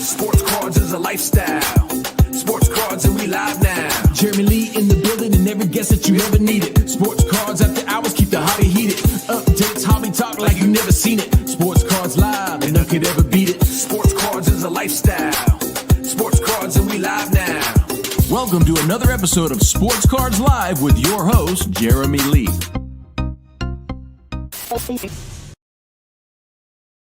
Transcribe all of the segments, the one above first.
Sports cards is a lifestyle. Sports cards and we live now. Jeremy Lee in the building and every guest that you ever needed. Sports cards after hours keep the hobby heated. Updates, hobby talk like you never seen it. Sports cards live and none could ever beat it. Sports cards is a lifestyle. Sports cards and we live now. Welcome to another episode of Sports Cards Live with your host, Jeremy Lee.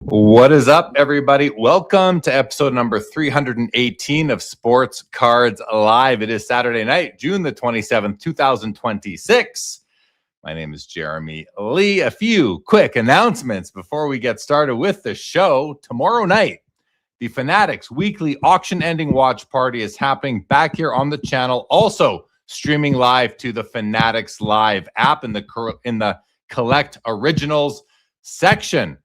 What is up, everybody? Welcome to episode number 318 of Sports Cards Live. It is Saturday night, June the 27th, 2026. My name is Jeremy Lee. A few quick announcements before we get started with the show. Tomorrow night, the Fanatics weekly auction-ending watch party is happening back here on the channel. Also streaming live to the Fanatics Live app in the Collect Originals section.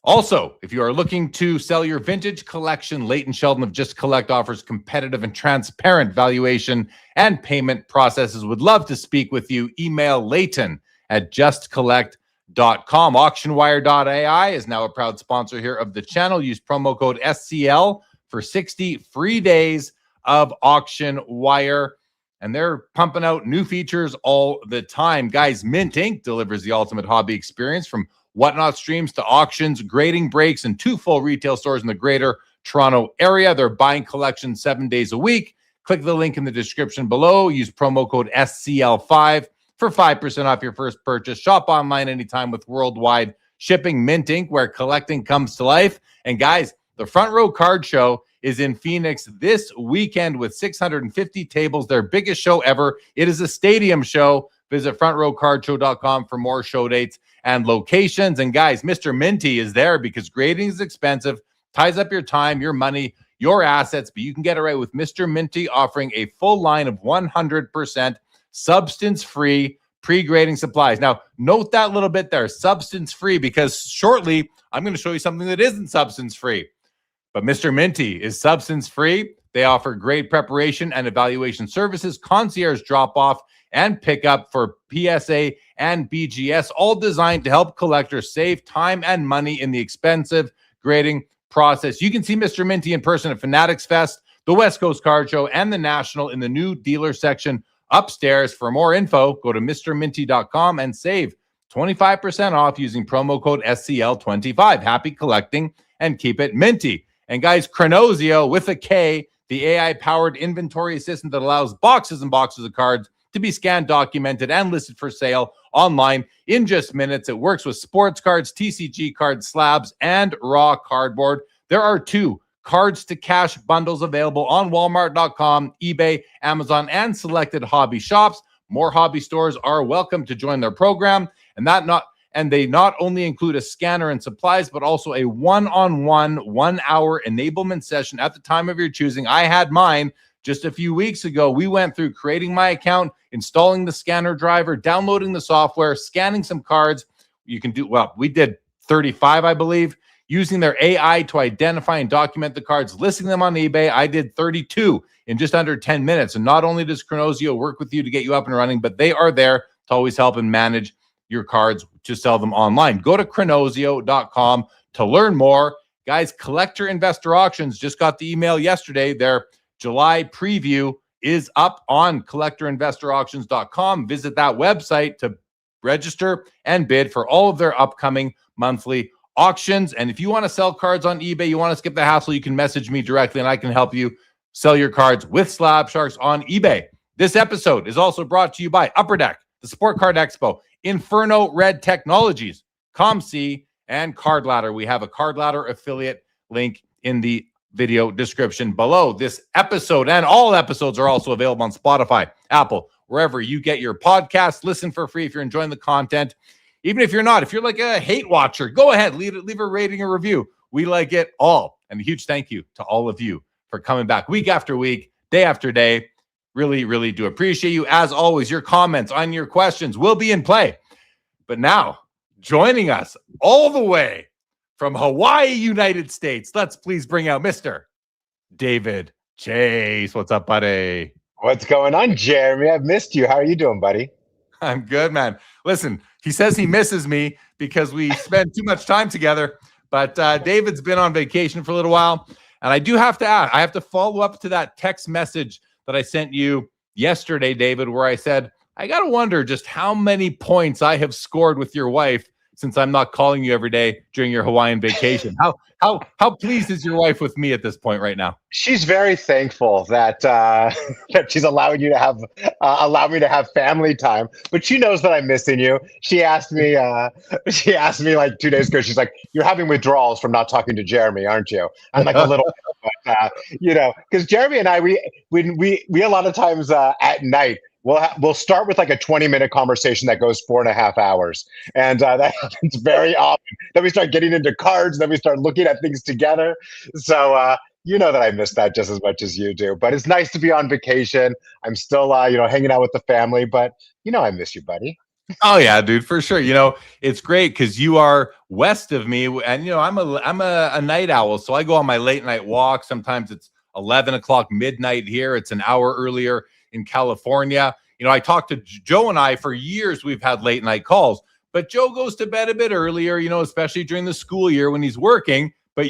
Also, if you are looking to sell your vintage collection, Leighton Sheldon of Just Collect offers competitive and transparent valuation and payment processes. Would love to speak with you. Email Leighton at justcollect.com. Auctionwire.ai is now a proud sponsor here of the channel. Use promo code SCL for 60 free days of Auction Wire. And they're pumping out new features all the time. Guys, Mint Inc. delivers the ultimate hobby experience from Whatnot streams to auctions, grading breaks, and 2 full retail stores in the greater Toronto area. They're buying collections 7 days a week. Click the link in the description below. Use promo code SCL5 for 5% off your first purchase. Shop online anytime with worldwide shipping. Mint Inc., where collecting comes to life. And guys, the Front Row Card Show is in Phoenix this weekend with 650 tables, their biggest show ever. It is a stadium show. Visit frontrowcardshow.com for more show dates and locations. And guys, Mr. Minty is there because grading is expensive, ties up your time, your money, your assets, but you can get it right with Mr. Minty, offering a full line of 100% substance-free pre-grading supplies. Now, note that little bit there, substance-free, because shortly I'm going to show you something that isn't substance-free. But Mr. Minty is substance-free. They offer great preparation and evaluation services, concierge drop-off, and pickup for PSA and BGS, all designed to help collectors save time and money in the expensive grading process. You can see Mr. Minty in person at Fanatics Fest, the West Coast Card Show, and the National in the new dealer section upstairs. For more info, go to mrminty.com and save 25% off using promo code SCL25. Happy collecting and keep it minty. And guys, Chronosio with a K, the AI-powered inventory assistant that allows boxes and boxes of cards to be scanned, documented, and listed for sale online in just minutes. It works with sports cards, TCG cards, slabs, and raw cardboard. There are 2 cards to cash bundles available on Walmart.com, eBay, Amazon, and selected hobby shops. More hobby stores are welcome to join their program, and they not only include a scanner and supplies, but also a one-on-one 1-hour enablement session at the time of your choosing. I had mine just a few weeks ago. We went through creating my account, installing the scanner driver, downloading the software, scanning some cards. You can do, well, we did 35, I believe, using their AI to identify and document the cards, listing them on eBay. I did 32 in just under 10 minutes. And not only does Chronosio work with you to get you up and running, but they are there to always help and manage your cards to sell them online. Go to chronosio.com to learn more. Guys, Collector Investor Auctions just got the email yesterday. Their July preview is up on collectorinvestorauctions.com. Visit that website to register and bid for all of their upcoming monthly auctions. And if you want to sell cards on eBay, you want to skip the hassle, you can message me directly and I can help you sell your cards with Slab Sharks on eBay. This episode is also brought to you by Upper Deck, the Sport Card Expo, Inferno Red Technologies, ComC, and Card Ladder. We have a Card Ladder affiliate link in the video description below. This episode and all episodes are also available on Spotify, Apple, wherever you get your podcasts. Listen for free if you're enjoying the content. Even if you're not, if you're like a hate watcher, go ahead, leave a rating or review. We like it all. And a huge thank you to all of you for coming back week after week, day after day. Really, really do appreciate you. As always, your comments on your questions will be in play. But now, joining us all the way from Hawaii, United States, let's please bring out Mr. David Chase. What's up, buddy? What's going on, Jeremy? I've missed you. How are you doing, buddy? I'm good, man. Listen, he says he misses me because we spend too much time together, but David's been on vacation for a little while, and I do have to ask, I have to follow up to that text message that I sent you yesterday, David, where I said, I got to wonder just how many points I have scored with your wife since I'm not calling you every day during your Hawaiian vacation. How pleased is your wife with me at this point right now? She's very thankful that that she's allowing you to have allow me to have family time. But she knows that I'm missing you. She asked me like 2 days ago. She's like, "You're having withdrawals from not talking to Jeremy, aren't you?" I'm like, a little, but, because Jeremy and I we a lot of times at night. We'll start with like a 20-minute conversation that goes 4.5 hours. And that happens very often. Then we start getting into cards. Then we start looking at things together. So, you know that I miss that just as much as you do. But it's nice to be on vacation. I'm still, hanging out with the family. But, I miss you, buddy. Oh yeah, dude, for sure. It's great because you are west of me. And, I'm a night owl. So I go on my late night walk. Sometimes it's 11 o'clock midnight here. It's an hour earlier in California. I talked to Joe, and I for years we've had late night calls, but Joe goes to bed a bit earlier, especially during the school year when he's working. But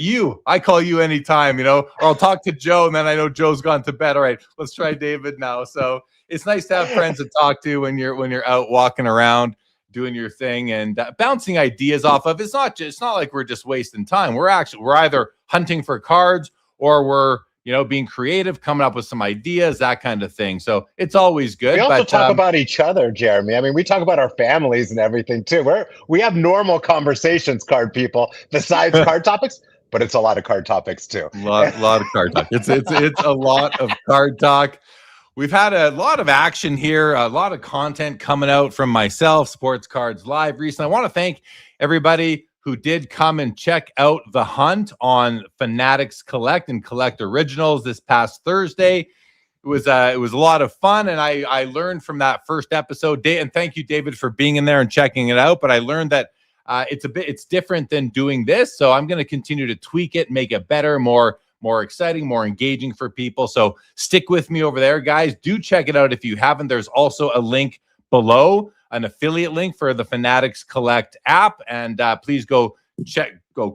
I call you anytime, or I'll talk to Joe, and then I know Joe's gone to bed. All right, let's try David now. So it's nice to have friends to talk to when you're out walking around doing your thing and bouncing ideas off of. It's not like we're just wasting time. We're either hunting for cards or we're being creative, coming up with some ideas, that kind of thing. So it's always good. We also talk about each other, Jeremy. I mean, we talk about our families and everything too. We have normal conversations, card people, besides card topics, but it's a lot of card topics too. A lot of card talk. It's a lot of card talk. We've had a lot of action here, a lot of content coming out from myself, Sports Cards Live recently. I want to thank everybody who did come and check out the hunt on Fanatics Collect and Collect Originals this past Thursday. It was a lot of fun, and I learned from that first episode. And thank you, David, for being in there and checking it out. But I learned that it's different than doing this, so I'm going to continue to tweak it, make it better, more exciting, more engaging for people. So stick with me over there, guys. Do check it out if you haven't. There's also a link below, an affiliate link for the Fanatics Collect app, and please go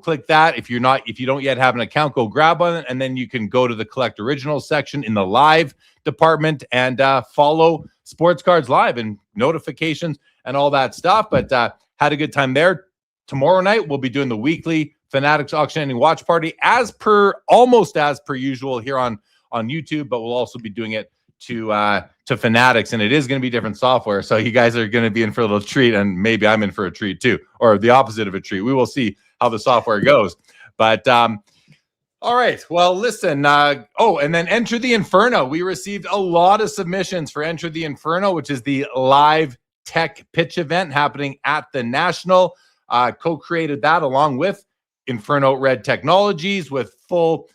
click that. If you don't yet have an account, go grab one, and then you can go to the Collect Originals section in the live department and follow Sports Cards Live and notifications and all that stuff. But had a good time there. Tomorrow night we'll be doing the weekly Fanatics Auction Ending Watch Party almost as per usual here on YouTube, but we'll also be doing it to Fanatics, and it is going to be different software. So you guys are going to be in for a little treat, and maybe I'm in for a treat too, or the opposite of a treat. We will see how the software goes. But all right. Well, listen. And then Enter the Inferno. We received a lot of submissions for Enter the Inferno, which is the live tech pitch event happening at the National. Co-created that along with Inferno Red Technologies with full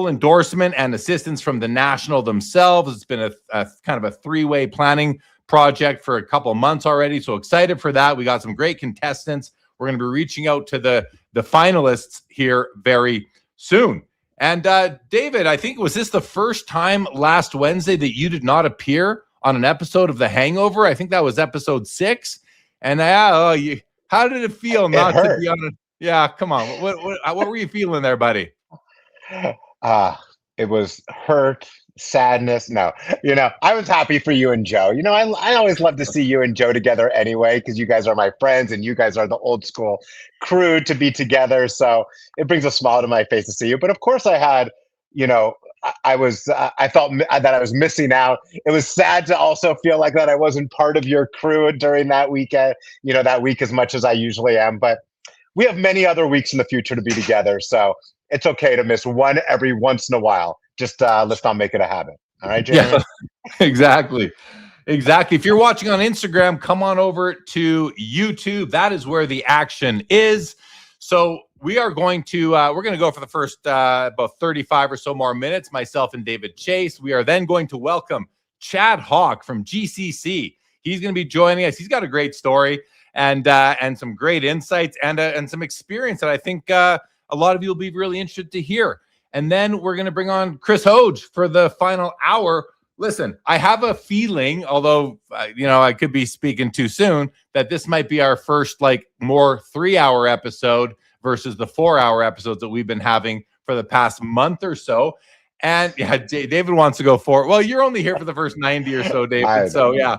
endorsement and assistance from the National themselves. It's been a kind of a three-way planning project for a couple of months already. So excited for that. We got some great contestants. We're going to be reaching out to the finalists here very soon. And David, I think, was this the first time last Wednesday that you did not appear on an episode of The Hangover? I think that was episode 6. And how did it feel not to be on it? Yeah, come on. What were you feeling there, buddy? It was hurt, sadness. No, I was happy for you and Joe. I always love to see you and Joe together anyway, because you guys are my friends and you guys are the old school crew to be together. So it brings a smile to my face to see you. But of course I had, I felt that I was missing out. It was sad to also feel like that I wasn't part of your crew during that weekend, that week as much as I usually am. But we have many other weeks in the future to be together. So it's okay to miss one every once in a while. Just let's not make it a habit. All right, Jeremy? Yeah, exactly. Exactly. If you're watching on Instagram, come on over to YouTube. That is where the action is. So we are going to we're going to go for the first about 35 or so more minutes, myself and David Chase. We are then going to welcome Chad Hawk from GCC. He's going to be joining us. He's got a great story and some great insights and some experience that I think a lot of you will be really interested to hear. And then we're going to bring on Chris Hoge for the final hour. Listen, I have a feeling, although, I could be speaking too soon, that this might be our first more 3-hour episode versus the 4-hour episodes that we've been having for the past month or so. And yeah, David wants to go for it. Well, you're only here for the first 90 or so, David. So yeah.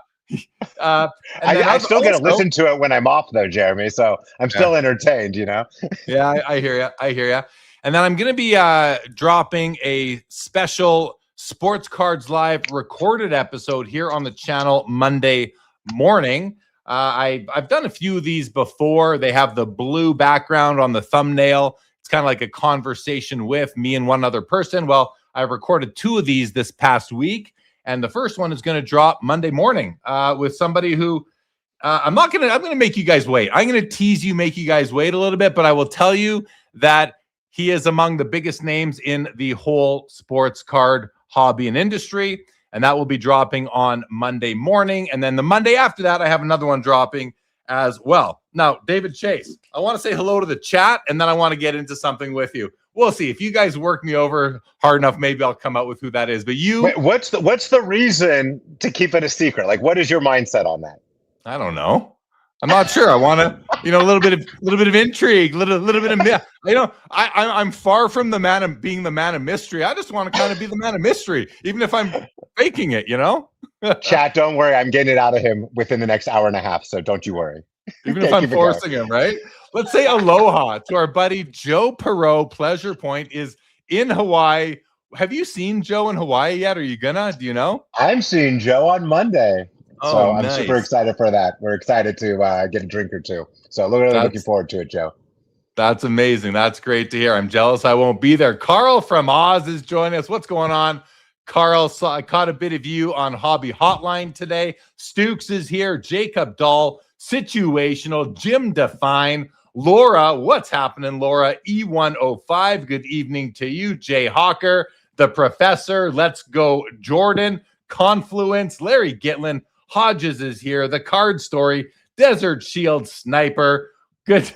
I still get to listen to it when I'm off though, Jeremy. So I'm still entertained, Yeah, I hear you. I hear you. And then I'm going to be dropping a special Sports Cards Live recorded episode here on the channel Monday morning. I've done a few of these before. They have the blue background on the thumbnail. It's kind of like a conversation with me and one other person. Well, I've recorded 2 of these this past week, and the first one is going to drop Monday morning with somebody who I'm going to make you guys wait. I'm going to tease you, make you guys wait a little bit, but I will tell you that he is among the biggest names in the whole sports card hobby and industry, and that will be dropping on Monday morning. And then the Monday after that, I have another one dropping as well. Now, David Chase, I want to say hello to the chat, and then I want to get into something with you. We'll see. If you guys work me over hard enough, maybe I'll come out with who that is. But you... Wait, what's the reason to keep it a secret? What is your mindset on that? I don't know. I'm not sure. I want to, a little bit of intrigue, little bit of, I'm far from being the man of mystery. I just want to kind of be the man of mystery, even if I'm faking it, Chat, don't worry. I'm getting it out of him within the next hour and a half. So don't you worry. Even if I'm forcing him, right? Let's say aloha to our buddy Joe Perot. Pleasure Point is in Hawaii. Have you seen Joe in Hawaii yet? Are you gonna? Do you know? I'm seeing Joe on Monday. So I'm nice. super excited for that. We're excited to get a drink or two. So looking forward to it, Joe. That's amazing. That's great to hear. I'm jealous I won't be there. Carl from Oz is joining us. What's going on? Carl, I caught a bit of you on Hobby Hotline today. Stukes is here. Jacob Dahl, Situational. Jim Define. Laura, what's happening, Laura? E105, good evening to you. Jay Hawker, The Professor. Let's go, Jordan. Confluence. Larry Gitlin. Hodges is here. The Card Story, Desert Shield Sniper. Good.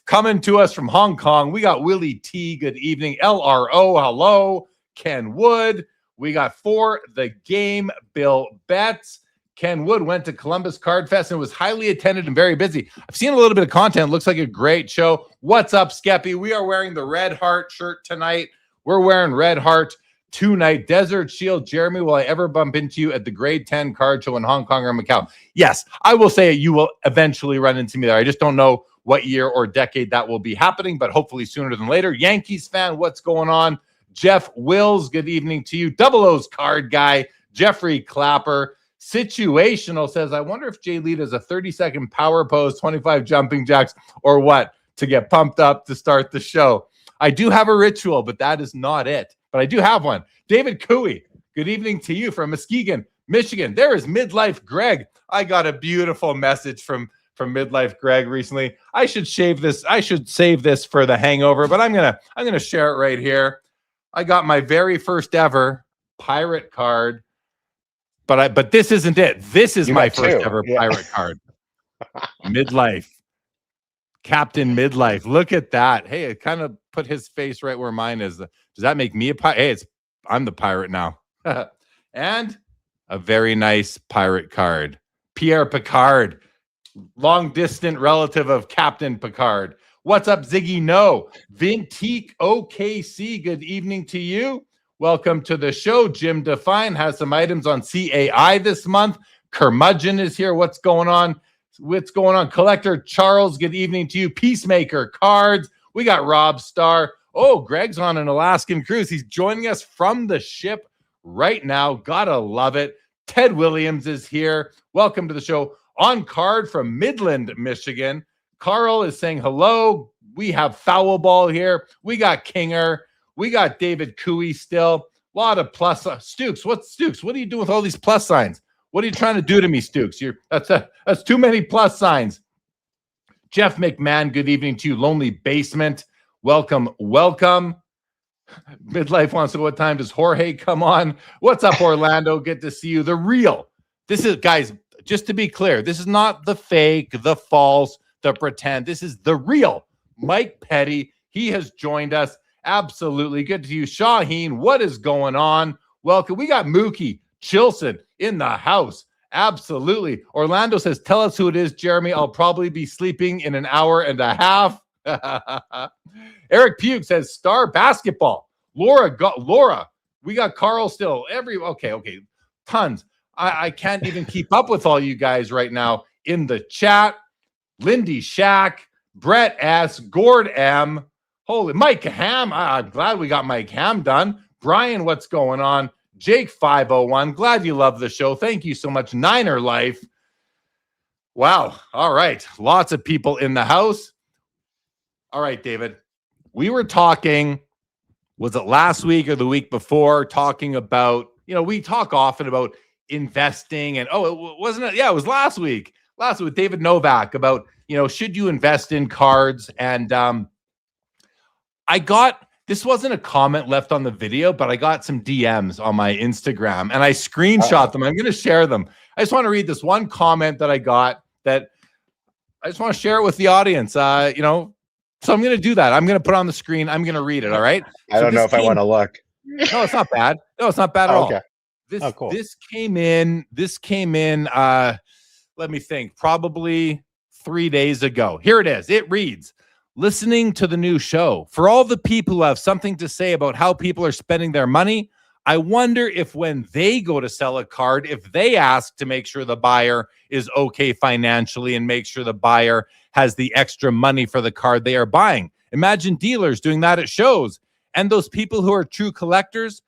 Coming to us from Hong Kong, we got Willie T. Good evening. LRO, hello. Ken Wood. We got For the Game, Bill Betts. Ken Wood went to Columbus Card Fest and was highly attended and very busy. I've seen a little bit of content. Looks like a great show. What's up, Skeppy? We are wearing the Red Heart shirt tonight. We're wearing Red Heart tonight. Desert Shield, Jeremy, will I ever bump into you at the grade 10 card show in Hong Kong or Macau? Yes, I will say you will eventually run into me there. I just don't know what year or decade that will be happening, but hopefully sooner than later. Yankees fan, what's going on? Jeff Wills, good evening to you. Double O's card guy, Jeffrey Clapper. Situational says, I wonder if Jay Lee does a 30-second power pose, 25 jumping jacks, or what, to get pumped up to start the show. I do have a ritual, but that is not it. But I do have one. David Cooey, good evening to you from Muskegon, Michigan. There is Midlife Greg. I got a beautiful message from Midlife Greg recently. I should save this for the hangover, but I'm gonna share it right here. I got my very first ever pirate card, but this isn't it. This is my first ever pirate card. Midlife. Captain Midlife. Look at that. Hey, it kind of put his face right where mine is. Does that make me a pirate? Hey, I'm the pirate now. And a very nice pirate card. Pierre Picard, long distant relative of Captain Picard. What's up, Ziggy? No. Vintique OKC, good evening to you. Welcome to the show. Jim Define has some items on CAI this month. Curmudgeon is here. What's going on? What's going on? Collector Charles, good evening to you. Peacemaker Cards. We got Rob Starr. Oh, Greg's on an Alaskan cruise. He's joining us from the ship right now. Gotta love it. Ted Williams is here. Welcome to the show. On card from Midland, Michigan. Carl is saying hello. We have Foul Ball here. We got Kinger. We got David Cooey still. A lot of plus. Stukes, what's Stukes? What are you doing with all these plus signs? What are you trying to do to me, Stooks? That's too many plus signs. Jeff McMahon, good evening to you. Lonely Basement, welcome. Midlife wants to know what time does Jorge come on? What's up, Orlando? Good to see you. The real. This is, guys, just to be clear, this is not the fake, the false, the pretend. This is the real Mike Petty. He has joined us. Absolutely. Good to you. Shaheen, what is going on? Welcome. We got Mookie Chilson in the house. Absolutely. Orlando says, tell us who it is, Jeremy. I'll probably be sleeping in an hour and a half. Eric Pugh says, Star Basketball. Laura. We got Carl still. Okay. Tons. I can't even keep up with all you guys right now in the chat. Lindy Shack, Brett S, Gord M, holy Mike Ham. I'm glad we got Mike Ham done. Brian, what's going on? Jake 501. Glad you love the show. Thank you so much. Niner Life. Wow. All right. Lots of people in the house. All right, David. We were talking, was it last week or the week before, talking about, we talk often about investing and, wasn't it? Yeah, it was last week with David Novak about, should you invest in cards? And this wasn't a comment left on the video, but I got some DMs on my Instagram and I screenshot them. I'm going to share them. I just want to read this one comment that I got that I just want to share it with the audience. So I'm going to do that. I'm going to put it on the screen. I'm going to read it. All right. I don't know if I want to look. No, it's not bad. No, it's not bad at all. Okay. Cool. This came in, let me think, probably 3 days ago. Here it is. It reads, listening to the new show. For all the people who have something to say about how people are spending their money, I wonder if when they go to sell a card, if they ask to make sure the buyer is okay financially and make sure the buyer has the extra money for the card they are buying. Imagine dealers doing that at shows. And those people who are true collectors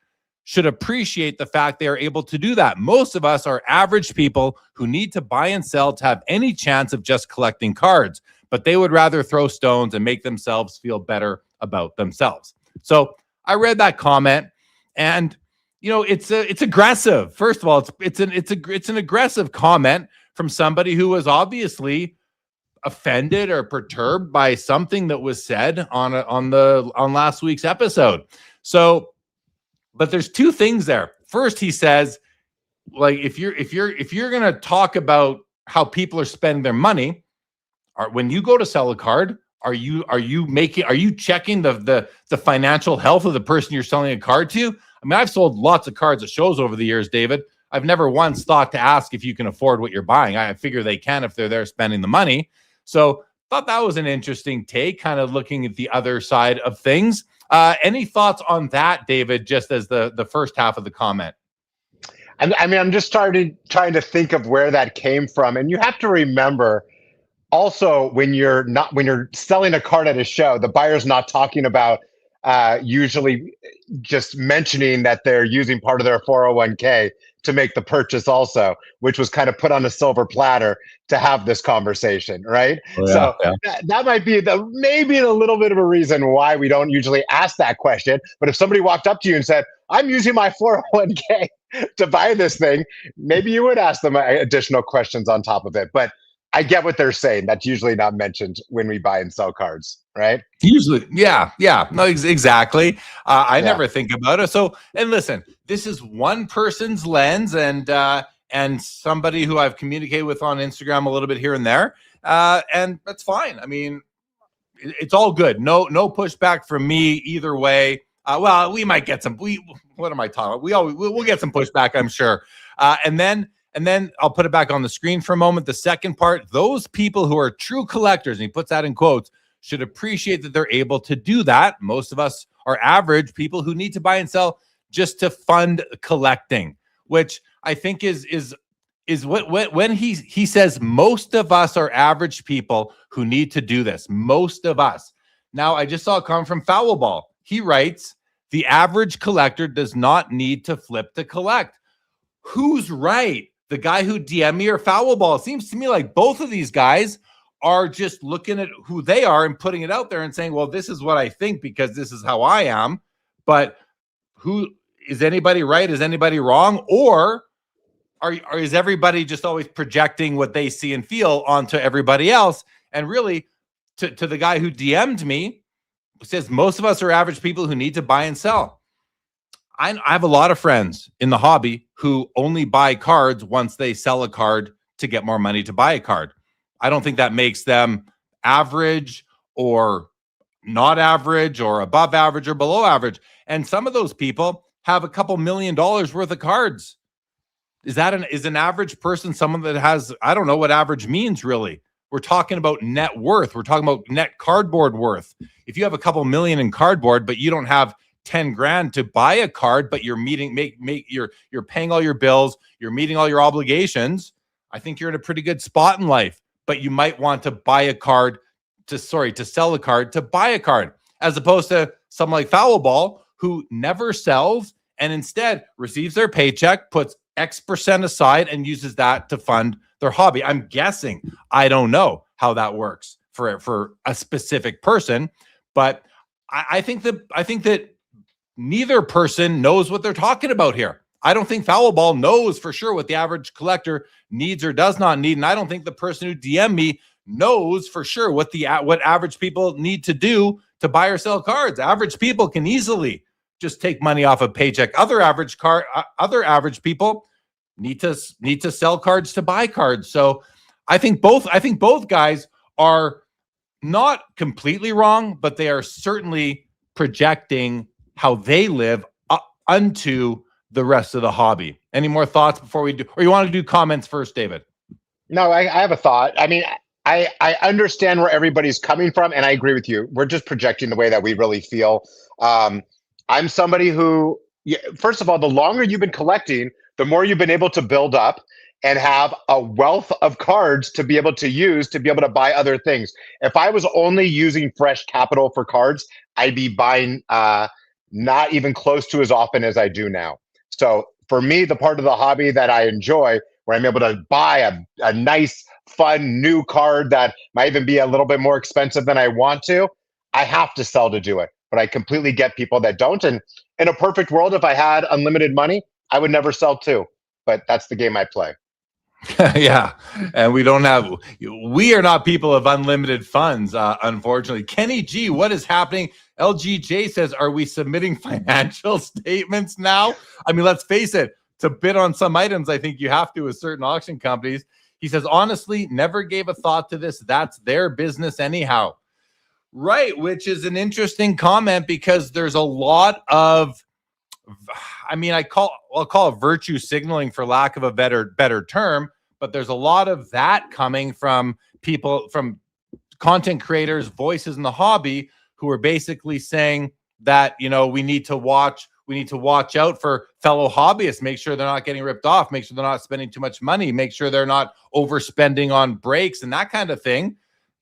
should appreciate the fact they are able to do that. Most of us are average people who need to buy and sell to have any chance of just collecting cards, but they would rather throw stones and make themselves feel better about themselves. So I read that comment, and it's aggressive. First of all, it's an aggressive comment from somebody who was obviously offended or perturbed by something that was said on last week's episode. So, but there's two things there. First, he says, like, if you're going to talk about how people are spending their money, when you go to sell a card, are you checking the financial health of the person you're selling a card to? I mean, I've sold lots of cards at shows over the years, David. I've never once thought to ask if you can afford what you're buying. I figure they can if they're there spending the money. So thought that was an interesting take, kind of looking at the other side of things. Any thoughts on that, David, just as the first half of the comment? I'm just trying to think of where that came from. And you have to remember also, when you're selling a card at a show, the buyer's not talking about usually just mentioning that they're using part of their 401k to make the purchase also, which was kind of put on a silver platter to have this conversation, right? That might be maybe a little bit of a reason why we don't usually ask that question. But if somebody walked up to you and said, I'm using my 401k to buy this thing, maybe you would ask them additional questions on top of it. But I get what they're saying. That's usually not mentioned when we buy and sell cards, right? Usually, yeah. No, exactly. I never think about it. So, and listen, this is one person's lens, and somebody who I've communicated with on Instagram a little bit here and there, and that's fine. I mean, it's all good. No pushback from me either way. Well, we might get some. What am I talking about? We'll get some pushback, I'm sure. And then I'll put it back on the screen for a moment. The second part, those people who are true collectors, and he puts that in quotes, should appreciate that they're able to do that. Most of us are average people who need to buy and sell just to fund collecting, which I think is what when he says most of us are average people who need to do this. Most of us. Now, I just saw a comment from Foul Ball. He writes, the average collector does not need to flip to collect. Who's right? The guy who DM'd me or Foul Ball? It seems to me like both of these guys are just looking at who they are and putting it out there and saying, well, this is what I think because this is how I am. But who is anybody right? Is anybody wrong? Or is everybody just always projecting what they see and feel onto everybody else? And really, to the guy who DM'd me, says most of us are average people who need to buy and sell. I have a lot of friends in the hobby who only buy cards once they sell a card to get more money to buy a card. I don't think that makes them average or not average or above average or below average. And some of those people have a couple $1 million worth of cards. Is an average person someone that has, I don't know what average means really. We're talking about net worth. We're talking about net cardboard worth. If you have a couple million in cardboard, but you don't have 10 grand to buy a card, but you're you're paying all your bills, you're meeting all your obligations, I think you're in a pretty good spot in life. But you might want to buy a card to sell a card to buy a card, as opposed to someone like Foul Ball who never sells and instead receives their paycheck, puts X% aside and uses that to fund their hobby. I'm guessing. I don't know how that works for a specific person, but I think that neither person knows what they're talking about here. I don't think Foul Ball knows for sure what the average collector needs or does not need, and I don't think the person who DM'd me knows for sure what average people need to do to buy or sell cards. Average people can easily just take money off a paycheck. Other average people need to sell cards to buy cards. So I think both guys are not completely wrong, but they are certainly projecting how they live unto the rest of the hobby. Any more thoughts before we do, or you want to do comments first, David? No, I have a thought. I mean, I understand where everybody's coming from, and I agree with you. We're just projecting the way that we really feel. I'm somebody who, first of all, the longer you've been collecting, the more you've been able to build up and have a wealth of cards to be able to use to be able to buy other things. If I was only using fresh capital for cards, I'd be buying not even close to as often as I do now. So for me, the part of the hobby that I enjoy, where I'm able to buy a nice, fun new card that might even be a little bit more expensive than I want to, I have to sell to do it. But I completely get people that don't. And in a perfect world, if I had unlimited money, I would never sell too. But that's the game I play. Yeah, and we are not people of unlimited funds, unfortunately. Kenny G, what is happening? LGJ says, are we submitting financial statements now? I mean, let's face it, to bid on some items, I think you have to with certain auction companies. He says, honestly, never gave a thought to this. That's their business anyhow. Right, which is an interesting comment because there's a lot of, I mean, I'll call it virtue signaling for lack of a better term, but there's a lot of that coming from people, from content creators, voices in the hobby, who are basically saying that, we need to watch out for fellow hobbyists, make sure they're not getting ripped off, make sure they're not spending too much money, make sure they're not overspending on breaks and that kind of thing.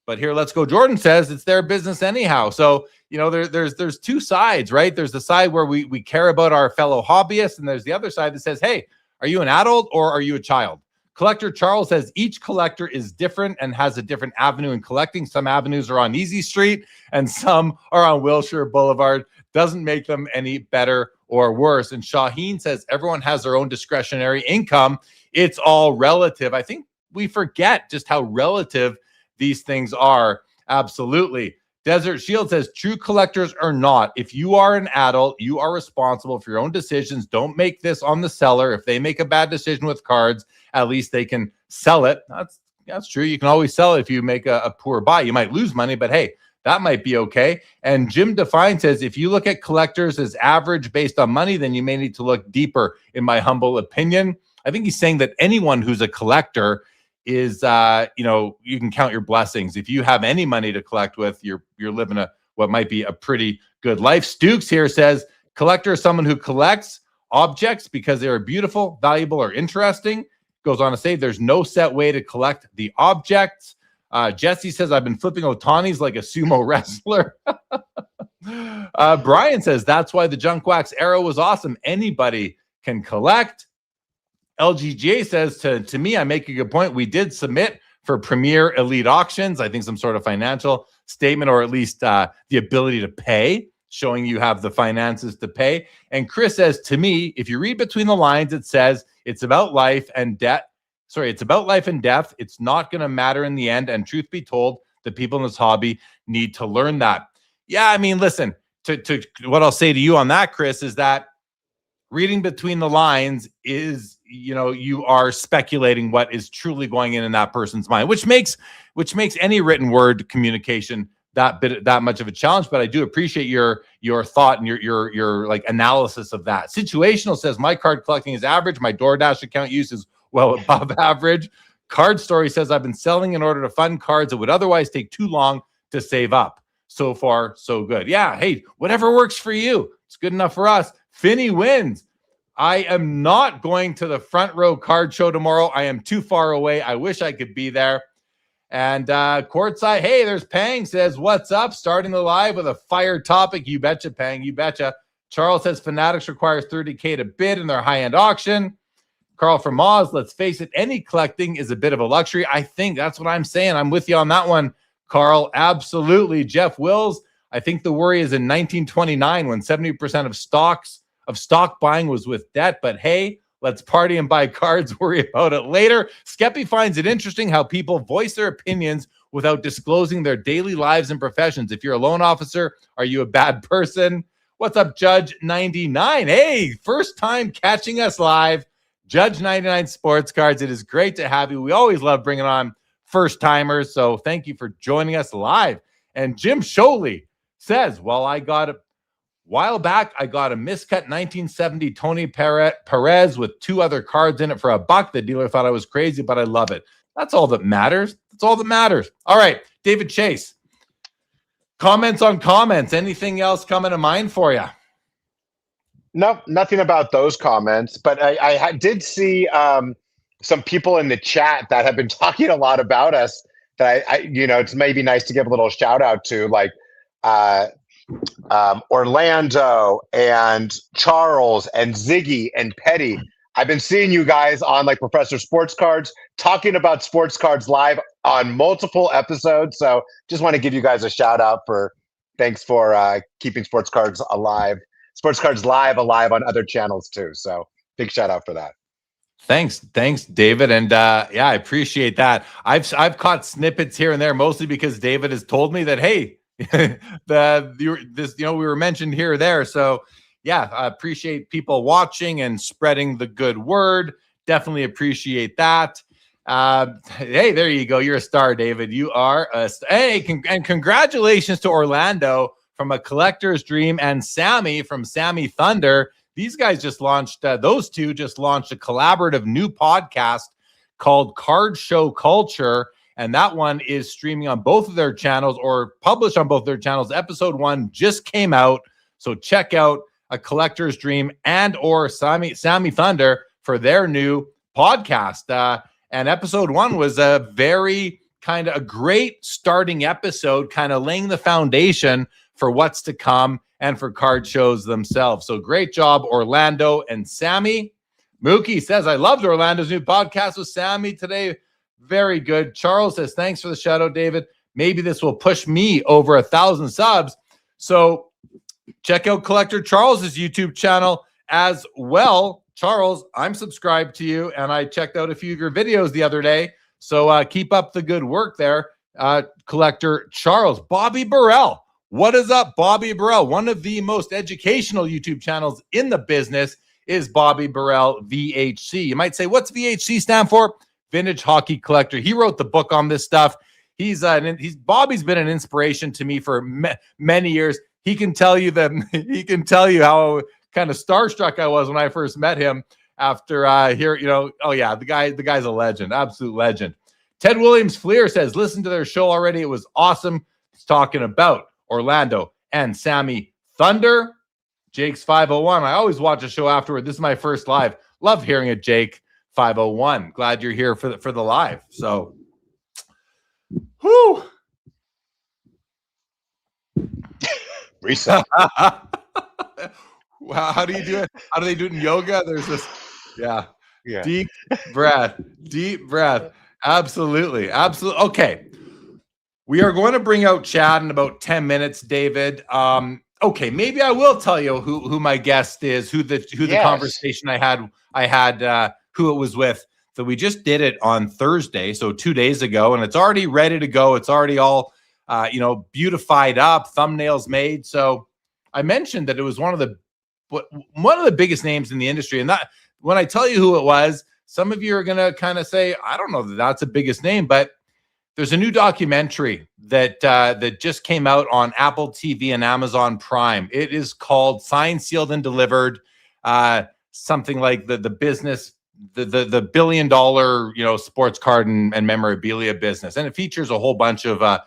But here, Let's Go Jordan says it's their business anyhow. So, there's two sides, right? There's the side where we care about our fellow hobbyists, and there's the other side that says, hey, are you an adult or are you a child? Collector Charles says each collector is different and has a different avenue in collecting. Some avenues are on Easy Street and some are on Wilshire Boulevard. Doesn't make them any better or worse. And Shaheen says everyone has their own discretionary income. It's all relative. I think we forget just how relative these things are. Absolutely. Desert Shield says true collectors are not. If you are an adult, you are responsible for your own decisions. Don't make this on the seller. If they make a bad decision with cards, at least they can sell it. That's true. You can always sell it if you make a poor buy. You might lose money, but hey, that might be okay. And Jim Define says, if you look at collectors as average based on money, then you may need to look deeper, in my humble opinion. I think he's saying that anyone who's a collector is, you can count your blessings. If you have any money to collect with, you're living what might be a pretty good life. Stukes here says, collector is someone who collects objects because they are beautiful, valuable, or interesting. Goes on to say there's no set way to collect the objects. Jesse says, I've been flipping Otanis like a sumo wrestler. Brian says, that's why the Junk Wax era was awesome. Anybody can collect. LGGA says, to me, I make a good point. We did submit for Premier Elite Auctions. I think some sort of financial statement, or at least the ability to pay showing you have the finances to pay. And Chris says, to me, if you read between the lines, it says it's about life and death. Sorry, it's about life and death. It's not going to matter in the end. And truth be told, the people in this hobby need to learn that. Yeah, I mean, listen, to what I'll say to you on that, Chris, is that reading between the lines is, you are speculating what is truly going in that person's mind, which makes any written word communication that much of a challenge. But I do appreciate your thought and your like analysis of that. Situational says my card collecting is average. My DoorDash account use is well above average. Card Story says I've been selling in order to fund cards that would otherwise take too long to save up. So far, so good. Yeah, hey, whatever works for you. It's good enough for us. Finney wins. I am not going to the front row card show tomorrow. I am too far away. I wish I could be there. And courtside, hey, there's Pang says, what's up? Starting the live with a fire topic. You betcha, Pang, you betcha. Charles says Fanatics requires $30K to bid in their high-end auction. Carl from Oz, let's face it, any collecting is a bit of a luxury. I think that's what I'm saying. I'm with you on that one, Carl. Absolutely. Jeff Wills, I think the worry is in 1929 when 70% of stock buying was with debt. But hey, let's party and buy cards. Worry about it later. Skeppy finds it interesting how people voice their opinions without disclosing their daily lives and professions. If you're a loan officer, are you a bad person? What's up, Judge 99? Hey, first time catching us live. Judge 99 Sports Cards. It is great to have you. We always love bringing on first timers. So thank you for joining us live. And Jim Sholey says, well, while back, I got a miscut 1970 Tony Perez with 2 other cards in it for $1. The dealer thought I was crazy, but I love it. That's all that matters. That's all that matters. All right, David Chase. Comments on comments. Anything else coming to mind for you? No, nothing about those comments. But I did see some people in the chat that have been talking a lot about us that it's maybe nice to give a little shout out to, like Orlando and Charles and Ziggy and Petty. I've been seeing you guys on like Professor Sports Cards talking about sports cards live on multiple episodes. So just want to give you guys a shout out thanks for keeping sports cards alive. Sports Cards alive on other channels too. So big shout out for that. Thanks, David. And yeah, I appreciate that. I've caught snippets here and there, mostly because David has told me that, hey, we were mentioned here or there. So yeah, I appreciate people watching and spreading the good word. Definitely appreciate that. Hey, there you go. You're a star, David. You are a star. Hey, and congratulations to Orlando from A Collector's Dream and Sammy from Sammy Thunder. These guys just launched, those two just launched a collaborative new podcast called Card Show Culture. And that one is streaming on both of their channels or published on both their channels. Episode 1 just came out. So check out A Collector's Dream and or Sammy Thunder for their new podcast. And episode 1 was a very kind of a great starting episode, kind of laying the foundation for what's to come and for card shows themselves. So great job, Orlando and Sammy. Mookie says, I loved Orlando's new podcast with Sammy today. Very good. Charles says, thanks for the shout out, David. Maybe this will push me over 1,000 subs. So check out Collector Charles's YouTube channel as well. Charles, I'm subscribed to you, and I checked out a few of your videos the other day. So keep up the good work there, Collector Charles. Bobby Burrell. What is up, Bobby Burrell? One of the most educational YouTube channels in the business is Bobby Burrell VHC. You might say, what's VHC stand for? Vintage Hockey Collector. He wrote the book on this stuff. Bobby's been an inspiration to me for many years. He can tell you how kind of starstruck I was when I first met him after oh yeah, the guy's a legend, absolute legend. Ted Williams Fleer says, listen to their show already. It was awesome. He's talking about Orlando and Sammy Thunder. Jake's 501. I always watch a show afterward. This is my first live. Love hearing it, Jake 501. Glad you're here for the live. So, whoo. Reset. Wow, how do you do it? How do they do it in yoga? There's this, yeah. Deep breath. Absolutely. Okay. We are going to bring out Chad in about 10 minutes, David. Okay, maybe I will tell you who my guest is, who the Yes. conversation I had who it was with. So we just did it on Thursday, so 2 days ago, and it's already ready to go. It's already all beautified up, thumbnails made. So I mentioned that it was one of the biggest names in the industry, and that when I tell you who it was, some of you are gonna kind of say, I don't know that that's the biggest name, but there's a new documentary that just came out on Apple TV and Amazon Prime. It is called Signed, Sealed, and Delivered. Something like the business, the $1 billion sports card and memorabilia business, and it features a whole bunch of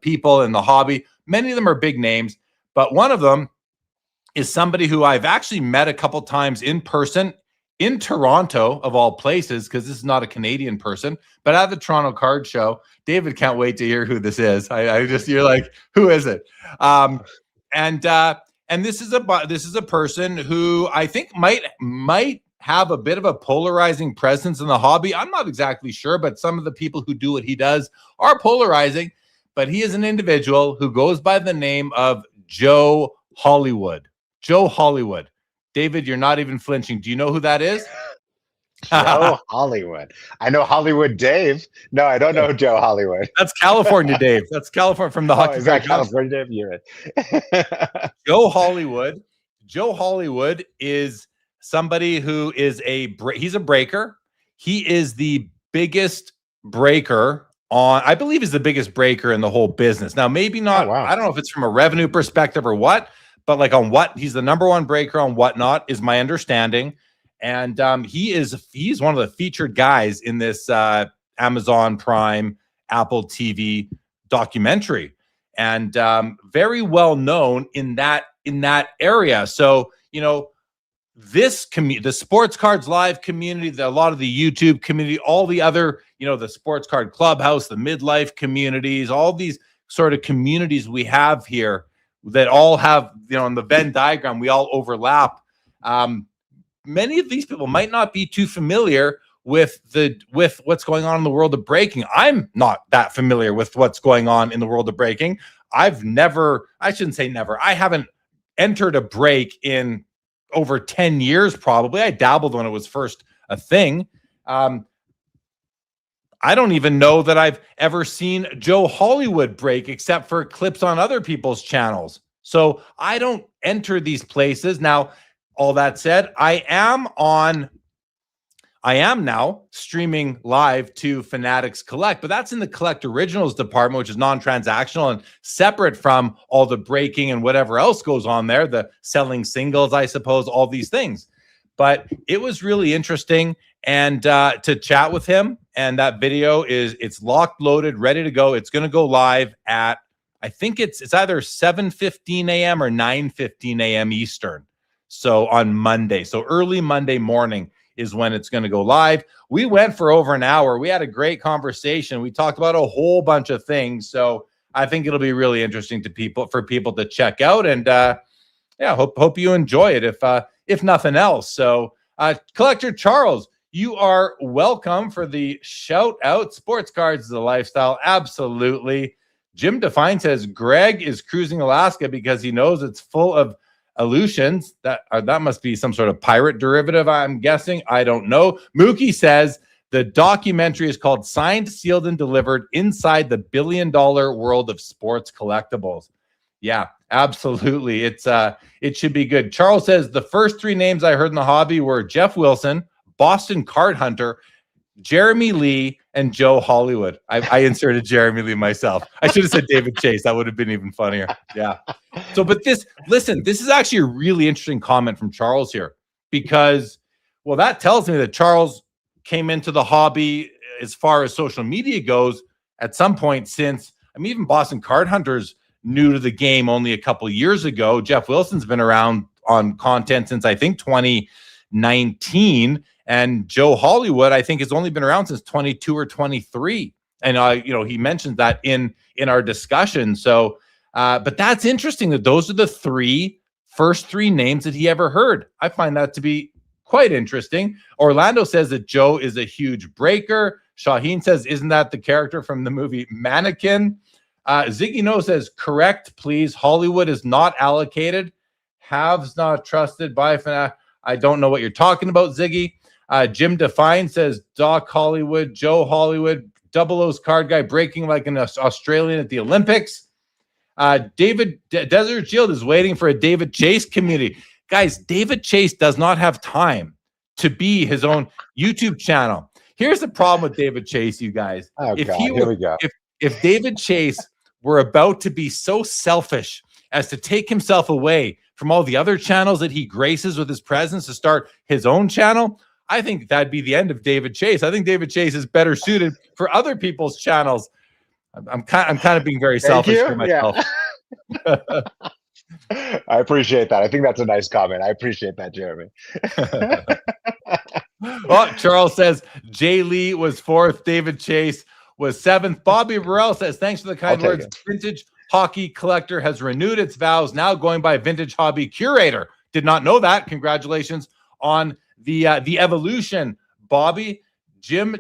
people in the hobby. Many of them are big names, but one of them is somebody who I've actually met a couple times in person in Toronto, of all places, because this is not a Canadian person, but at the Toronto Card Show. David can't wait to hear who this is. You're like, who is it? And this is a person who I think might have a bit of a polarizing presence in the hobby. I'm not exactly sure, but some of the people who do what he does are polarizing. But he is an individual who goes by the name of Joe Hollywood. Joe Hollywood. David, you're not even flinching. Do you know who that is? Joe Hollywood. I know Hollywood Dave. No, I don't know Joe Hollywood. That's California Dave. That's California from the hockey. Is that California Dave? You're right. Joe Hollywood. Joe Hollywood is somebody who is he's a breaker. He is the biggest breaker I believe he's the biggest breaker in the whole business. Now, maybe not. Oh, wow. I don't know if it's from a revenue perspective or what, but like on what he's the number one breaker on whatnot is my understanding. And he's one of the featured guys in this Amazon Prime, Apple TV documentary, and very well known in that area. So, this the Sports Cards Live community, a lot of the YouTube community, all the other, the Sports Card Clubhouse, the midlife communities, all these sort of communities we have here that all have, in the Venn diagram, we all overlap. Many of these people might not be too familiar with what's going on in the world of breaking. I'm not that familiar with what's going on in the world of breaking. I shouldn't say never. I haven't entered a break in over 10 years, probably. I dabbled when it was first a thing. I don't even know that I've ever seen Joe Hollywood break except for clips on other people's channels. So I don't enter these places. Now, all that said, I am now streaming live to Fanatics Collect, but that's in the Collect Originals department, which is non-transactional and separate from all the breaking and whatever else goes on there, the selling singles, I suppose, all these things. But it was really interesting and to chat with him. And that video it's locked, loaded, ready to go. It's going to go live at, I think it's either 7:15 a.m. or 9:15 a.m. Eastern. So on Monday, so early Monday morning is when it's going to go live. We went for over an hour. We had a great conversation. We talked about a whole bunch of things. So I think it'll be really interesting for people to check out. And hope you enjoy it if nothing else. So Collector Charles, you are welcome for the shout out. Sports Cards is a lifestyle. Absolutely. Jim Define says Greg is cruising Alaska because he knows it's full of Aleutians. That must be some sort of pirate derivative, I'm guessing. I don't know. Mookie says the documentary is called Signed, Sealed, and Delivered Inside the $1 Billion World of Sports Collectibles. Yeah, absolutely. It should be good. Charles says the first three names I heard in the hobby were Jeff Wilson, Boston Card Hunter, Jeremy Lee, and Joe Hollywood. I inserted Jeremy Lee myself. I should have said David Chase. That would have been even funnier. Yeah. So, but this is actually a really interesting comment from Charles here because, well, that tells me that Charles came into the hobby as far as social media goes at some point since, even Boston Card Hunter's new to the game only a couple years ago. Jeff Wilson's been around on content since I think 2019. And Joe Hollywood, I think, has only been around since 22 or 23. And, he mentioned that in our discussion. So, but that's interesting that those are the first three names that he ever heard. I find that to be quite interesting. Orlando says that Joe is a huge breaker. Shaheen says, isn't that the character from the movie Mannequin? Ziggy No says, correct, please. Hollywood is not allocated. Haves not trusted by FNAF. I don't know what you're talking about, Ziggy. Jim Define says, Doc Hollywood, Joe Hollywood, Double O's card guy breaking like an Australian at the Olympics. David Desert Shield is waiting for a David Chase community. Guys, David Chase does not have time to be his own YouTube channel. Here's the problem with David Chase, you guys. Oh, God, here we go. If David Chase were about to be so selfish as to take himself away from all the other channels that he graces with his presence to start his own channel, I think that'd be the end of David Chase. I think David Chase is better suited for other people's channels. I'm kind of being very selfish for myself. Yeah. I appreciate that. I think that's a nice comment. I appreciate that, Jeremy. Oh, Charles says Jay Lee was 4th. David Chase was 7th. Bobby Burrell says, thanks for the kind words. Vintage Hockey Collector has renewed its vows, now going by Vintage Hobby Curator. Did not know that. Congratulations on the evolution, Bobby. Jim,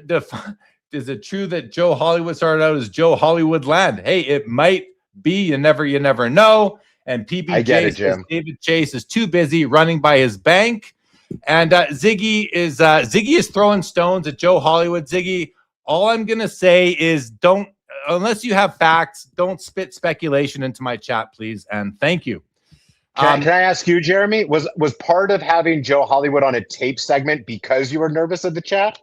is it true that Joe Hollywood started out as Joe Hollywood Land? Hey, it might be. You never know. And PBJ says David Chase is too busy running by his bank. And Ziggy is throwing stones at Joe Hollywood. Ziggy, all I'm gonna say is don't, unless you have facts, don't spit speculation into my chat, please. And thank you. Can I ask you, Jeremy? Was part of having Joe Hollywood on a tape segment because you were nervous of the chat?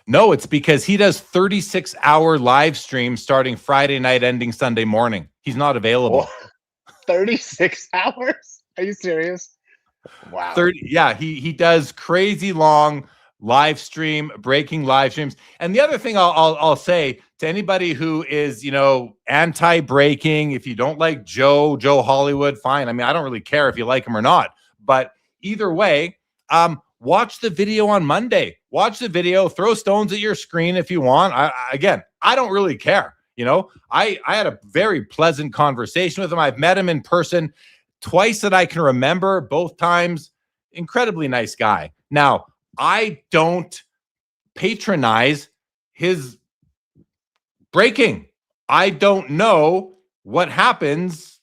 No, it's because he does 36-hour live streams starting Friday night, ending Sunday morning. He's not available. 36 hours? Are you serious? Wow. He does crazy long live stream, breaking live streams. And the other thing I'll say to anybody who is, anti-breaking, if you don't like Joe Hollywood, fine. I mean, I don't really care if you like him or not. But either way, watch the video on Monday. Watch the video, throw stones at your screen if you want. I don't really care. I had a very pleasant conversation with him. I've met him in person twice that I can remember, both times. Incredibly nice guy. Now, I don't patronize his breaking. I don't know what happens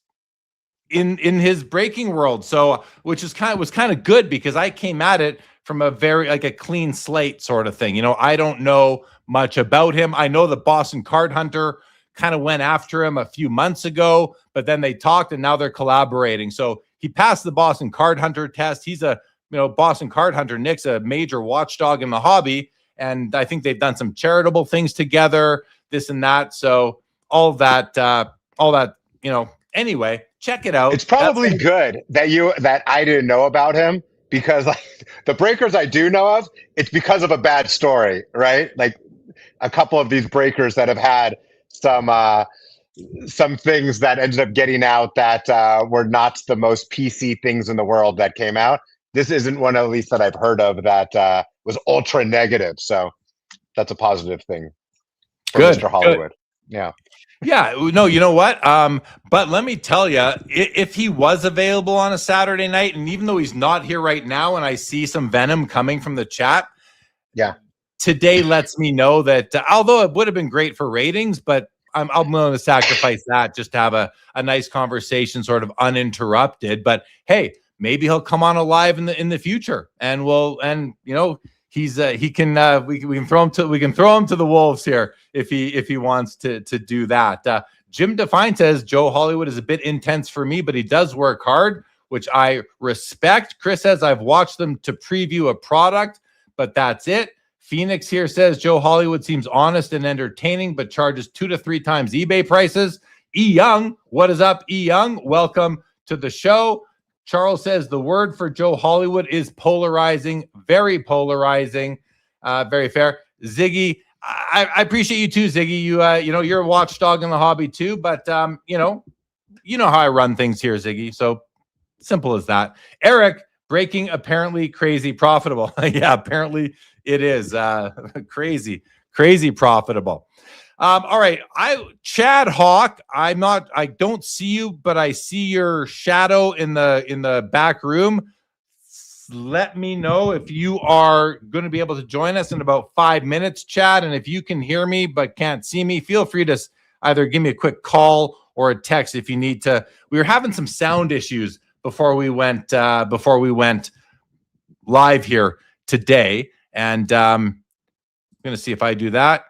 in his breaking world. So, which was kind of good because I came at it from a very a clean slate sort of thing. I don't know much about him. I know the Boston Card Hunter kind of went after him a few months ago, but then they talked and now they're collaborating. So he passed the Boston Card Hunter test. He's a, Boston Card Hunter. Nick's a major watchdog in the hobby. And I think they've done some charitable things together, this and that. So all that, anyway, check it out. It's probably good that I didn't know about him, because the breakers I do know of, it's because of a bad story, right? Like a couple of these breakers that have had some things that ended up getting out that were not the most PC things in the world that came out. This isn't one, at least that I've heard of, that was ultra negative. So that's a positive thing for Mr. Hollywood. Good. Yeah, no, you know what? But let me tell you, if he was available on a Saturday night, and even though he's not here right now, and I see some venom coming from the chat, today lets me know that although it would have been great for ratings, but I'm willing to sacrifice that just to have a nice conversation, sort of uninterrupted. But hey, maybe he'll come on alive in the future, and he's we can throw him to the wolves here if he wants to do that. Jim Define says Joe Hollywood is a bit intense for me, but he does work hard, which I respect. Chris says I've watched them to preview a product, but that's it. Phoenix here says Joe Hollywood seems honest and entertaining, but charges 2 to 3 times eBay prices. E Young, what is up, E Young? Welcome to the show. Charles says the word for Joe Hollywood is polarizing, very polarizing, very fair. Ziggy, I appreciate you too, Ziggy. You're a watchdog in the hobby too, but you know how I run things here, Ziggy. So simple as that. Eric, breaking apparently crazy profitable. Yeah, apparently it is crazy profitable. All right, Chad Hawk. I don't see you, but I see your shadow in the back room. Let me know if you are going to be able to join us in about 5 minutes, Chad. And if you can hear me but can't see me, feel free to either give me a quick call or a text if you need to. We were having some sound issues before we went live here today, and I'm going to see if I do that.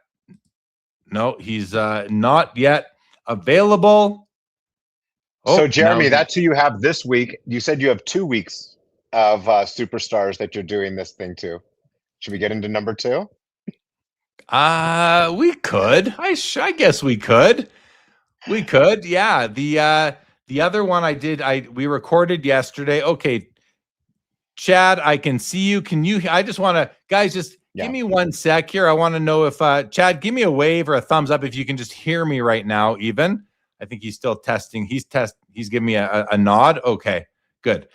No, he's not yet available. So, Jeremy, that's who you have this week. You said you have 2 weeks of superstars that you're doing this thing to. Should we get into number 2? We could. I guess we could. We could. Yeah. The other one we recorded yesterday. Okay, Chad, I can see you. Can you? I just want to, guys, just give me 1 sec here. I want to know if Chad, give me a wave or a thumbs up if you can just hear me right now. Even I think he's still testing. He's giving me a nod. Okay, good.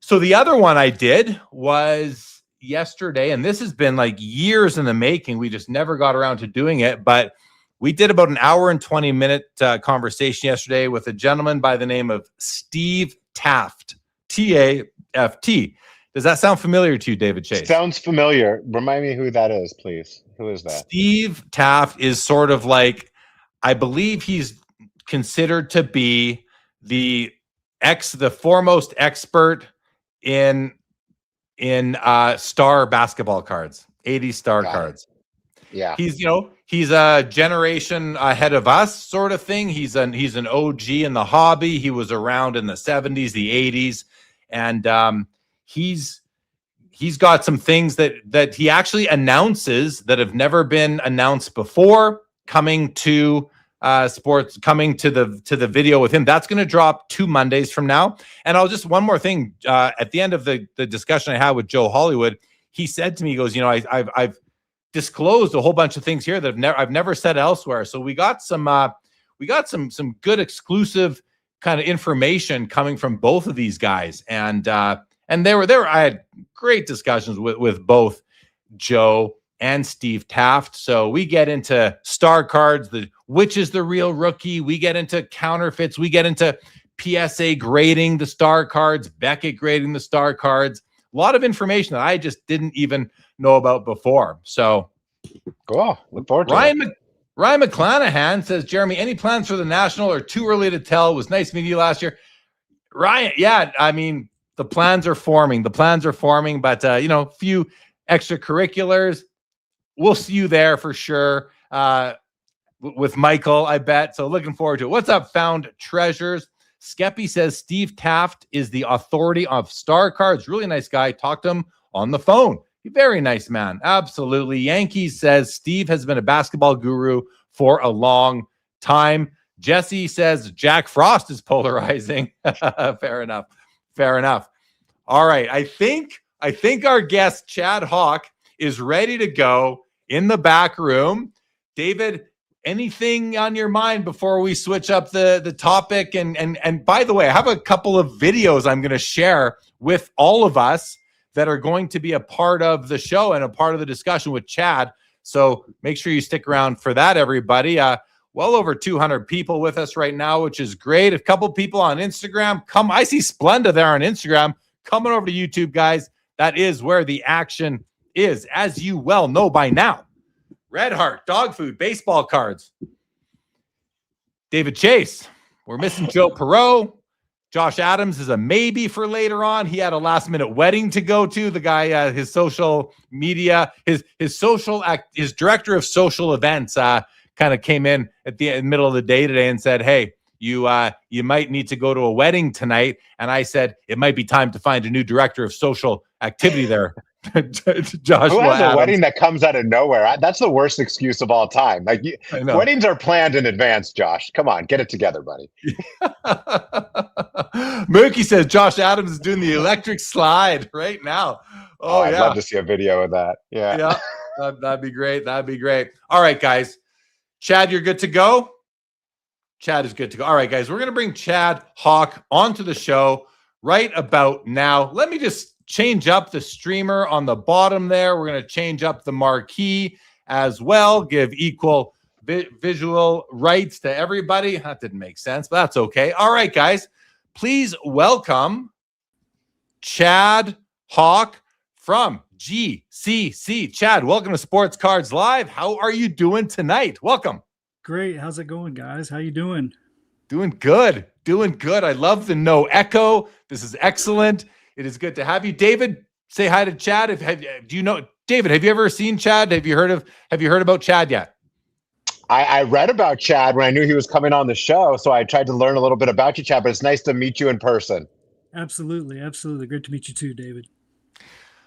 So the other one I did was yesterday, and this has been like years in the making. We just never got around to doing it, but we did about an hour and 20-minute conversation yesterday with a gentleman by the name of Steve Taft, T-A-F-T. Does that sound familiar to you, David Chase? Sounds familiar. Remind me who that is, please. Who is that? Steve Taft is sort of like, I believe he's considered to be the foremost expert in star basketball cards, 80 star cards. Yeah. He's a generation ahead of us sort of thing. He's an OG in the hobby. He was around in the 70s, the 80s, and he's got some things that he actually announces that have never been announced before coming to sports, coming to the video with him. That's going to drop 2 Mondays from now. And I'll just one more thing at the end of the discussion I had with Joe Hollywood, he said to me, he goes, I've disclosed a whole bunch of things here that I've never said elsewhere. So we got some good exclusive kind of information coming from both of these guys, and they were. I had great discussions with both Joe and Steve Taft. So we get into star cards, which is the real rookie. We get into counterfeits. We get into PSA grading the star cards, Beckett grading the star cards. A lot of information that I just didn't even know about before. So cool. Look forward to it. Ryan McClanahan says, Jeremy, any plans for the National or too early to tell? It was nice meeting you last year. Ryan, yeah, I mean, the plans are forming. But few extracurriculars. We'll see you there for sure with Michael, I bet. So looking forward to it. What's up, Found Treasures? Skeppy says Steve Taft is the authority of star cards. Really nice guy. Talked to him on the phone. Very nice man. Absolutely. Yankees says Steve has been a basketball guru for a long time. Jesse says Jack Frost is polarizing. Fair enough. Fair enough. All right. I think our guest, Chad Hawk, is ready to go in the back room. David, anything on your mind before we switch up the topic? And by the way, I have a couple of videos I'm going to share with all of us that are going to be a part of the show and a part of the discussion with Chad. So make sure you stick around for that, everybody. Well over 200 people with us right now, which is great. A couple people on Instagram. I see Splenda there on Instagram. Coming over to YouTube, guys. That is where the action is, as you well know by now. Red Heart, dog food, baseball cards. David Chase. We're missing Joe Perreault. Josh Adams is a maybe for later on. He had a last-minute wedding to go to. The guy, his social media, his director of social events, kind of came in at the middle of the day today and said, "Hey, you might need to go to a wedding tonight." And I said, "It might be time to find a new director of social activity there." Josh, who has a wedding that comes out of nowhere? That's the worst excuse of all time. Like weddings are planned in advance. Josh, come on, get it together, buddy. Mookie says Josh Adams is doing the electric slide right now. Oh, I'd love to see a video of that. Yeah, that'd be great. That'd be great. All right, guys. Chad, you're good to go. Chad is good to go. All right, guys, we're going to bring Chad Hawk onto the show right about now. Let me just change up the streamer on the bottom there. We're going to change up the marquee as well, give equal visual rights to everybody. That didn't make sense, but that's okay. All right, guys, please welcome Chad Hawk from GCC. Chad, welcome to Sports Cards Live. How are you doing tonight? Welcome. Great. How's it going, guys? How you doing? Doing good. Doing good. I love the no echo. This is excellent. It is good to have you. David, say hi to Chad. Do you know David, have you ever seen Chad? Have you heard about Chad yet? I read about Chad when I knew he was coming on the show, so I tried to learn a little bit about you, Chad, but it's nice to meet you in person. Absolutely. Absolutely. Great to meet you too, David.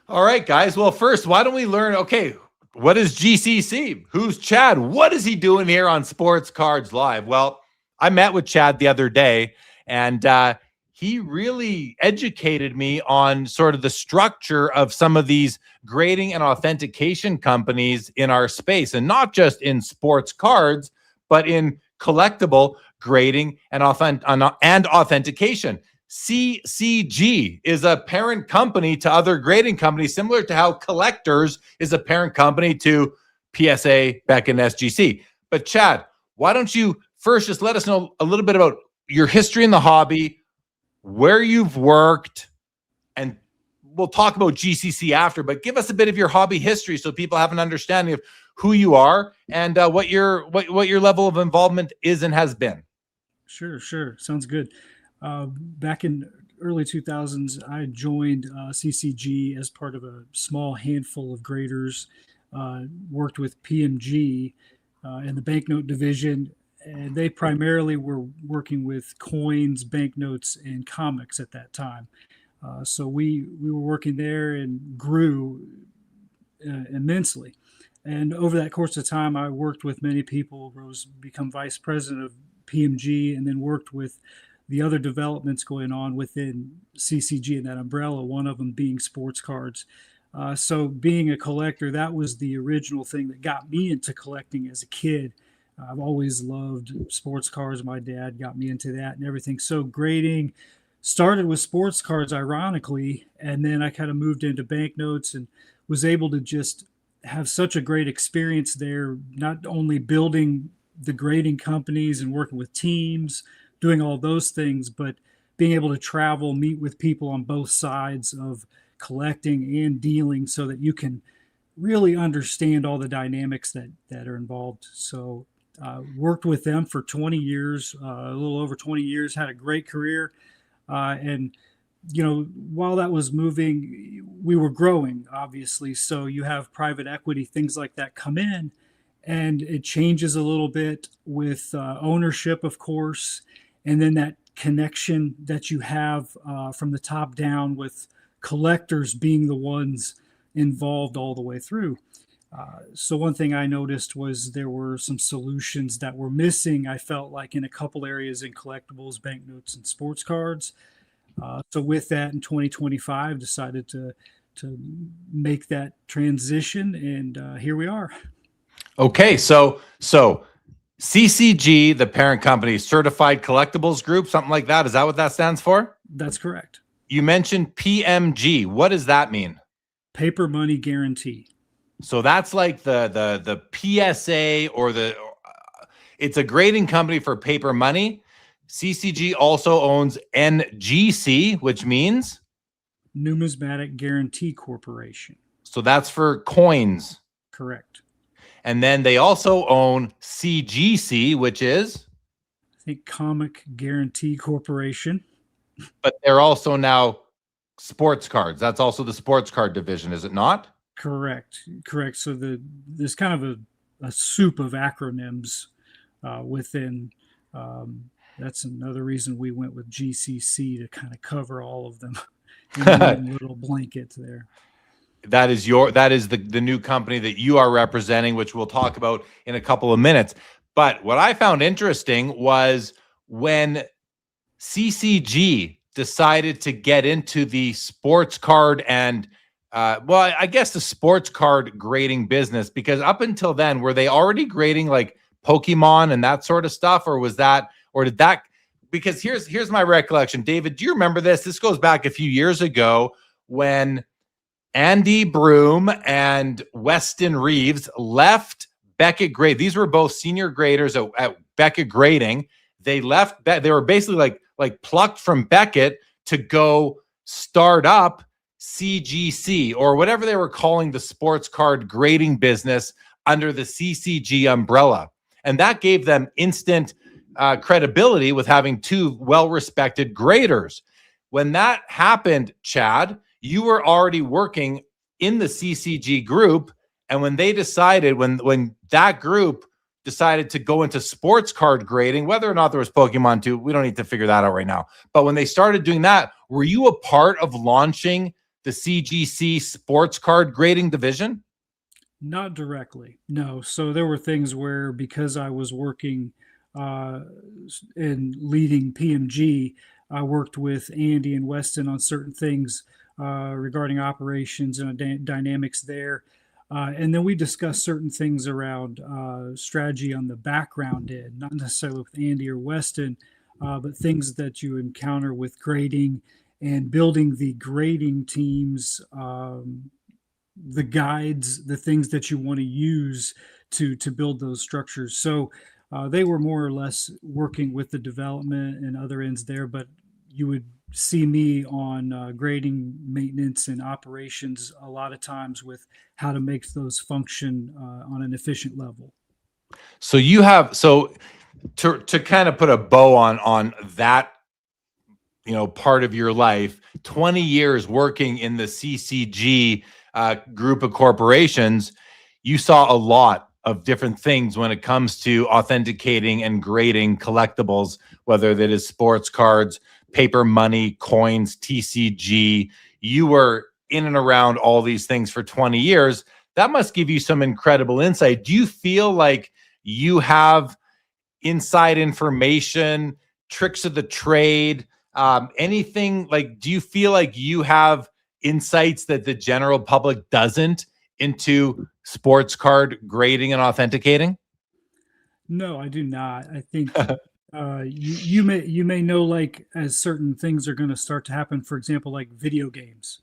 All right, guys. Well, first, why don't we learn, okay, what is GCC? Who's Chad? What is he doing here on Sports Cards Live? Well, I met with Chad the other day, and he really educated me on sort of the structure of some of these grading and authentication companies in our space, and not just in sports cards, but in collectible grading and authentication. CCG is a parent company to other grading companies, similar to how Collectors is a parent company to PSA, Beck, and SGC. But Chad, why don't you first just let us know a little bit about your history in the hobby, where you've worked, and we'll talk about GCC after, but give us a bit of your hobby history so people have an understanding of who you are and what your level of involvement is and has been. Sure. Sounds good. Back in early 2000s, I joined CCG as part of a small handful of graders, worked with PMG in the banknote division, and they primarily were working with coins, banknotes, and comics at that time. So we were working there and grew immensely. And over that course of time, I worked with many people, become vice president of PMG, and then worked with the other developments going on within CCG and that umbrella, one of them being sports cards. So being a collector, that was the original thing that got me into collecting as a kid. I've always loved sports cards. My dad got me into that and everything. So grading started with sports cards, ironically, and then I kind of moved into banknotes and was able to just have such a great experience there, not only building the grading companies and working with teams, doing all those things, but being able to travel, meet with people on both sides of collecting and dealing so that you can really understand all the dynamics that are involved. So worked with them for 20 years, a little over 20 years, had a great career. And, while that was moving, we were growing, obviously. So you have private equity, things like that come in, and it changes a little bit with ownership, of course. And then that connection that you have from the top down with collectors being the ones involved all the way through. So one thing I noticed was there were some solutions that were missing, I felt like, in a couple areas in collectibles, banknotes, and sports cards. So with that, in 2025, decided to make that transition, and here we are. Okay, so CCG, the parent company, Certified Collectibles Group, something like that. Is that what that stands for? That's correct. You mentioned PMG. What does that mean? Paper money guarantee. So that's like the PSA or it's a grading company for paper money. CCG also owns NGC, which means Numismatic Guarantee Corporation. So that's for coins. Correct. And then they also own CGC, which is? I think Comic Guarantee Corporation. But they're also now sports cards. That's also the sports card division, is it not? Correct. So there's kind of a soup of acronyms within. That's another reason we went with GCC to kind of cover all of them in one little blanket there. That is the new company that you are representing, which we'll talk about in a couple of minutes. But what I found interesting was when CCG decided to get into the sports card and I guess the sports card grading business, because up until then, were they already grading like Pokemon and that sort of stuff, or did that? Because here's my recollection. David, do you remember this? This goes back a few years ago when Andy Broom and Weston Reeves left Beckett Grade. These were both senior graders at Beckett Grading. They left. They were basically like plucked from Beckett to go start up CGC, or whatever they were calling the sports card grading business under the CCG umbrella. And that gave them instant credibility with having two well-respected graders. When that happened, Chad, you were already working in the CCG group. And when they decided, when that group decided to go into sports card grading, whether or not there was Pokemon 2, we don't need to figure that out right now. But when they started doing that, were you a part of launching the CGC sports card grading division? Not directly, no. So there were things where, because I was working in leading PMG, I worked with Andy and Weston on certain things regarding operations and dynamics there. And then we discussed certain things around strategy on the background end, not necessarily with Andy or Weston, but things that you encounter with grading and building the grading teams, the guides, the things that you want to use to build those structures. So they were more or less working with the development and other ends there, but you would see me on grading, maintenance, and operations a lot of times with how to make those function on an efficient level. So you have, so to kind of put a bow on that, you know, part of your life, 20 years working in the CCG group of corporations, you saw a lot of different things when it comes to authenticating and grading collectibles, whether that is sports cards, paper money, coins, TCG. You were in and around all these things for 20 years. That must give you some incredible insight. Do you feel like you have inside information, tricks of the trade, anything like, do you feel like you have insights that the general public doesn't into sports card grading and authenticating? No, I do not. I think you may know, like, as certain things are going to start to happen, for example, like video games.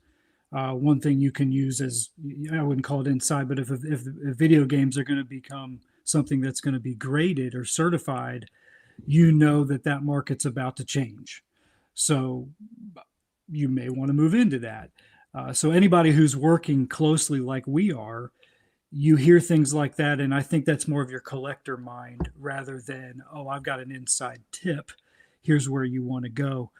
One thing you can use as, I wouldn't call it inside, but if video games are going to become something that's going to be graded or certified, you know that market's about to change. So you may want to move into that. So anybody who's working closely like we are, you hear things like that, and I think that's more of your collector mind rather than, oh, I've got an inside tip. Here's where you want to go.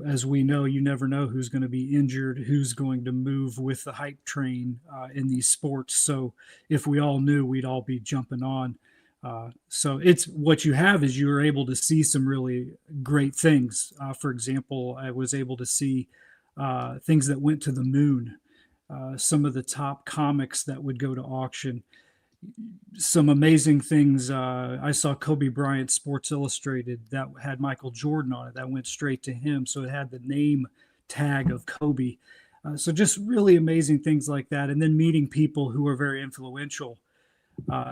As we know, you never know who's going to be injured, who's going to move with the hype train in these sports. So if we all knew, we'd all be jumping on. So it's what you have is you're able to see some really great things. For example, I was able to see things that went to the moon. Some of the top comics that would go to auction, some amazing things. I saw Kobe Bryant Sports Illustrated that had Michael Jordan on it. That went straight to him. So it had the name tag of Kobe. So just really amazing things like that. And then meeting people who are very influential.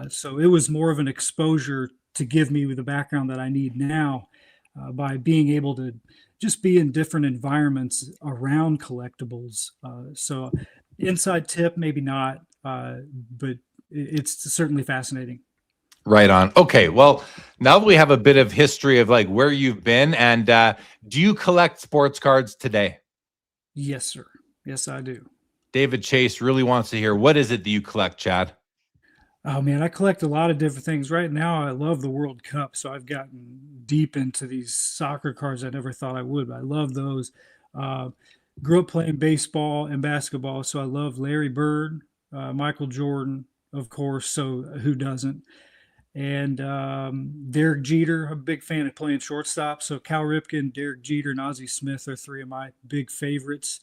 So it was more of an exposure to give me the background that I need now by being able to just be in different environments around collectibles. So inside tip, maybe not, but it's certainly fascinating. Right on. Okay. Well, now that we have a bit of history of like where you've been, and do you collect sports cards today? Yes, sir. Yes, I do. David Chase really wants to hear, what is it that you collect, Chad? Oh man, I collect a lot of different things. Right now, I love the World Cup, so I've gotten deep into these soccer cards I never thought I would, but I love those. Grew up playing baseball and basketball, so I love Larry Bird, Michael Jordan, of course, so who doesn't? And Derek Jeter, I'm a big fan of playing shortstop, so Cal Ripken, Derek Jeter, and Ozzie Smith are three of my big favorites.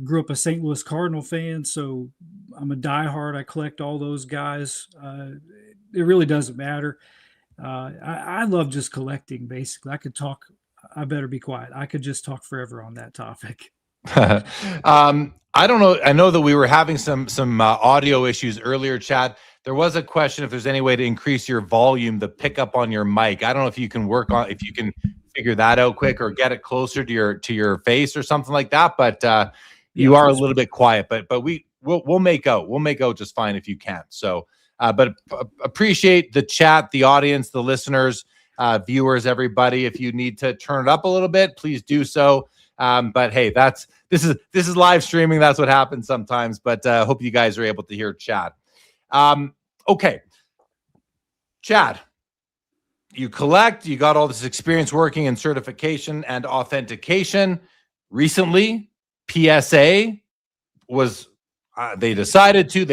Grew up a St. Louis Cardinal fan, so I'm a diehard. I collect all those guys. It really doesn't matter. I love just collecting, basically. I could talk. I better be quiet. I could just talk forever on that topic. I don't know. I know that we were having some audio issues earlier, Chad. There was a question if there's any way to increase your volume, the pickup on your mic. I don't know if you can work on, if you can figure that out quick or get it closer to your face or something like that. But you are a little bit quiet, but we'll make out. We'll make out just fine if you can. So, but appreciate the chat, the audience, the listeners, viewers, everybody. If you need to turn it up a little bit, please do so. But hey, this is live streaming. That's what happens sometimes. But hope you guys are able to hear Chad. Okay, Chad. you collect, you got all this experience working in certification and authentication. Recently, PSA was, they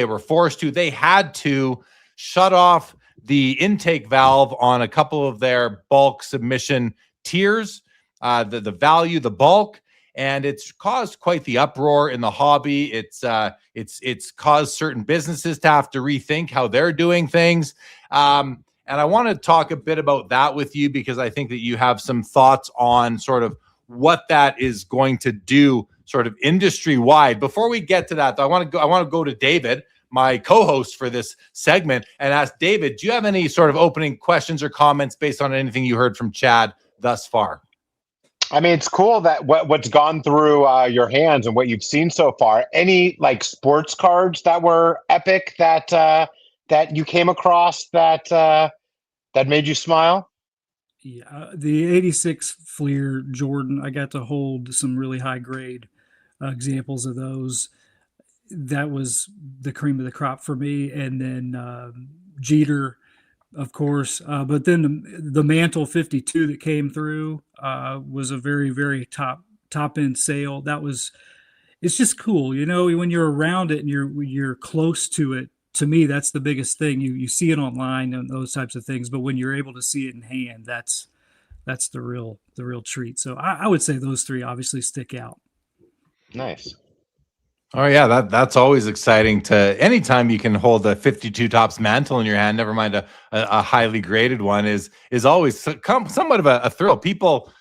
were forced to, they had to shut off the intake valve on a couple of their bulk submission tiers, the value, the bulk, and it's caused quite the uproar in the hobby. It's caused certain businesses to have to rethink how they're doing things. And I want to talk a bit about that with you, because I think that you have some thoughts on sort of what that is going to do sort of industry wide. Before we get to that, though, I want to go to David, my co-host for this segment, and ask David, do you have any sort of opening questions or comments based on anything you heard from Chad thus far? I mean, it's cool that what's gone through your hands and what you've seen so far. Any like sports cards that were epic that that you came across that made you smile? Yeah, the 86 Fleer Jordan, I got to hold some really high grade examples of those. That was the cream of the crop for me. And then Jeter, of course. But then the Mantle 52 that came through was a very, very top end sale. It's just cool, when you're around it and you're close to it. To me, that's the biggest thing. You see it online and those types of things, but when you're able to see it in hand, that's the real treat. So I would say those three obviously stick out. Nice. Oh yeah, that's always exciting. To anytime you can hold a 52 tops Mantle in your hand, never mind a highly graded one, is always somewhat of a thrill. People,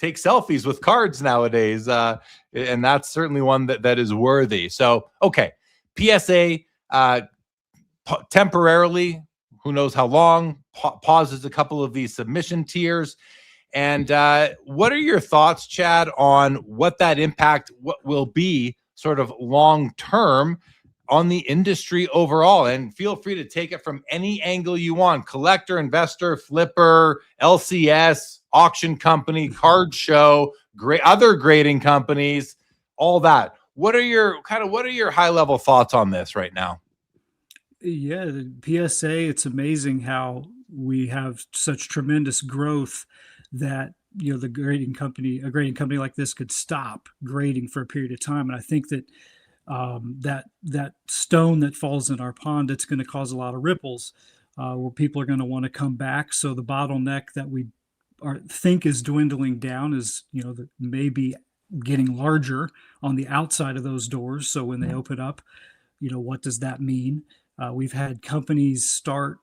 take selfies with cards nowadays, and that's certainly one that is worthy. So okay, PSA temporarily, who knows how long, pauses a couple of these submission tiers. And what are your thoughts, Chad, on what that impact will be sort of long term on the industry overall? And feel free to take it from any angle you want: collector, investor, flipper, LCS, auction company, card show, other grading companies, all that. What are your high level thoughts on this right now? Yeah, the PSA, it's amazing how we have such tremendous growth that a grading company like this could stop grading for a period of time. And I think that that stone that falls in our pond, it's going to cause a lot of ripples where people are going to want to come back. So the bottleneck that we think is dwindling down is, that maybe getting larger on the outside of those doors. So when they open up, what does that mean? We've had companies start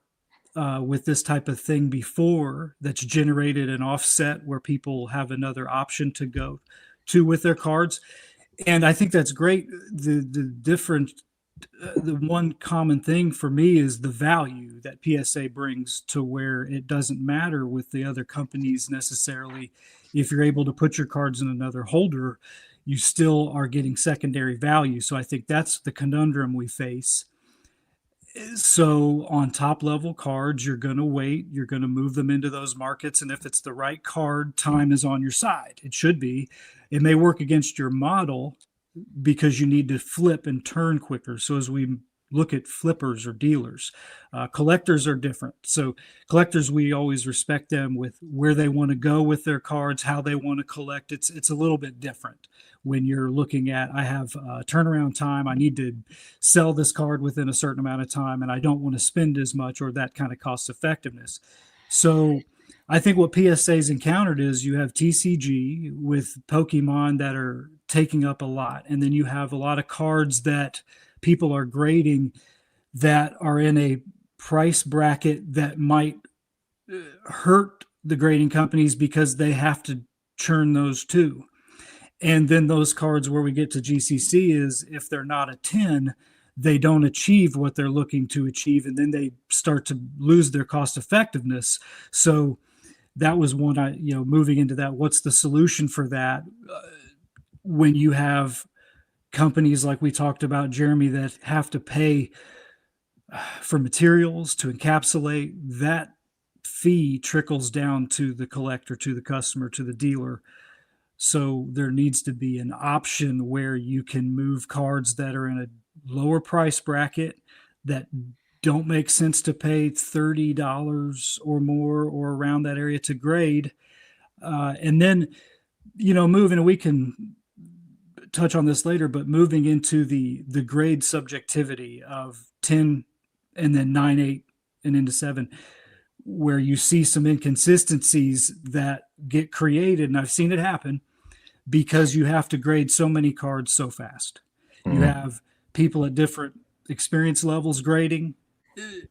with this type of thing before that's generated an offset where people have another option to go to with their cards. And I think that's great. The one common thing for me is the value that PSA brings, to where it doesn't matter with the other companies necessarily. If you're able to put your cards in another holder, you still are getting secondary value. So I think that's the conundrum we face. So on top level cards, you're going to wait, you're going to move them into those markets. And if it's the right card, time is on your side. It should be. It may work against your model because you need to flip and turn quicker. So as we look at flippers or dealers, collectors are different. So collectors, we always respect them with where they want to go with their cards, how they want to collect. It's a little bit different when you're looking at, I have turnaround time, I need to sell this card within a certain amount of time, and I don't want to spend as much, or that kind of cost effectiveness. So I think what PSA's encountered is you have TCG with Pokemon that are taking up a lot, and then you have a lot of cards that people are grading that are in a price bracket that might hurt the grading companies because they have to churn those too. And then those cards where we get to GCC is, if they're not a 10, they don't achieve what they're looking to achieve, and then they start to lose their cost effectiveness. So that was one, moving into that, what's the solution for that? When you have companies like we talked about, Jeremy, that have to pay for materials to encapsulate, that fee trickles down to the collector, to the customer, to the dealer. So there needs to be an option where you can move cards that are in a lower price bracket that don't make sense to pay $30 or more or around that area to grade. And then, moving, and we can touch on this later, but moving into the grade subjectivity of 10 and then 9, 8 and into 7, where you see some inconsistencies that get created. And I've seen it happen because you have to grade so many cards so fast. You have people at different experience levels grading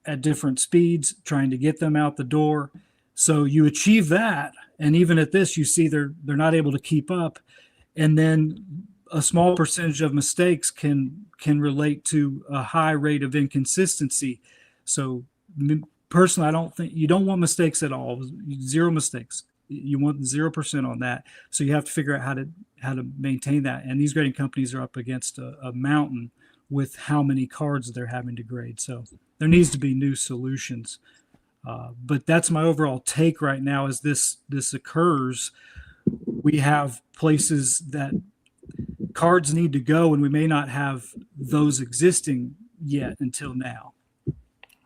at different speeds, trying to get them out the door. So you achieve that. And even at this, you see they're not able to keep up. And then a small percentage of mistakes can relate to a high rate of inconsistency. So personally, I don't think you don't want mistakes at all. 0 mistakes. You want 0% on that. So you have to figure out how to maintain that. And these grading companies are up against a mountain with how many cards they're having to grade. So there needs to be new solutions. But that's my overall take right now. As this occurs, we have places that cards need to go, and we may not have those existing yet until now.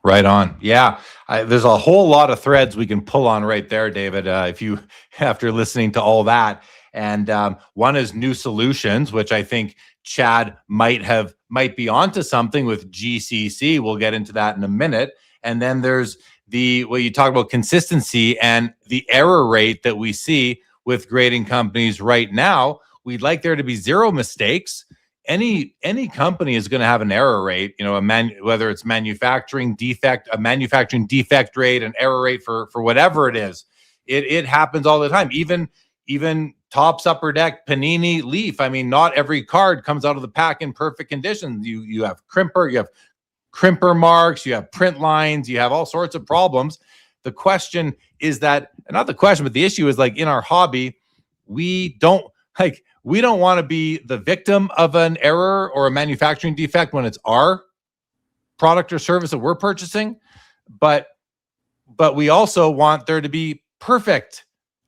Right on. Yeah. There's a whole lot of threads we can pull on right there, David, if you, after listening to all that. And one is new solutions, which I think Chad might be onto something with GCC. We'll get into that in a minute. And then there's you talk about consistency and the error rate that we see with grading companies right now. We'd like there to be 0 mistakes. Any company is going to have an error rate, whether it's manufacturing defect, a manufacturing defect rate, an error rate for whatever it is. It happens all the time. Even Topps Upper Deck, Panini, Leaf. I mean, not every card comes out of the pack in perfect condition. You have crimper marks, you have print lines, you have all sorts of problems. The question is that, not the question, but the issue is, like, in our hobby, we don't want to be the victim of an error or a manufacturing defect when it's our product or service that we're purchasing. But we also want there to be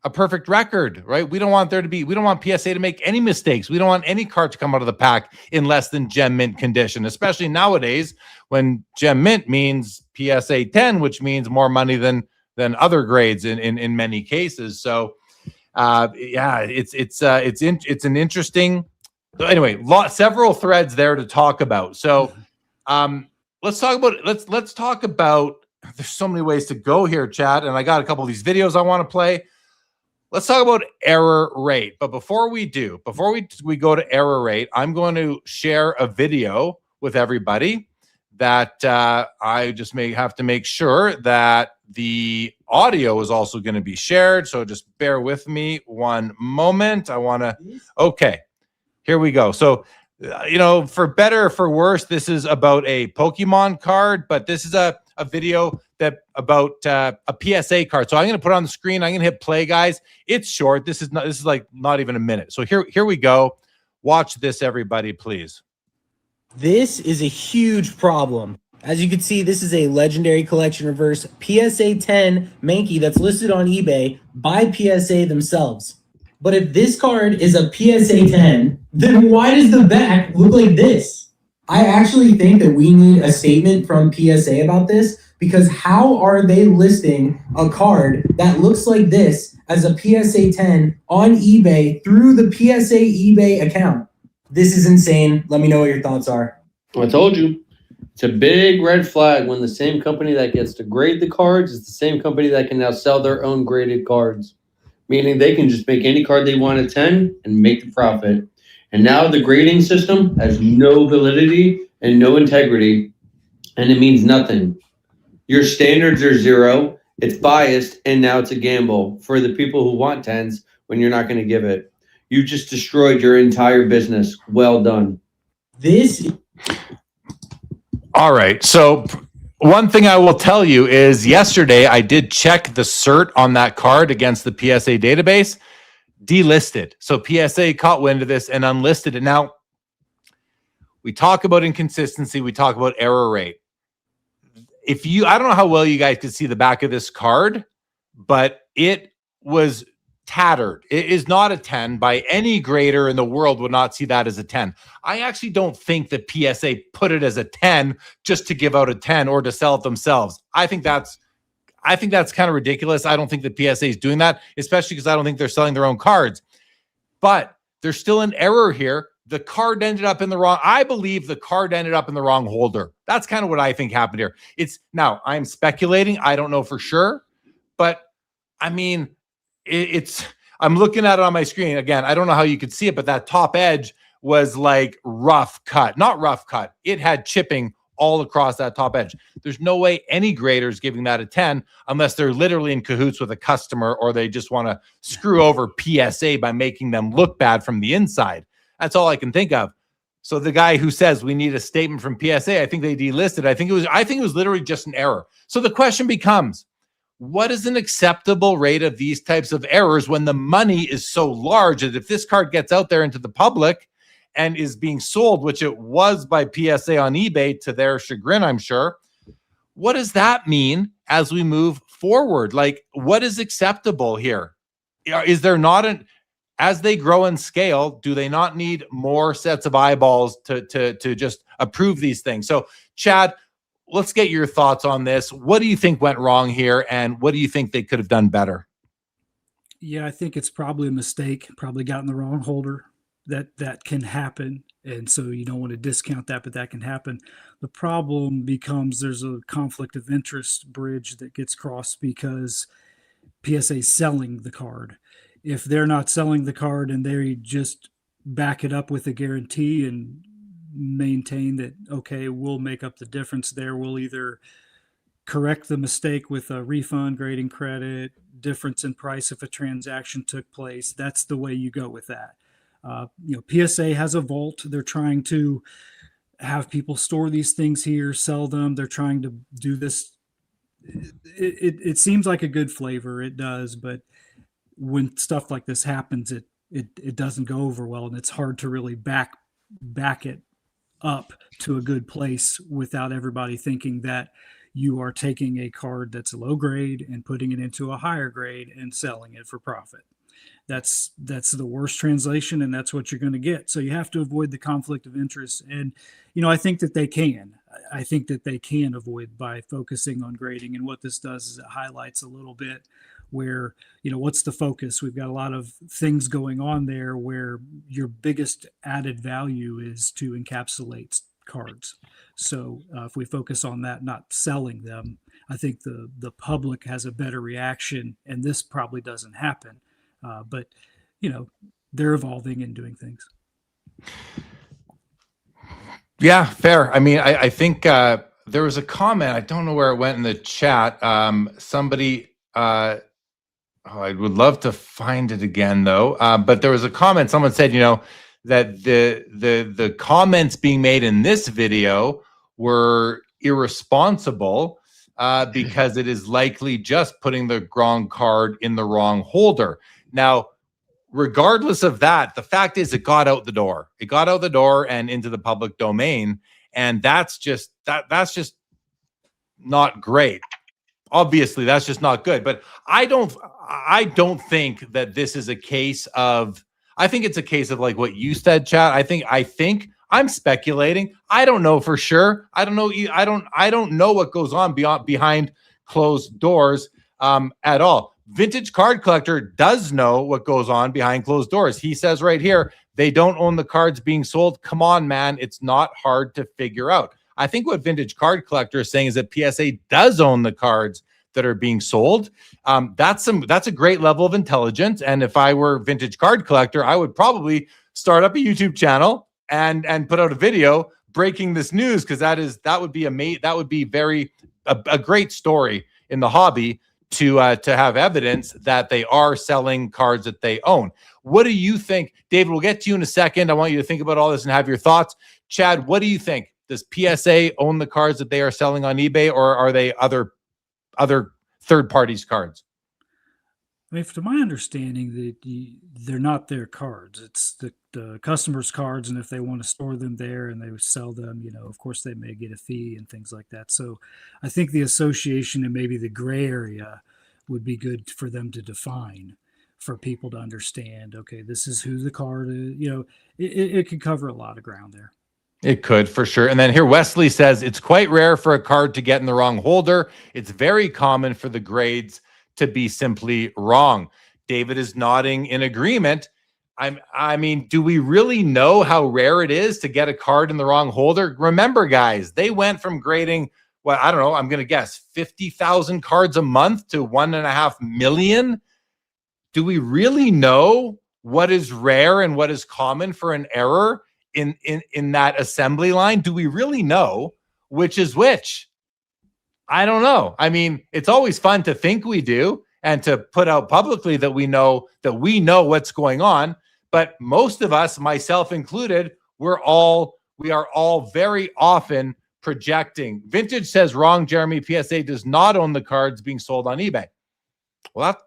a perfect record, right? We don't want PSA to make any mistakes. We don't want any card to come out of the pack in less than gem mint condition, especially nowadays when gem mint means PSA 10, which means more money than other grades in many cases. So it's an interesting, anyway, several threads there to talk about. So let's talk about, there's so many ways to go here, Chad, and I got a couple of these videos I want to play. Let's talk about error rate. But before we go to error rate, I'm going to share a video with everybody that I just may have to make sure that the audio is also going to be shared. So just bear with me one moment. Okay, here we go. So, for better or for worse, this is about a Pokemon card, but this is a video about a PSA card. So I'm going to put it on the screen. I'm going to hit play, guys. It's short. This is like not even a minute. So here we go. Watch this, everybody, please. This is a huge problem. As you can see, this is a legendary collection reverse PSA 10 Mankey that's listed on eBay by PSA themselves. But if this card is a PSA 10, then why does the back look like this? I actually think that we need a statement from PSA about this, because how are they listing a card that looks like this as a PSA 10 on eBay through the PSA eBay account? This is insane. Let me know what your thoughts are. I told you. It's a big red flag when the same company that gets to grade the cards is the same company that can now sell their own graded cards, meaning they can just make any card they want at 10 and make the profit. And now the grading system has no validity and no integrity, and it means nothing. Your standards are 0, it's biased, and now it's a gamble for the people who want 10s when you're not going to give it. You just destroyed your entire business. Well done. All right. So one thing I will tell you is yesterday I did check the cert on that card against the PSA database, delisted. So PSA caught wind of this and unlisted it. Now, we talk about inconsistency. We talk about error rate. I don't know how well you guys could see the back of this card, but it was tattered. It is not a 10 by any grader in the world would not see that as a 10. I actually don't think that PSA put it as a 10 just to give out a 10 or to sell it themselves. I think that's kind of ridiculous. I don't think the PSA is doing that, especially because I don't think they're selling their own cards. But there's still an error here. The card ended up in the wrong. I believe the card ended up in the wrong holder. That's kind of what I think happened here. Now I'm speculating. I don't know for sure, but I mean, I'm looking at it on my screen again. I don't know how you could see it, but that top edge was like rough cut, not rough cut. It had chipping all across that top edge. There's no way any grader is giving that a 10 unless they're literally in cahoots with a customer or they just want to screw over PSA by making them look bad from the inside. That's all I can think of. So the guy who says we need a statement from PSA, I think they delisted. I think it was literally just an error. So the question becomes, what is an acceptable rate of these types of errors when the money is so large that if this card gets out there into the public and is being sold, which it was by PSA on eBay to their chagrin, I'm sure, what does that mean as we move forward? Like, what is acceptable here? Is there not as they grow in scale, do they not need more sets of eyeballs to just approve these things? So, Chad, let's get your thoughts on this. What do you think went wrong here, and what do you think they could have done better? Yeah, I think it's probably a mistake, probably gotten the wrong holder. That can happen. And so you don't want to discount that, but that can happen. The problem becomes there's a conflict of interest bridge that gets crossed because PSA is selling the card. If they're not selling the card and they just back it up with a guarantee and maintain that, okay, we'll make up the difference there. We'll either correct the mistake with a refund, grading credit, difference in price if a transaction took place. That's the way you go with that. PSA has a vault. They're trying to have people store these things here, sell them. They're trying to do this. It seems like a good flavor. It does, but when stuff like this happens, it doesn't go over well, and it's hard to really back it up to a good place without everybody thinking that you are taking a card that's a low grade and putting it into a higher grade and selling it for profit. That's the worst translation, and that's what you're going to get. So you have to avoid the conflict of interest. And, I think that they can. I think that they can avoid by focusing on grading. And what this does is it highlights a little bit where, what's the focus? We've got a lot of things going on there where your biggest added value is to encapsulate cards. So if we focus on that, not selling them, I think the public has a better reaction, and this probably doesn't happen. But they're evolving and doing things. Yeah, fair. I mean, I think there was a comment. I don't know where it went in the chat. Somebody, I would love to find it again though. But there was a comment. Someone said, that the comments being made in this video were irresponsible because it is likely just putting the wrong card in the wrong holder. Now, regardless of that, the fact is it got out the door. It got out the door and into the public domain, and that's just not great. Obviously, that's just not good. But I don't think that this is a case of. I think it's a case of like what you said, Chad. I think I'm speculating. I don't know for sure. I don't know. I don't know what goes on behind closed doors at all. Vintage Card Collector does know what goes on behind closed doors. He says right here, they don't own the cards being sold. Come on, man. It's not hard to figure out. I think what Vintage Card Collector is saying is that PSA does own the cards that are being sold. That's a great level of intelligence. And if I were Vintage Card Collector, I would probably start up a YouTube channel and put out a video breaking this news, because that would be a great story in the hobby to have evidence that they are selling cards that they own. What do you think? David, we'll get to you in a second. I want you to think about all this and have your thoughts. Chad, what do you think? Does PSA own the cards that they are selling on eBay, or are they other third parties' cards? I mean, to my understanding, they're not their cards. It's the customer's cards, and if they want to store them there and they sell them, of course they may get a fee and things like that. So I think the association and maybe the gray area would be good for them to define. for people to understand, okay, this is who the card is. It could cover a lot of ground there. It could, for sure. And then here, Wesley says, it's quite rare for a card to get in the wrong holder. It's very common for the grades to be simply wrong. David is nodding in agreement. I mean, do we really know how rare it is to get a card in the wrong holder? Remember, guys, they went from grading, well, I don't know, I'm going to guess 50,000 cards a month to 1.5 million. Do we really know what is rare and what is common for an error in that assembly line? Do we really know which is which? I don't know. I mean, it's always fun to think we do and to put out publicly that we know what's going on. But most of us, myself included, we are all very often projecting. Vintage says wrong, Jeremy. PSA does not own the cards being sold on eBay. Well,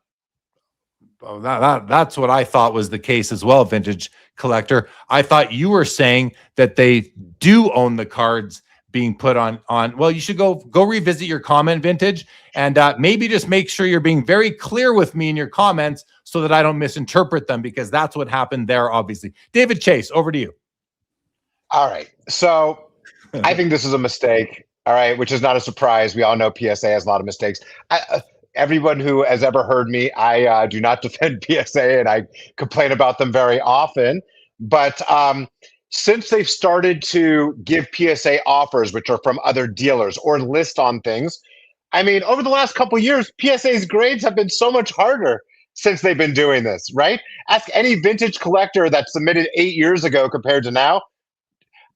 that's what I thought was the case as well, Vintage Collector. I thought you were saying that they do own the cards being put on. Well, you should go revisit your comment, Vintage, and maybe just make sure you're being very clear with me in your comments so that I don't misinterpret them, because that's what happened there, obviously. David Chase, over to you. All right. So I think this is a mistake, all right, which is not a surprise. We all know PSA has a lot of mistakes. Everyone who has ever heard me, I do not defend PSA, and I complain about them very often. But since they've started to give PSA offers, which are from other dealers, or list on things, I mean, over the last couple of years, PSA's grades have been so much harder since they've been doing this, right? Ask any vintage collector that submitted 8 years ago compared to now.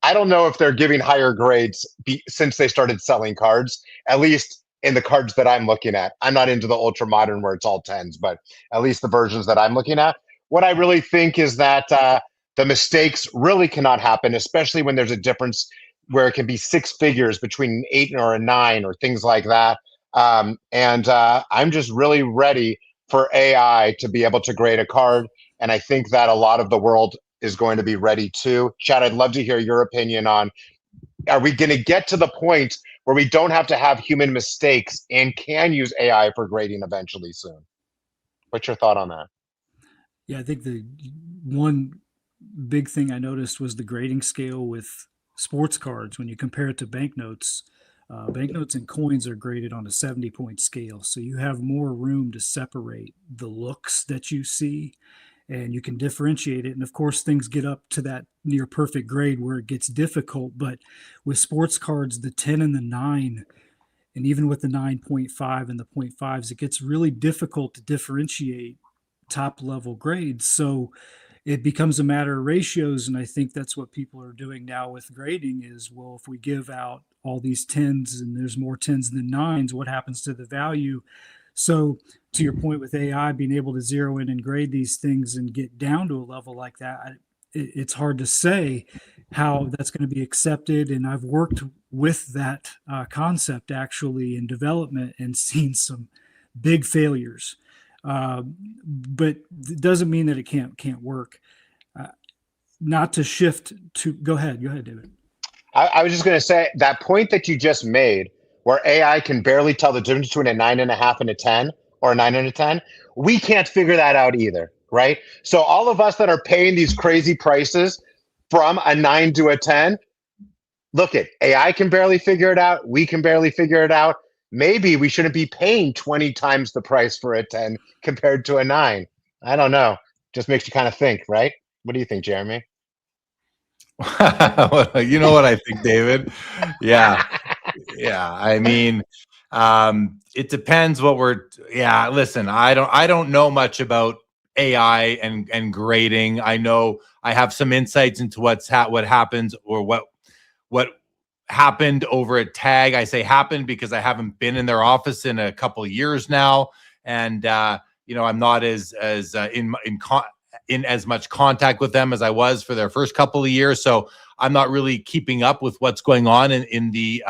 I don't know if they're giving higher grades since they started selling cards, at least in the cards that I'm looking at. I'm not into the ultra modern where it's all 10s, but at least the versions that I'm looking at. What I really think is that the mistakes really cannot happen, especially when there's a difference where it can be 6 figures between an 8 or a 9 or things like that. I'm just really ready for AI to be able to grade a card. And I think that a lot of the world is going to be ready too. Chad, I'd love to hear your opinion on, are we going to get to the point where we don't have to have human mistakes and can use AI for grading eventually soon? What's your thought on that? Yeah, I think the one big thing I noticed was the grading scale with sports cards. When you compare it to banknotes, banknotes and coins are graded on a 70-point scale. So you have more room to separate the looks that you see, and you can differentiate it. And of course, things get up to that near perfect grade where it gets difficult. But with sports cards, the 10 and the 9, and even with the 9.5 and the 0.5s, it gets really difficult to differentiate top level grades. So it becomes a matter of ratios. And I think that's what people are doing now with grading is, well, if we give out all these 10s and there's more 10s than 9s, what happens to the value? So to your point with AI being able to zero in and grade these things and get down to a level like that, it's hard to say how that's going to be accepted. And I've worked with that concept actually in development and seen some big failures. But it doesn't mean that it can't work. Not to shift to, go ahead, David. I was just going to say that point that you just made, where AI can barely tell the difference between a 9.5 and a 10, or a 9 and a 10, we can't figure that out either, right? So all of us that are paying these crazy prices from a 9 to a 10, look at AI can barely figure it out. We can barely figure it out. Maybe we shouldn't be paying 20 times the price for a 10 compared to a 9. I don't know. Just makes you kind of think, right? What do you think, Jeremy? You know what I think, David? Yeah. I mean, it depends what listen, I don't know much about AI and grading. I know I have some insights into what happens, or what happened over at Tag. I say happened because I haven't been in their office in a couple of years now. And, I'm not in as much contact with them as I was for their first couple of years. So I'm not really keeping up with what's going on in the,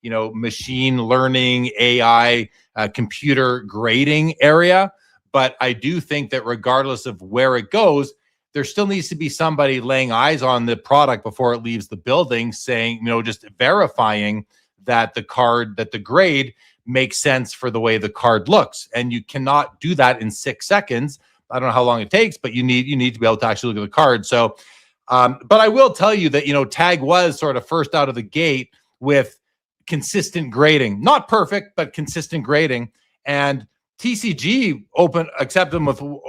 machine learning, AI, computer grading area. But I do think that regardless of where it goes, there still needs to be somebody laying eyes on the product before it leaves the building, saying, just verifying that the grade makes sense for the way the card looks. And you cannot do that in 6 seconds I don't know how long it takes, but you need to be able to actually look at the card. So, but I will tell you that, Tag was sort of first out of the gate with consistent grading, not perfect, but consistent grading. And TCG accepted them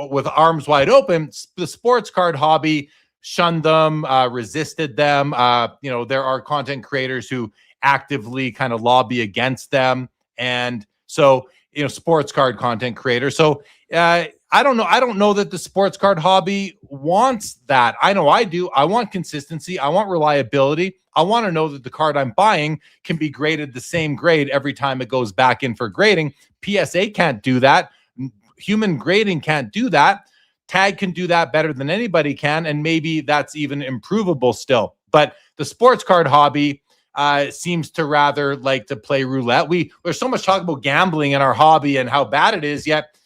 with arms wide open. The sports card hobby shunned them, resisted them. There are content creators who actively kind of lobby against them. And so, sports card content creators. So I don't know. I don't know that the sports card hobby wants that. I know I do. I want consistency. I want reliability. I want to know that the card I'm buying can be graded the same grade every time it goes back in for grading. PSA can't do that. Human grading can't do that. Tag can do that better than anybody can, and maybe that's even improvable still. But the sports card hobby seems to rather like to play roulette. There's so much talk about gambling in our hobby and how bad it is, yet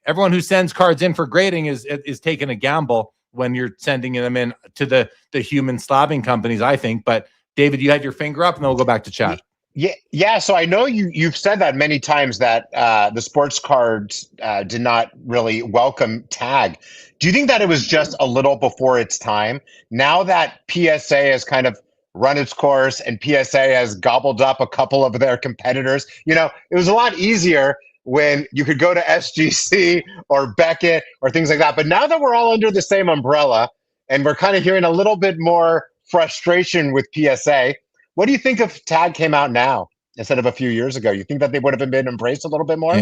everyone who sends cards in for grading is taking a gamble when you're sending them in to the human slabbing companies, I think. But David, you had your finger up, and then we'll go back to Chad. Yeah. So I know you've said that many times that the sports cards did not really welcome Tag. Do you think that it was just a little before its time? Now that PSA has kind of run its course and PSA has gobbled up a couple of their competitors, it was a lot easier when you could go to SGC or Beckett or things like that. But now that we're all under the same umbrella and we're kind of hearing a little bit more frustration with PSA, what do you think if Tag came out now instead of a few years ago? You think that they would have been embraced a little bit more?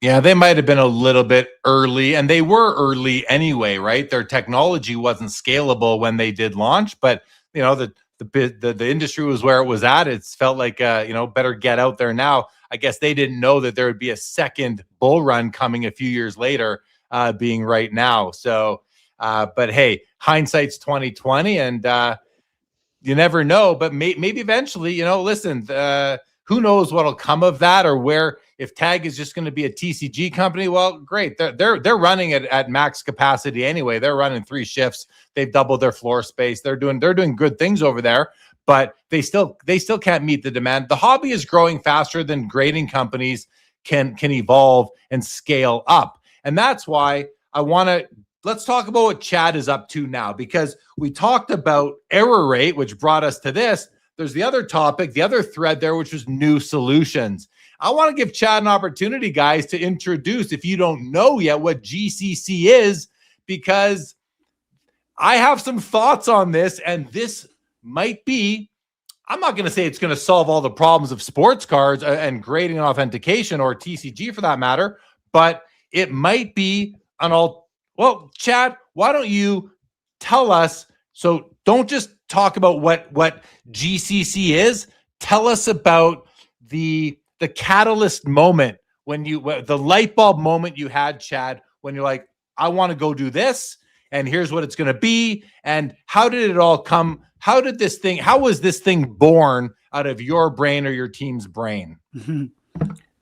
Yeah, they might have been a little bit early, and they were early anyway, right? Their technology wasn't scalable when they did launch, but the industry was where it was at. It's felt like better get out there now. I guess they didn't know that there would be a second bull run coming a few years later, being right now. So, but hey, hindsight's 2020, and you never know. But maybe eventually, listen, who knows what'll come of that, or where if Tag is just going to be a TCG company. Well, great, they're running it at max capacity anyway. They're running 3 shifts. They've doubled their floor space. They're doing good things over there. But they still can't meet the demand. The hobby is growing faster than grading companies can evolve and scale up. And that's why let's talk about what Chad is up to now, because we talked about error rate, which brought us to this. There's the other topic, the other thread there, which was new solutions. I want to give Chad an opportunity, guys, to introduce, if you don't know yet, what GCC is, because I have some thoughts on this, and this might be, I'm not going to say it's going to solve all the problems of sports cards and grading and authentication, or TCG for that matter, but it might be well, Chad, why don't you tell us? So don't just talk about what GCC is. Tell us about the catalyst moment, the light bulb moment you had, Chad, when you're like, I want to go do this, and here's what it's going to be. And how did it all come? How was this thing born out of your brain or your team's brain? Mm-hmm.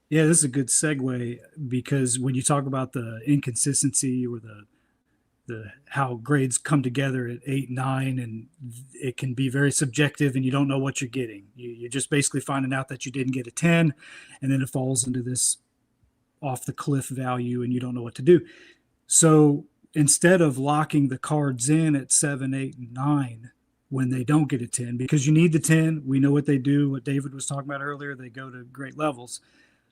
Yeah, this is a good segue, because when you talk about the inconsistency or the how grades come together at 8, 9, and it can be very subjective, and you don't know what you're getting. You're just basically finding out that you didn't get a 10, and then it falls into this off the cliff value, and you don't know what to do. So instead of locking the cards in at 7, 8, and 9 when they don't get a 10, because you need the 10, we know what they do, what David was talking about earlier, they go to great levels.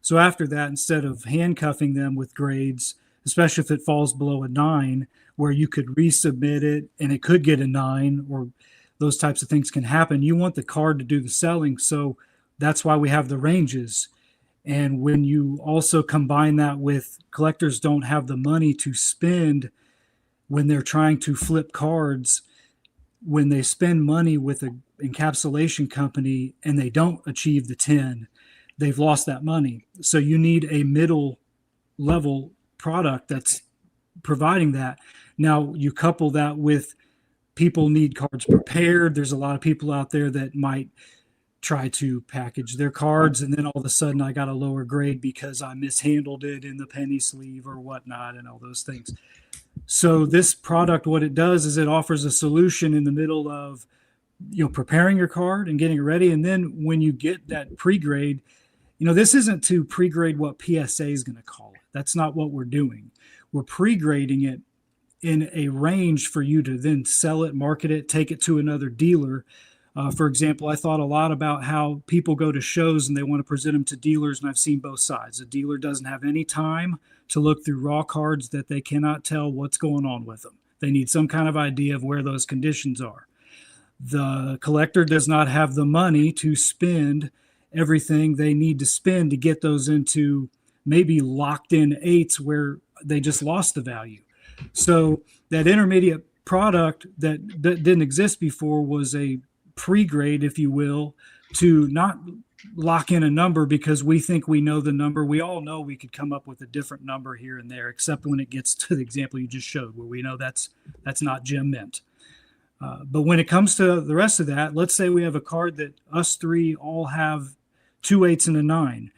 So after that, instead of handcuffing them with grades, especially if it falls below a 9, where you could resubmit it and it could get a 9, or those types of things can happen, you want the card to do the selling. So that's why we have the ranges. And when you also combine that with collectors don't have the money to spend when they're trying to flip cards, when they spend money with an encapsulation company and they don't achieve the 10, they've lost that money. So you need a middle level product that's providing that. Now you couple that with people need cards prepared. There's a lot of people out there that might try to package their cards, and then all of a sudden I got a lower grade because I mishandled it in the penny sleeve or whatnot and all those things. So this product, what it does is it offers a solution in the middle of, preparing your card and getting it ready. And then when you get that pre-grade, this isn't to pre-grade what PSA is going to call it. That's not what we're doing. We're pre-grading it in a range for you to then sell it, market it, take it to another dealer. For example, I thought a lot about how people go to shows and they want to present them to dealers, and I've seen both sides. The dealer doesn't have any time to look through raw cards that they cannot tell what's going on with them. They need some kind of idea of where those conditions are. The collector does not have the money to spend everything they need to spend to get those into maybe locked in 8s where they just lost the value. So that intermediate product that didn't exist before was a pre-grade, if you will, to not lock in a number because we think we know the number. We all know we could come up with a different number here and there, except when it gets to the example you just showed where we know that's not gem mint. But when it comes to the rest of that, let's say we have a card that us three all have 2 8s and a 9.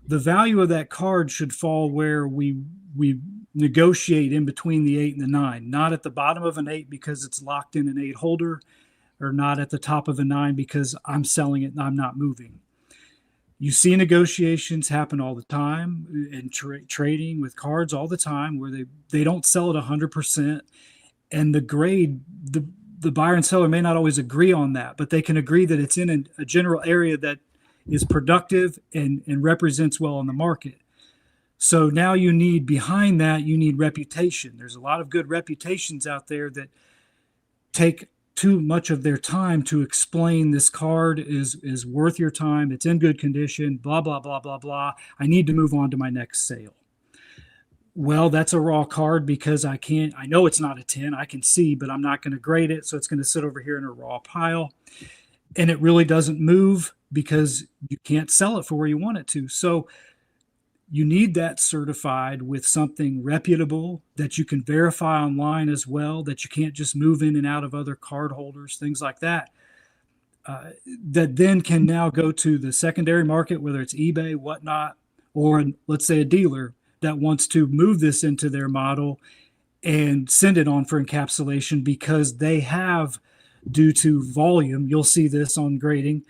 The value of that card should fall where we negotiate in between the 8 and the 9, not at the bottom of an 8 because it's locked in an 8 holder, or not at the top of a 9 because I'm selling it and I'm not moving. You see negotiations happen all the time in trading with cards all the time where they don't sell at 100%, and the grade, the buyer and seller may not always agree on that, but they can agree that it's in a general area that is productive and represents well on the market. So now you need, behind that, you need reputation. There's a lot of good reputations out there that take too much of their time to explain this card is worth your time. It's in good condition, blah, blah, blah, blah, blah. I need to move on to my next sale. Well, that's a raw card because I know it's not a 10, I can see, but I'm not going to grade it. So it's going to sit over here in a raw pile, and it really doesn't move because you can't sell it for where you want it to. So you need that certified with something reputable that you can verify online as well, that you can't just move in and out of other card holders, things like that, that then can now go to the secondary market, whether it's eBay, whatnot, or let's say a dealer that wants to move this into their model and send it on for encapsulation because they have, due to volume, you'll see this on grading,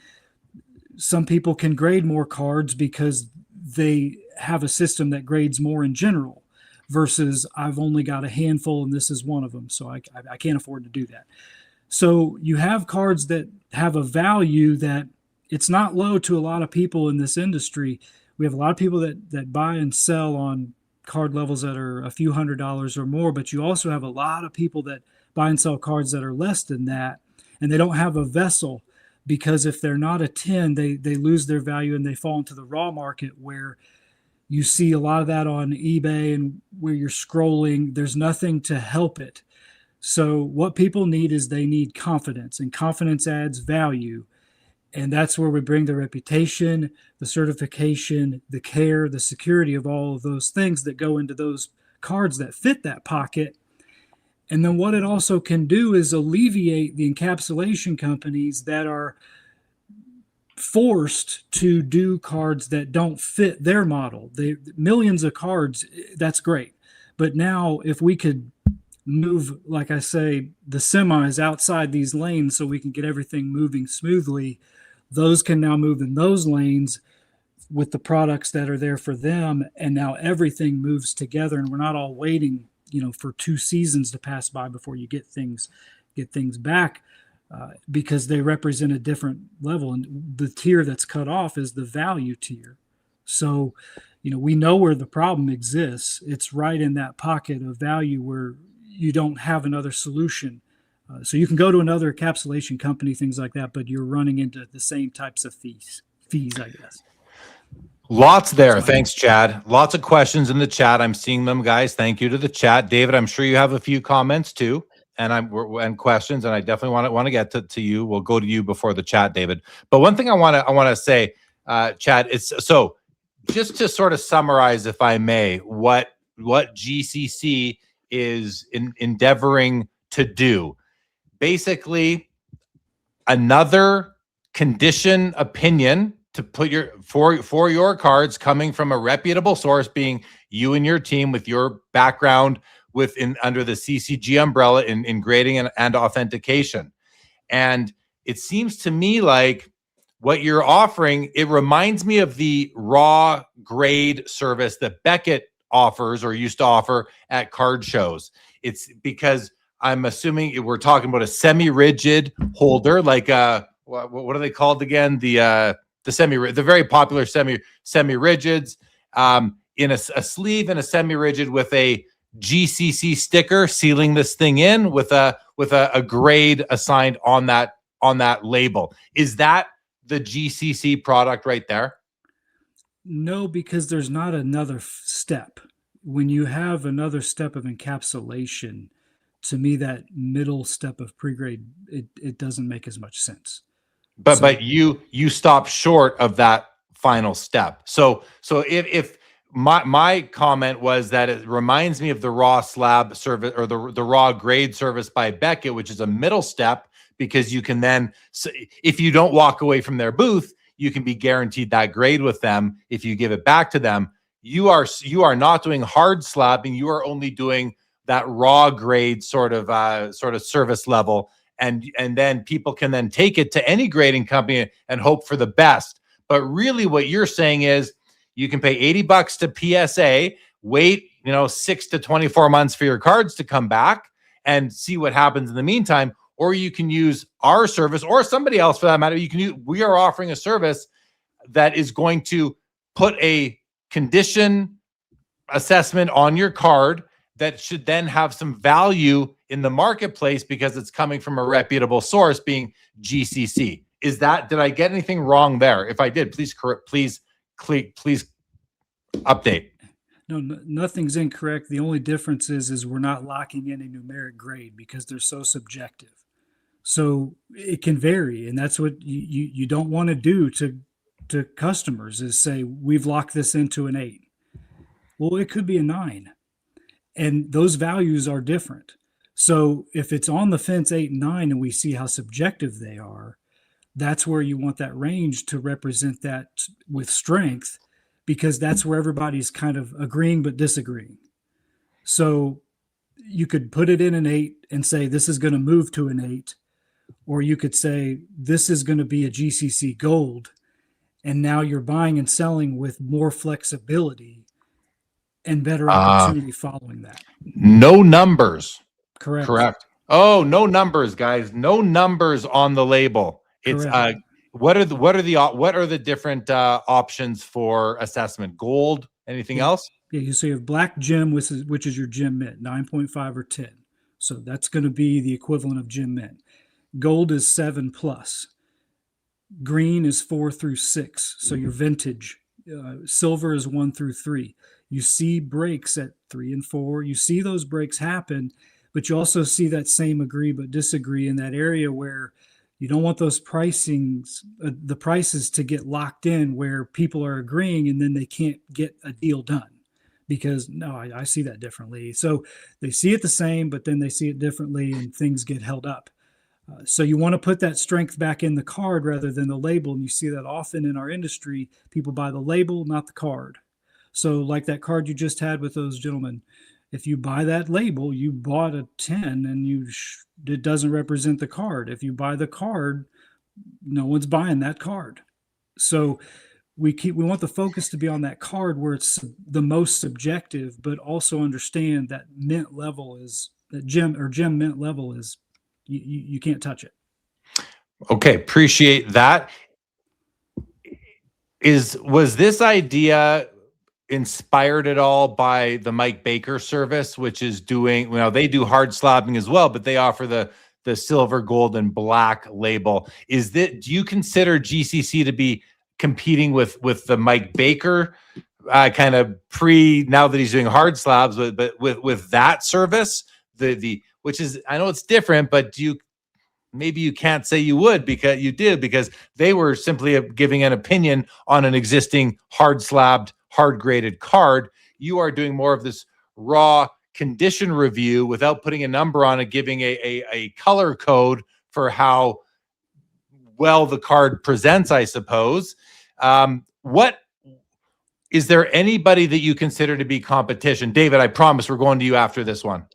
some people can grade more cards because they have a system that grades more in general versus I've only got a handful and this is one of them. So I can't afford to do that. So you have cards that have a value that it's not low to a lot of people in this industry. We have a lot of people that buy and sell on card levels that are a few $100s or more, but you also have a lot of people that buy and sell cards that are less than that, and they don't have a vessel because if they're not a 10, they lose their value and they fall into the raw market where you see a lot of that on eBay and where you're scrolling, there's nothing to help it. So what people need is they need confidence, and confidence adds value. And that's where we bring the reputation, the certification, the care, the security of all of those things that go into those cards that fit that pocket. And then what it also can do is alleviate the encapsulation companies that are forced to do cards that don't fit their model. Millions of cards, that's great. But now if we could move, like I say, the semis outside these lanes so we can get everything moving smoothly, those can now move in those lanes with the products that are there for them. And now everything moves together and we're not all waiting, for 2 seasons to pass by before you get things back because they represent a different level. And the tier that's cut off is the value tier. So, we know where the problem exists. It's right in that pocket of value where you don't have another solution. So you can go to another encapsulation company, things like that, but you're running into the same types of fees, I guess. Lots there. Thanks, Chad. Lots of questions in the chat. I'm seeing them, guys. Thank you to the chat. David, I'm sure you have a few comments too, and questions, and I definitely want to get to you. We'll go to you before the chat, David. But one thing I want to say, Chad, is so just to sort of summarize, if I may, what GCC is endeavoring to do. Basically, another condition opinion to put for your cards coming from a reputable source, being you and your team with your background under the CCG umbrella in grading and authentication. And it seems to me like what you're offering, it reminds me of the raw grade service that Beckett offers or used to offer at card shows. It's because I'm assuming we're talking about a semi-rigid holder, like what are they called again? The very popular semi-rigids, in a sleeve and a semi-rigid with a GCC sticker sealing this thing in with a grade assigned on that label. Is that the GCC product right there? No, because there's not another step. When you have another step of encapsulation, to me, that middle step of pre-grade, it doesn't make as much sense. But you stop short of that final step. So if my comment was that it reminds me of the raw slab service, or the raw grade service by Beckett, which is a middle step, because you can then, if you don't walk away from their booth, you can be guaranteed that grade with them. If you give it back to them, you are not doing hard slabbing. You are only doing that raw grade sort of service level. And then people can then take it to any grading company and hope for the best. But really what you're saying is you can pay $80 to PSA, wait, 6 to 24 months for your cards to come back and see what happens in the meantime. Or you can use our service, or somebody else for that matter. We are offering a service that is going to put a condition assessment on your card that should then have some value in the marketplace because it's coming from a reputable source, being GCC. Did I get anything wrong there? If I did, please update. No, nothing's incorrect. The only difference is we're not locking in a numeric grade because they're so subjective. So it can vary, and that's what you don't want to do to customers, is say, we've locked this into an 8. Well, it could be a 9. And those values are different. So if it's on the fence 8 and 9 and we see how subjective they are, that's where you want that range to represent that with strength, because that's where everybody's kind of agreeing but disagreeing. So you could put it in an 8 and say this is going to move to an 8, or you could say this is going to be a GCC gold, and now you're buying and selling with more flexibility and better opportunity following that. No numbers. Correct. Oh, no numbers, guys. No numbers on the label. It's Correct. what are the different options for assessment? Gold, anything else? Yeah, so you have black gem, which is your gem mint, 9.5 or 10. So that's going to be the equivalent of gem mint. Gold is 7+. Green is 4 through 6. So your vintage. Silver is 1 through 3. You see breaks at 3 and 4. You see those breaks happen, but you also see that same agree but disagree in that area where you don't want those the prices to get locked in where people are agreeing and then they can't get a deal done because, no, I see that differently. So they see it the same, but then they see it differently and things get held up. So you want to put that strength back in the card rather than the label. And you see that often in our industry, people buy the label, not the card. So like that card you just had with those gentlemen, if you buy that label, you bought a 10 and it doesn't represent the card. If you buy the card, no one's buying that card. So we want the focus to be on that card where it's the most subjective, but also understand that mint level is that gem mint level is you can't touch it. Okay, appreciate that. Was this idea inspired at all by the Mike Baker service, which is doing, they do hard slabbing as well, but they offer the silver, gold, and black label. Do you consider GCC to be competing with the Mike Baker kind of now that he's doing hard slabs, but with that service, which is, I know it's different, but maybe you can't say you would because they were simply giving an opinion on an existing hard slabbed, hard graded card. You are doing more of this raw condition review without putting a number on it, giving a color code for how well the card presents, I suppose. Is there anybody that you consider to be competition? David, I promise we're going to you after this one.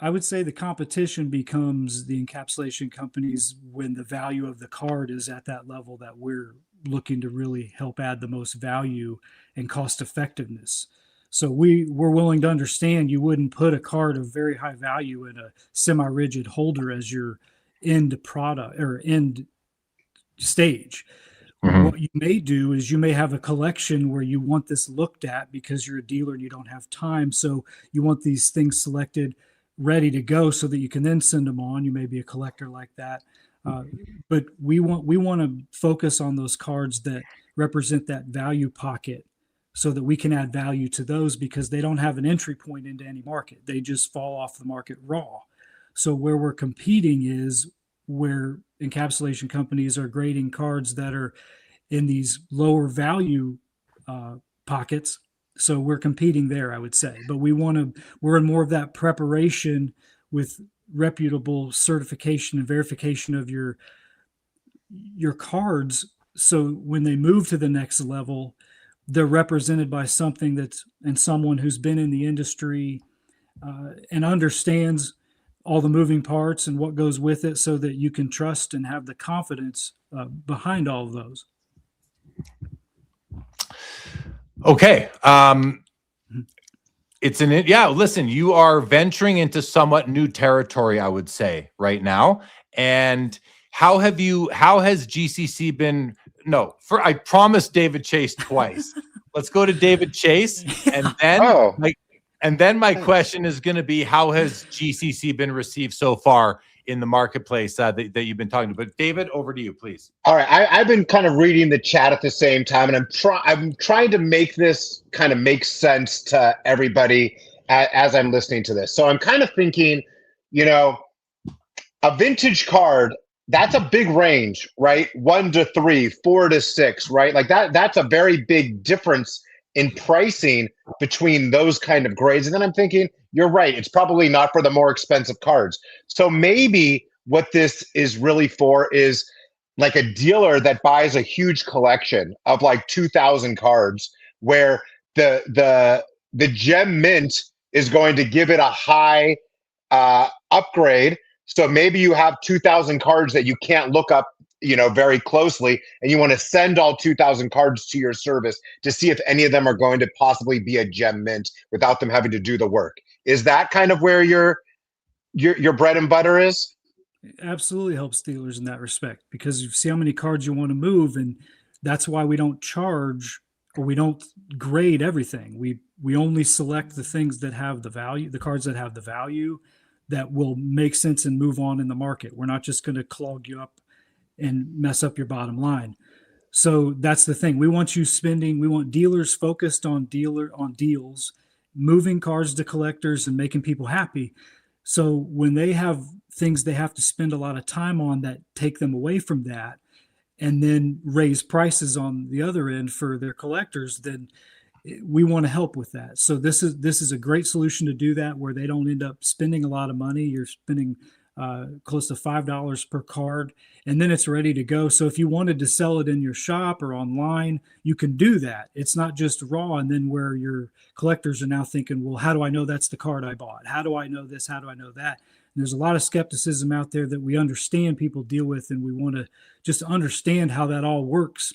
I would say the competition becomes the encapsulation companies when the value of the card is at that level that we're looking to really help add the most value and cost effectiveness. So we're willing to understand you wouldn't put a card of very high value in a semi-rigid holder as your end product or end stage. What you may do is you may have a collection where you want this looked at because you're a dealer and you don't have time. So you want these things selected, ready to go so that you can then send them on. You may be a collector like that. But we want to focus on those cards that represent that value pocket so that we can add value to those because they don't have an entry point into any market. They just fall off the market raw. So where we're competing is where encapsulation companies are grading cards that are in these lower value pockets. So we're competing there, I would say. But we're in more of that preparation with reputable certification and verification of your cards. So when they move to the next level, they're represented by something and someone who's been in the industry and understands all the moving parts and what goes with it so that you can trust and have the confidence behind all of those. Okay. Listen, you are venturing into somewhat new territory, I would say, right now. And how has GCC been? I promised David Chase twice. Let's go to David Chase. And then my question is going to be, how has GCC been received so far in the marketplace that you've been talking to? But David, over to you, please. All right. I've been kind of reading the chat at the same time, and I'm trying to make this kind of make sense to everybody as I'm listening to this. So I'm kind of thinking, a vintage card, that's a big range, right? 1 to 3, 4 to 6, right? Like that's a very big difference in pricing between those kind of grades. And then I'm thinking, you're right, it's probably not for the more expensive cards. So maybe what this is really for is like a dealer that buys a huge collection of like 2,000 cards where the gem mint is going to give it a high upgrade. So maybe you have 2,000 cards that you can't look up, very closely, and you want to send all 2,000 cards to your service to see if any of them are going to possibly be a gem mint without them having to do the work. Is that kind of where your bread and butter is? It absolutely helps dealers in that respect because you see how many cards you want to move, and that's why we don't charge or we don't grade everything. We only select the things that have the value, the cards that have the value that will make sense and move on in the market. We're not just going to clog you up and mess up your bottom line. So that's the thing. We want dealers focused on deals, moving cards to collectors and making people happy. So when they have things they have to spend a lot of time on that take them away from that and then raise prices on the other end for their collectors, then we want to help with that. So this is a great solution to do that, where they don't end up spending a lot of money. You're spending close to $5 per card, and then it's ready to go. So if you wanted to sell it in your shop or online, you can do that. It's not just raw, and then where your collectors are now thinking, well, how do I know that's the card I bought? How do I know this? How do I know that? And there's a lot of skepticism out there that we understand people deal with, and we want to just understand how that all works.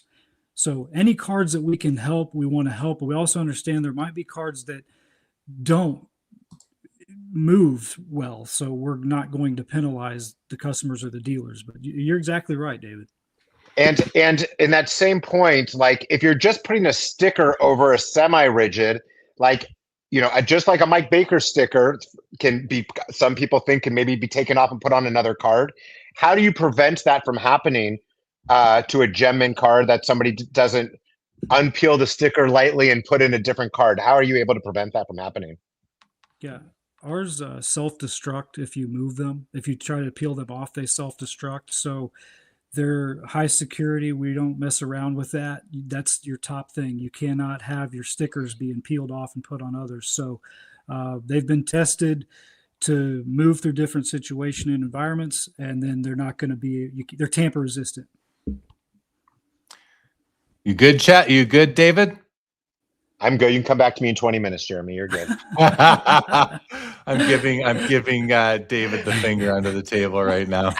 So any cards that we can help, we want to help. But we also understand there might be cards that don't move well. So we're not going to penalize the customers or the dealers. But you're exactly right, David. And in that same point, like if you're just putting a sticker over a semi-rigid, like, just like a Mike Baker sticker can be, some people think can maybe be taken off and put on another card. How do you prevent that from happening to a gem mint card, that somebody doesn't unpeel the sticker lightly and put in a different card? How are you able to prevent that from happening? Yeah. Ours self-destruct if you move them. If you try to peel them off, they self-destruct. So they're high security. We don't mess around with that. That's your top thing. You cannot have your stickers being peeled off and put on others. So they've been tested to move through different situation and environments, and then they're not going to be, they're tamper resistant. You good, Chat? You good, David? I'm good. You can come back to me in 20 minutes, Jeremy. You're good. I'm giving David the finger under the table right now.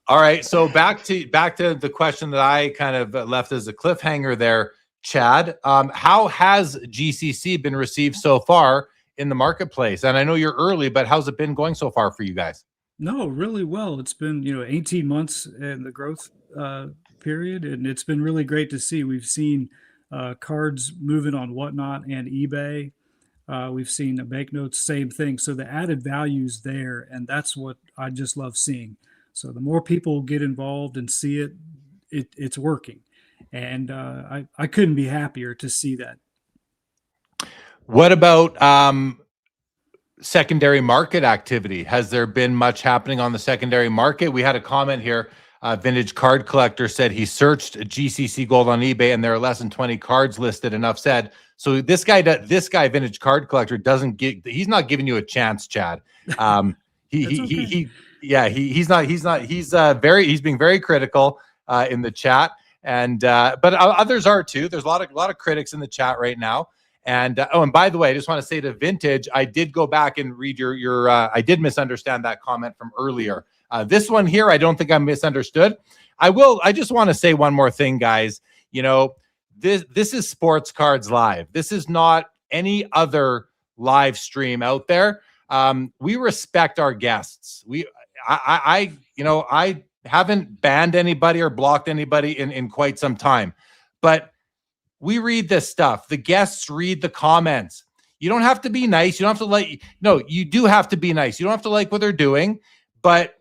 All right. So back to the question that I kind of left as a cliffhanger there. Chad, how has GCC been received so far in the marketplace? And I know you're early, but how's it been going so far for you guys? No, really well. It's been, 18 months in the growth period, and it's been really great to see. We've seen cards moving on Whatnot and eBay. We've seen the banknotes, same thing. So the added value's there, and that's what I just love seeing. So the more people get involved and see it, it's working. And I couldn't be happier to see that. What about secondary market activity? Has there been much happening on the secondary market? We had a comment here. Vintage Card Collector said he searched GCC Gold on eBay and there are less than 20 cards listed. Enough said. So this guy, Vintage Card Collector, he's not giving you a chance, Chad. He's being very critical in the chat, and but others are too. There's a lot of critics in the chat right now. And and by the way, I just want to say to Vintage, I did go back and read your I did misunderstand that comment from earlier. This one here, I don't think I misunderstood. I just want to say one more thing, guys. This is Sports Cards Live. This is not any other live stream out there. We respect our guests. I haven't banned anybody or blocked anybody in quite some time, but we read this stuff. The guests read the comments. You don't have to be nice. You don't have to like. No, you do have to be nice. You don't have to like what they're doing, but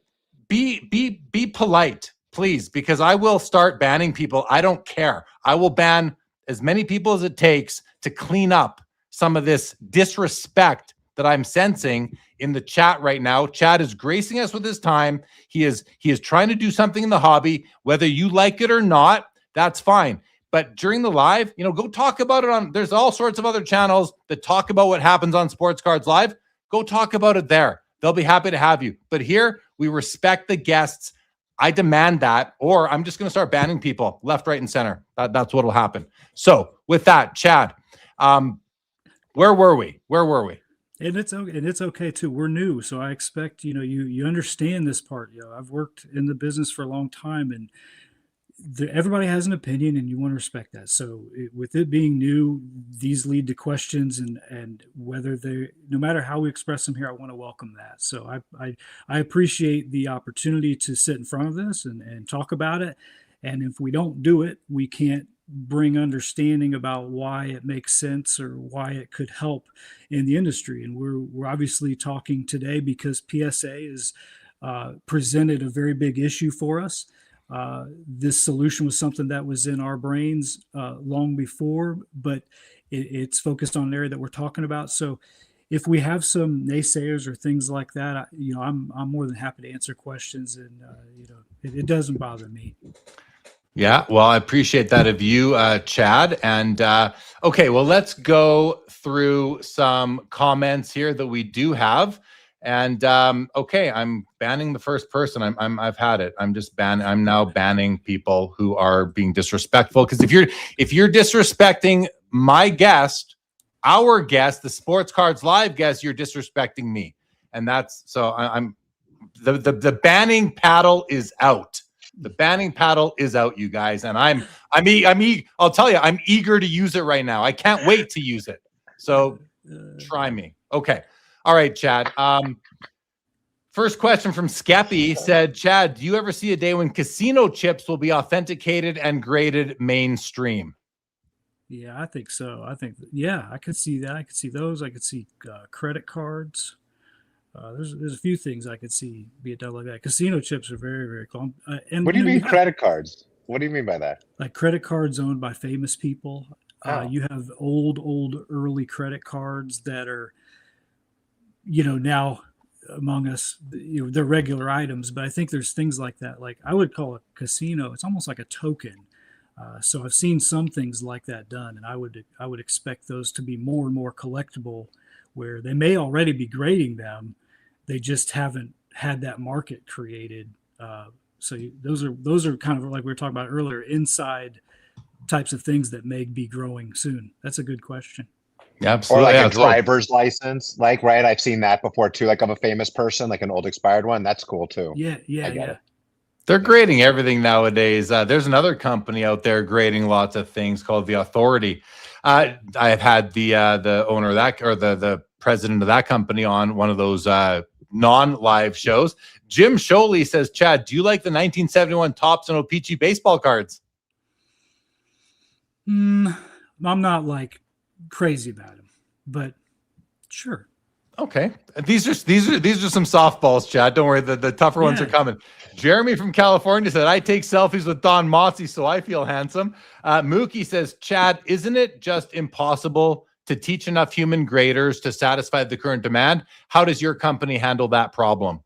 be polite, please, because I will start banning people. I don't care. I will ban as many people as it takes to clean up some of this disrespect that I'm sensing in the chat right now. Chad is gracing us with his time. He is trying to do something in the hobby. Whether you like it or not, that's fine. But during the live, go talk about it there's all sorts of other channels that talk about what happens on Sports Cards Live. Go talk about it there. They'll be happy to have you. But here, we respect the guests. I demand that, or I'm just going to start banning people left, right, and center. That's what will happen. So with that, Chad, where were we? And it's okay too. We're new, so I expect you understand this part. I've worked in the business for a long time, and everybody has an opinion, and you want to respect that. So with it being new, these lead to questions, and whether no matter how we express them here, I want to welcome that. So I appreciate the opportunity to sit in front of this and talk about it. And if we don't do it, we can't bring understanding about why it makes sense or why it could help in the industry. And we're obviously talking today because PSA is presented a very big issue for us. This solution was something that was in our brains long before, but it's focused on an area that we're talking about. So if we have some naysayers or things like that, I'm more than happy to answer questions, and it doesn't bother me. Yeah, well, I appreciate that of you, Chad. And okay, well, let's go through some comments here that we do have. And okay, I'm banning the first person. I've had it. I'm now banning people who are being disrespectful. Because if you're disrespecting my guest, our guest, the Sports Cards Live guest, you're disrespecting me. And that's so I'm the banning paddle is out. The banning paddle is out, you guys, and I'll tell you, I'm eager to use it right now. I can't wait to use it. So try me. Okay. All right, Chad. First question from Skeppy said, Chad, do you ever see a day when casino chips will be authenticated and graded mainstream? Yeah, I think so. I could see that. I could see those. I could see credit cards. There's a few things I could see be done like that. Casino chips are very, very common. And what do you mean credit cards? What do you mean by that? Like credit cards owned by famous people. You have old early credit cards that are, now among us, they're regular items. But I think there's things like that. Like I would call a casino. It's almost like a token. So I've seen some things like that done, and I would expect those to be more and more collectible, where they may already be grading them. They just haven't had that market created. So those are kind of like we were talking about earlier, inside types of things that may be growing soon. That's a good question. Yeah, absolutely. Or like a driver's license, right? I've seen that before too, like of a famous person, like an old expired one. That's cool too. Yeah. They're grading everything nowadays. There's another company out there grading lots of things called the Authority. I've had the owner of that, or the president of that company, on one of those non-live shows. Jim Sholey says, Chad, do you like the 1971 Topps and O-Pee-Chee baseball cards? I'm not like crazy about them, but sure. Okay, these are some softballs, Chad. Don't worry, the tougher ones are coming. Jeremy from California said, I take selfies with Don Motzi, so I feel handsome. Mookie says, Chad, isn't it just impossible to teach enough human graders to satisfy the current demand? How does your company handle that problem?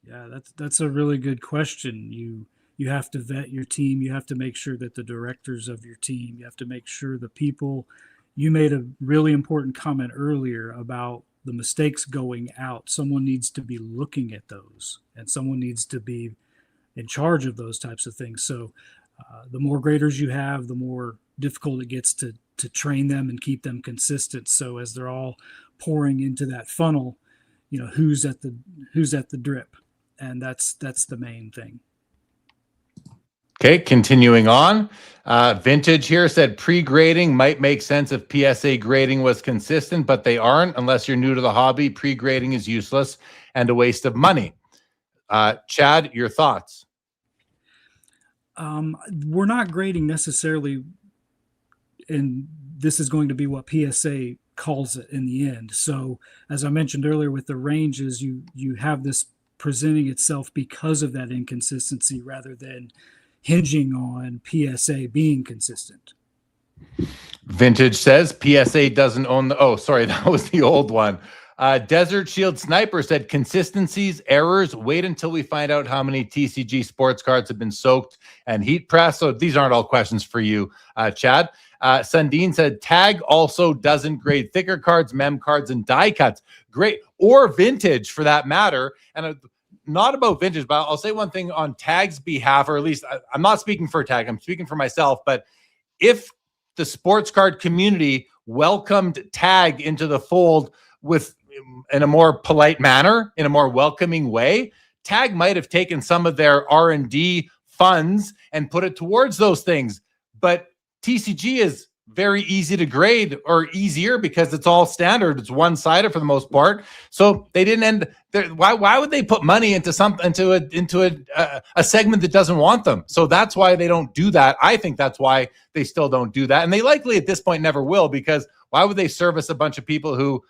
Yeah, that's a really good question. You have to vet your team. You have to make sure that the directors of your team, you have to make sure the people. You made a really important comment earlier about the mistakes going out. Someone needs to be looking at those, and someone needs to be in charge of those types of things. So the more graders you have, the more difficult it gets to train them and keep them consistent. So as they're all pouring into that funnel, who's at the drip, and that's the main thing. Okay, continuing on. Vintage here said pre-grading might make sense if PSA grading was consistent, but they aren't. Unless you're new to the hobby, pre-grading is useless and a waste of money. Chad, your thoughts? We're not grading necessarily, and this is going to be what PSA calls it in the end. So as I mentioned earlier with the ranges, you have this presenting itself because of that inconsistency rather than hinging on PSA being consistent. Vintage says PSA doesn't own the... Oh, sorry, that was the old one. Desert Shield Sniper said consistencies, errors, wait until we find out how many TCG sports cards have been soaked and heat pressed. So these aren't all questions for you, Chad. Sundin said tag also doesn't grade thicker cards, mem cards, and die cuts. Great. Or vintage for that matter. And not about vintage, but I'll say one thing on Tag's behalf, or at least I'm not speaking for Tag, I'm speaking for myself. But if the sports card community welcomed Tag into the fold in a more polite manner, in a more welcoming way, Tag might have taken some of their R&D funds and put it towards those things. But TCG is very easy to grade, or easier, because it's all standard. It's one-sided for the most part. So they didn't end there. Why would they put money into a segment that doesn't want them? So that's why they don't do that. I think that's why they still don't do that. And they likely at this point never will, because why would they service a bunch of people who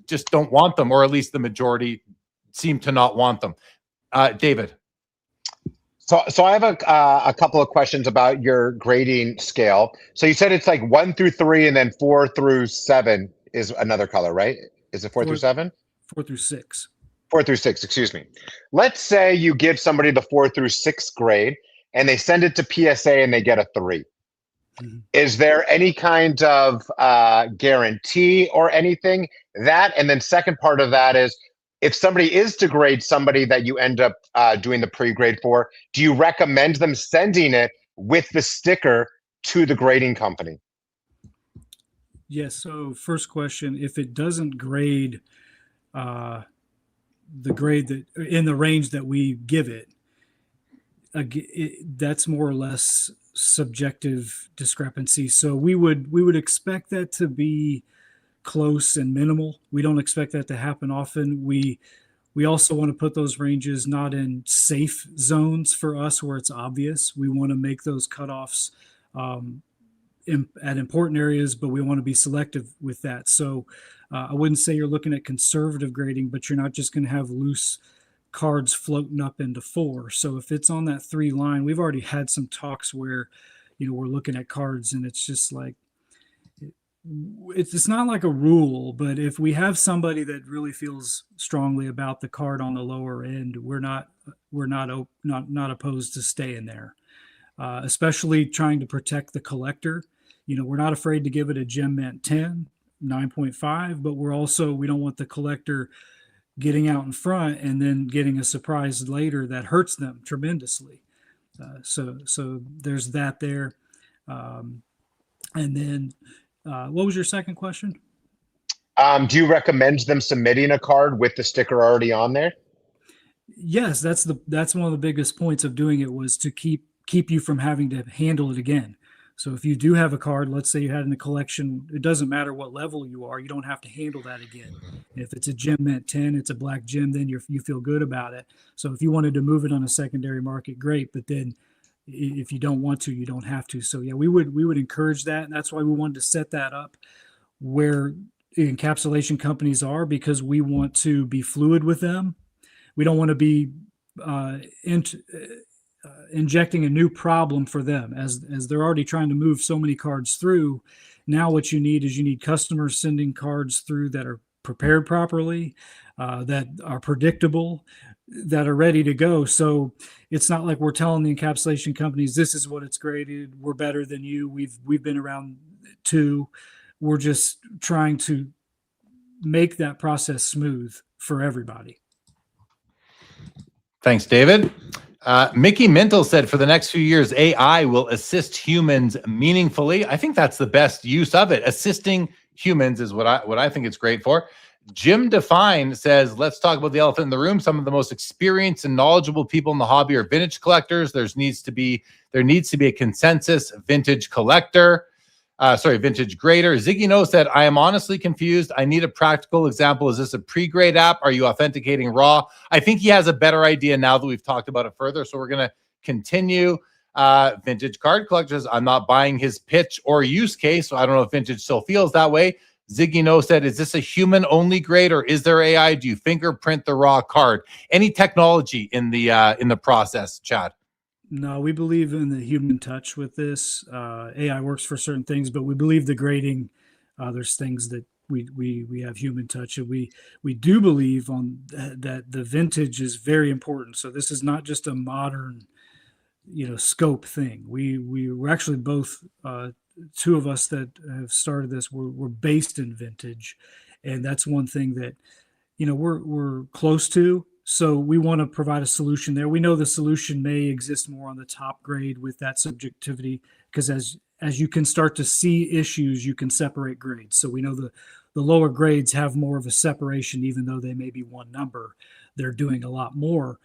just don't want them, or at least the majority seem to not want them? David. So I have a couple of questions about your grading scale. So you said it's like 1 through 3, and then 4 through 7 is another color, right? Is it 4 through 7? 4 through 6. 4 through 6, excuse me. Let's say you give somebody the 4 through 6 grade and they send it to PSA and they get a 3. Mm-hmm. Is there any kind of guarantee or anything? That, and then second part of that is, if somebody is to grade somebody that you end up doing the pre-grade for, do you recommend them sending it with the sticker to the grading company? Yes. So first question, if it doesn't grade the grade that in the range that we give it, that's more or less subjective discrepancy. So we would expect that to be close and minimal. We don't expect that to happen often. We also want to put those ranges not in safe zones for us where it's obvious. We want to make those cutoffs at important areas, but we want to be selective with that. So I wouldn't say you're looking at conservative grading, but you're not just going to have loose cards floating up into 4. So if it's on that 3 line, we've already had some talks where, we're looking at cards and it's just like, it's not like a rule, but if we have somebody that really feels strongly about the card on the lower end, we're not opposed to staying there, especially trying to protect the collector. We're not afraid to give it a Gem Mint 10, 9.5, but we don't want the collector getting out in front and then getting a surprise later that hurts them tremendously. So there's that there. And then, what was your second question? Do you recommend them submitting a card with the sticker already on there? Yes, that's one of the biggest points of doing it, was to keep you from having to handle it again. So if you do have a card, let's say you had in the collection, it doesn't matter what level you are, you don't have to handle that again. If it's a gem mint 10, it's a black gem, then you feel good about it. So if you wanted to move it on a secondary market, great. But then if you don't want to, you don't have to. So yeah, we would encourage that. And that's why we wanted to set that up where encapsulation companies are, because we want to be fluid with them. We don't want to be injecting a new problem for them as they're already trying to move so many cards through. Now what you need customers sending cards through that are prepared properly, that are predictable, that are ready to go. So it's not like we're telling the encapsulation companies, this is what it's graded, we're better than you, we've been around too. We're just trying to make that process smooth for everybody. Thanks, David. Mickey Mintle said, for the next few years, AI will assist humans meaningfully. I think that's the best use of it. Assisting humans is what I think it's great for. Jim Define says, let's talk about the elephant in the room. Some of the most experienced and knowledgeable people in the hobby are vintage collectors. There needs to be a consensus vintage collector. Vintage grader. Ziggy No said, I am honestly confused. I need a practical example. Is this a pre-grade app? Are you authenticating raw? I think he has a better idea now that we've talked about it further. So we're going to continue. Vintage card collectors, I'm not buying his pitch or use case. So I don't know if vintage still feels that way. Ziggy No said, is this a human-only grade or is there AI? Do you fingerprint the raw card? Any technology in the process, Chad? No, we believe in the human touch with this. AI works for certain things, but we believe the grading, there's things that we have human touch, and we do believe on that the vintage is very important. So this is not just a modern, scope thing. We're actually both, two of us that have started this, we're based in vintage, and that's one thing that we're close to. So we want to provide a solution there. We know the solution may exist more on the top grade with that subjectivity, because as you can start to see issues, you can separate grades. So we know the lower grades have more of a separation, even though they may be one number. They're doing a lot more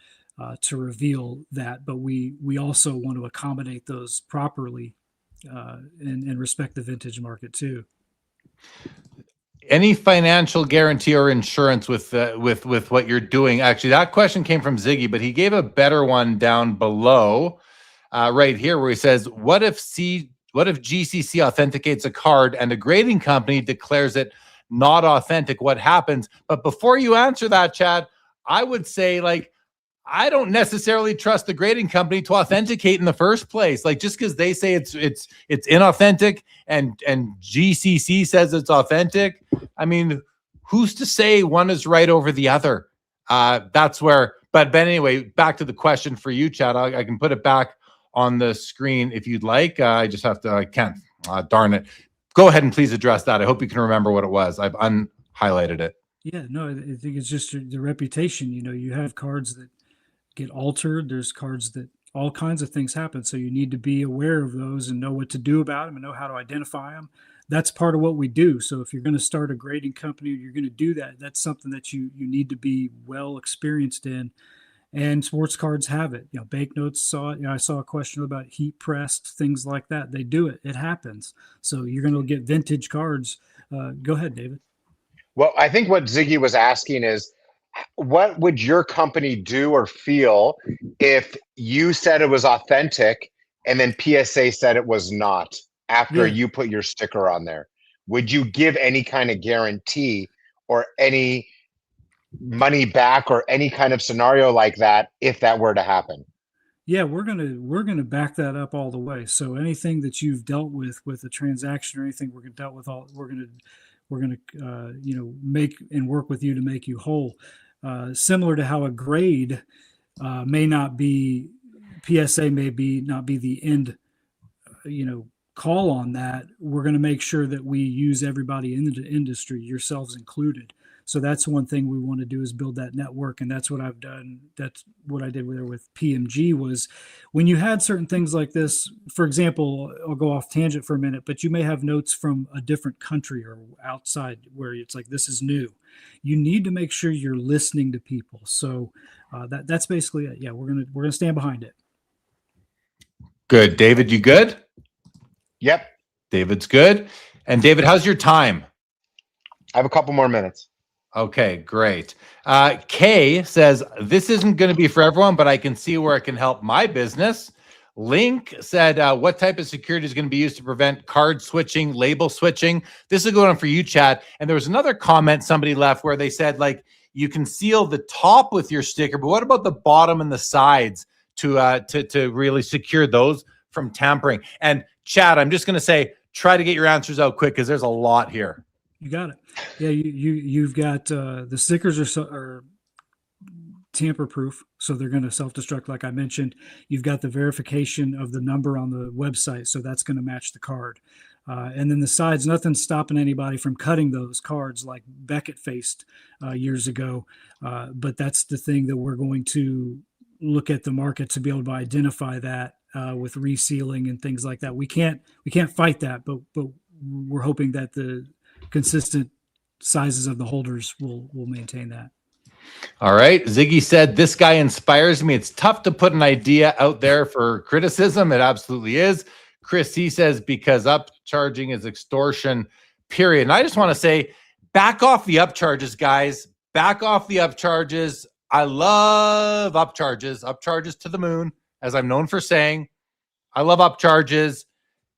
to reveal that, but we also want to accommodate those properly and respect the vintage market too. Any financial guarantee or insurance with what you're doing? Actually, that question came from Ziggy, but he gave a better one down below, right here, where he says, "What if GCC authenticates a card and a grading company declares it not authentic? What happens?" But before you answer that, Chad, I would say, I don't necessarily trust the grading company to authenticate in the first place. Just because they say it's inauthentic and GCC says it's authentic, I mean, who's to say one is right over the other? That's where. But anyway, back to the question for you, Chad. I can put it back on the screen if you'd like. I just have to. I can't. Darn it. Go ahead and please address that. I hope you can remember what it was. I've unhighlighted it. Yeah, no, I think it's just the reputation. You have cards that get altered. There's cards that all kinds of things happen. So you need to be aware of those and know what to do about them and know how to identify them. That's part of what we do. So if you're going to start a grading company, you're going to do that. That's something that you need to be well experienced in. And sports cards have it. Banknotes saw it. I saw a question about heat pressed, things like that. They do it. It happens. So you're going to get vintage cards. Go ahead, David. Well, I think what Ziggy was asking is, what would your company do or feel if you said it was authentic and then PSA said it was not after you put your sticker on there? Would you give any kind of guarantee or any money back or any kind of scenario like that if that were to happen? Yeah, we're gonna back that up all the way. So anything that you've dealt with a transaction or anything we're gonna make and work with you to make you whole. Similar to how a grade may not be, PSA may not be the end, call on that. We're going to make sure that we use everybody in the industry, yourselves included. So that's one thing we want to do, is build that network. And that's what I've done. That's what I did with PMG, was when you had certain things like this, for example, I'll go off tangent for a minute, but you may have notes from a different country or outside where it's like, this is new. You need to make sure you're listening to people. So That's basically it. Yeah, we're gonna stand behind it. Good. David, you good? Yep. David's good. And David, how's your time? I have a couple more minutes. Okay, great. Kay says, this isn't going to be for everyone, but I can see where it can help my business. Link said, what type of security is going to be used to prevent card switching, label switching? This is going on for you, Chad. And there was another comment somebody left where they said, like, you can seal the top with your sticker, but what about the bottom and the sides to really secure those from tampering? And Chad, I'm just going to say, try to get your answers out quick because there's a lot here. You got it. Yeah, you've got the stickers are tamper proof, so they're going to self-destruct like I mentioned. You've got the verification of the number on the website, so that's going to match the card. And then the sides, nothing's stopping anybody from cutting those cards like Beckett faced years ago. But that's the thing that we're going to look at the market to be able to identify that with resealing and things like that. We can't fight that, but we're hoping that the consistent sizes of the holders will maintain that. All right. Ziggy said, this guy inspires me. It's tough to put an idea out there for criticism. It absolutely is. Chris C says, because upcharging is extortion, period. And I just want to say, back off the upcharges, guys. Back off the upcharges. I love upcharges to the moon, as I'm known for saying. I love upcharges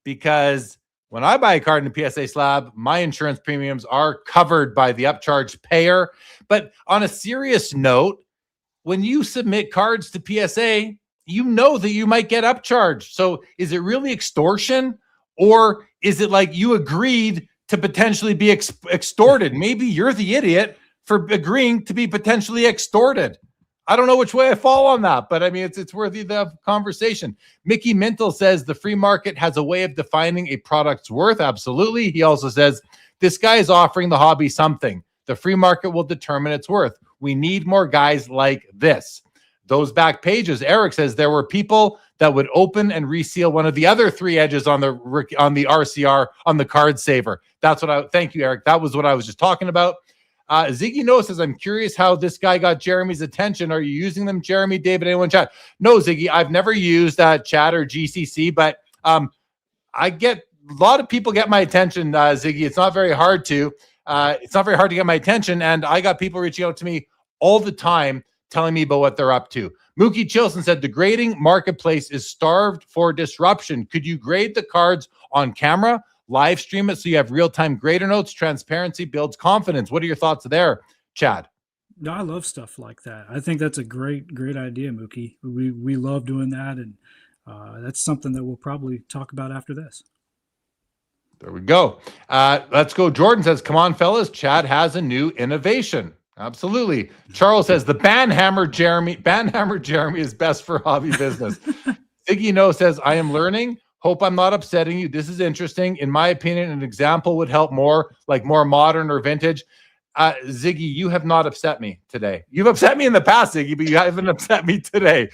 because when I buy a card in a PSA slab, my insurance premiums are covered by the upcharge payer. But on a serious note, when you submit cards to PSA, you know that you might get upcharged. So is it really extortion? Or is it like you agreed to potentially be extorted? Maybe you're the idiot for agreeing to be potentially extorted. I don't know which way I fall on that, but I mean, it's worthy of conversation. Mickey Mintle says the free market has a way of defining a product's worth. Absolutely. He also says this guy is offering the hobby something. The free market will determine its worth. We need more guys like this. Those back pages, Eric says there were people that would open and reseal one of the other three edges on the RCR on the card saver. Thank you, Eric. That was what I was just talking about. Ziggy No says, I'm curious how this guy got Jeremy's attention. Are you using them, Jeremy, David, anyone, Chad? No, Ziggy, I've never used Chad or GCC, but I get a lot of people get my attention, Ziggy. It's not very hard to. It's not very hard to get my attention, and I got people reaching out to me all the time telling me about what they're up to. Mookie Chilson said, the grading marketplace is starved for disruption. Could you grade the cards on camera? Live stream it so you have real-time grader notes. Transparency builds confidence. What are your thoughts there, Chad? No, I love stuff like that. I think that's a great idea, Mookie. We love doing that, and that's something that we'll probably talk about after this. There we go. Let's go. Jordan says, come on, fellas. Chad has a new innovation. Absolutely. Charles says, the Banhammer Jeremy is best for hobby business. Ziggy No says, I am learning. Hope I'm not upsetting you. This is interesting. In my opinion, an example would help more modern or vintage. Ziggy, you have not upset me today. You've upset me in the past, Ziggy, but you haven't upset me today.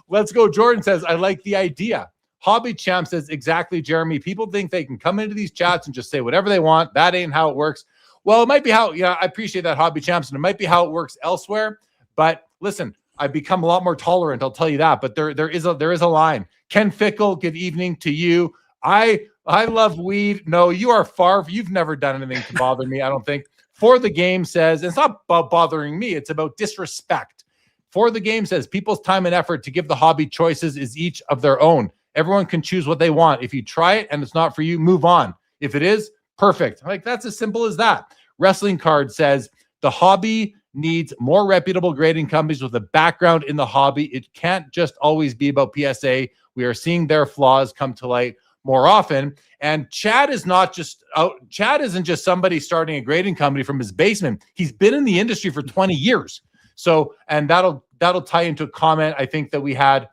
Let's go. Jordan says, I like the idea. Hobby Champ says, exactly, Jeremy. People think they can come into these chats and just say whatever they want. That ain't how it works. Well, it might be how, I appreciate that, Hobby Champs, and it might be how it works elsewhere. But listen, I've become a lot more tolerant, I'll tell you that. But there is a line. Ken Fickle, good evening to you. I love weed. No, you are far. You've never done anything to bother me, I don't think. For the Game says, it's not about bothering me, it's about disrespect. For the Game says, people's time and effort to give the hobby choices is each of their own. Everyone can choose what they want. If you try it and it's not for you, move on. If it is, perfect. Like, that's as simple as that. Wrestling Card says, the hobby needs more reputable grading companies with a background in the hobby. It can't just always be about PSA. We are seeing their flaws come to light more often. And Chad is not just out. Chad isn't just somebody starting a grading company from his basement. He's been in the industry for 20 years. So, and that'll tie into a comment I think that we had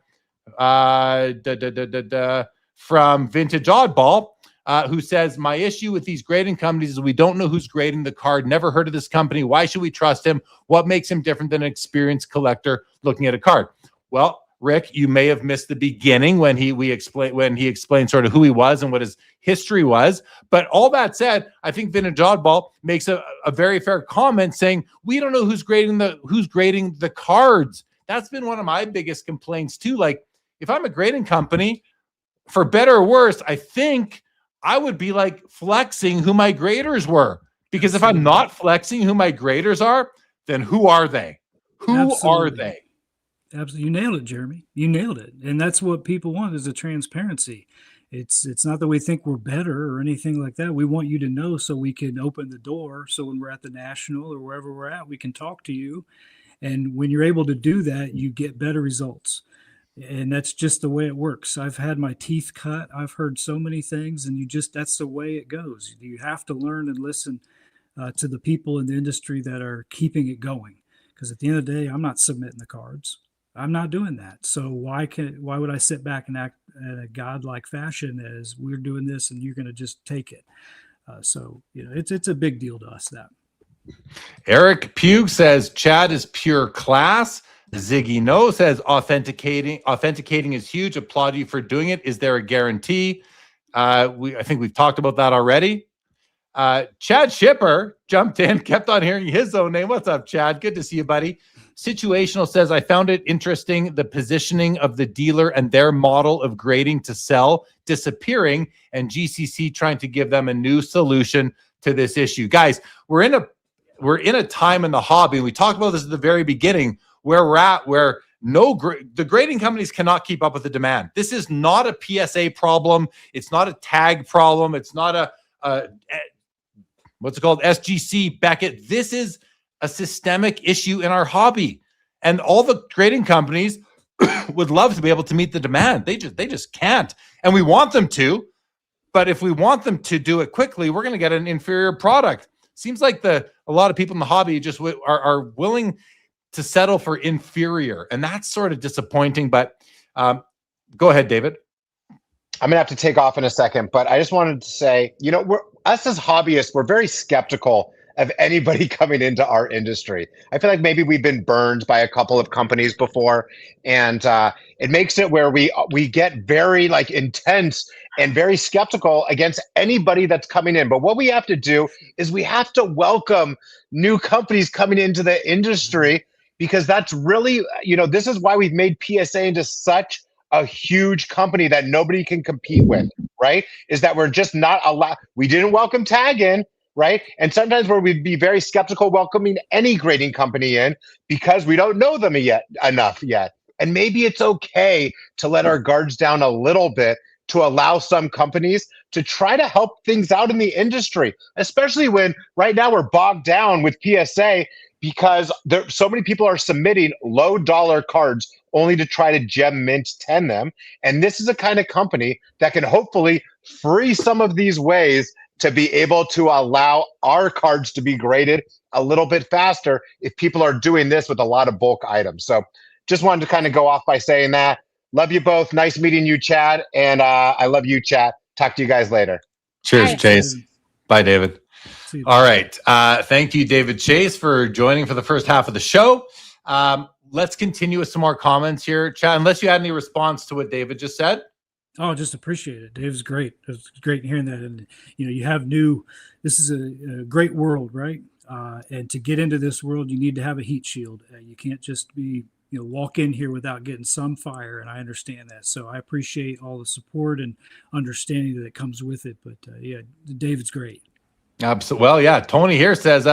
from Vintage Oddball, who says, my issue with these grading companies is we don't know who's grading the card. Never heard of this company. Why should we trust him? What makes him different than an experienced collector looking at a card? Well, Rick, you may have missed the beginning when he explained sort of who he was and what his history was. But all that said, I think Vintage Oddball makes a very fair comment saying we don't know who's grading the cards. that's been one of my biggest complaints too. Like, if I'm a grading company, for better or worse, I think I would be like flexing who my graders were. Because if I'm not flexing who my graders are, then who are they? Who are they? Absolutely. You nailed it, Jeremy. You nailed it. And that's what people want, is a transparency. It's not that we think we're better or anything like that. We want you to know so we can open the door. So when we're at the national or wherever we're at, we can talk to you. And when you're able to do that, you get better results. And that's just the way it works. I've had my teeth cut. I've heard so many things, and that's the way it goes. You have to learn and listen to the people in the industry that are keeping it going. Because at the end of the day, I'm not submitting the cards. I'm not doing that. So why would I sit back and act in a godlike fashion as we're doing this and you're going to just take it? So it's a big deal to us, that. Eric Pugh says Chad is pure class. Ziggy No says authenticating is huge. Applaud you for doing it. Is there a guarantee? I think we've talked about that already. Chad Shipper jumped in, kept on hearing his own name. What's up, Chad? Good to see you, buddy. Situational says, I found it interesting, the positioning of the dealer and their model of grading to sell disappearing, and GCC trying to give them a new solution to this issue. Guys, we're in a time in the hobby. We talked about this at the very beginning, where we're at, where the grading companies cannot keep up with the demand. This is not a PSA problem. It's not a tag problem. It's not a what's it called? SGC, Beckett. This is a systemic issue in our hobby. And all the grading companies would love to be able to meet the demand. They just can't. And we want them to, but if we want them to do it quickly, we're going to get an inferior product. Seems like a lot of people in the hobby just are willing to settle for inferior. And that's sort of disappointing, but go ahead, David. I'm gonna have to take off in a second, but I just wanted to say, us as hobbyists, we're very skeptical of anybody coming into our industry. I feel like maybe we've been burned by a couple of companies before, and it makes it where we get very intense and very skeptical against anybody that's coming in. But what we have to do is we have to welcome new companies coming into the industry, because that's really, this is why we've made PSA into such a huge company that nobody can compete with, right? Is that we're just not allowed. We didn't welcome tag in, right? And sometimes we'd be very skeptical welcoming any grading company in because we don't know them enough yet. And maybe it's okay to let our guards down a little bit to allow some companies to try to help things out in the industry, especially when right now we're bogged down with PSA because so many people are submitting low dollar cards only to try to gem mint 10 them. And this is a kind of company that can hopefully free some of these ways to be able to allow our cards to be graded a little bit faster if people are doing this with a lot of bulk items. So just wanted to kind of go off by saying that. Love you both. Nice meeting you, Chad. And I love you, Chad. Talk to you guys later. Cheers, Bye. Chase. Bye, David. All right. Thank you, David Chase, for joining for the first half of the show. Let's continue with some more comments here. Chad, unless you had any response to what David just said. Oh, just appreciate it. Dave's great. It's great hearing that. And, you have this is a great world, right? And to get into this world, you need to have a heat shield. You can't just be, walk in here without getting some fire. And I understand that. So I appreciate all the support and understanding that comes with it. But yeah, David's great. Absolutely. Well, yeah. Tony here says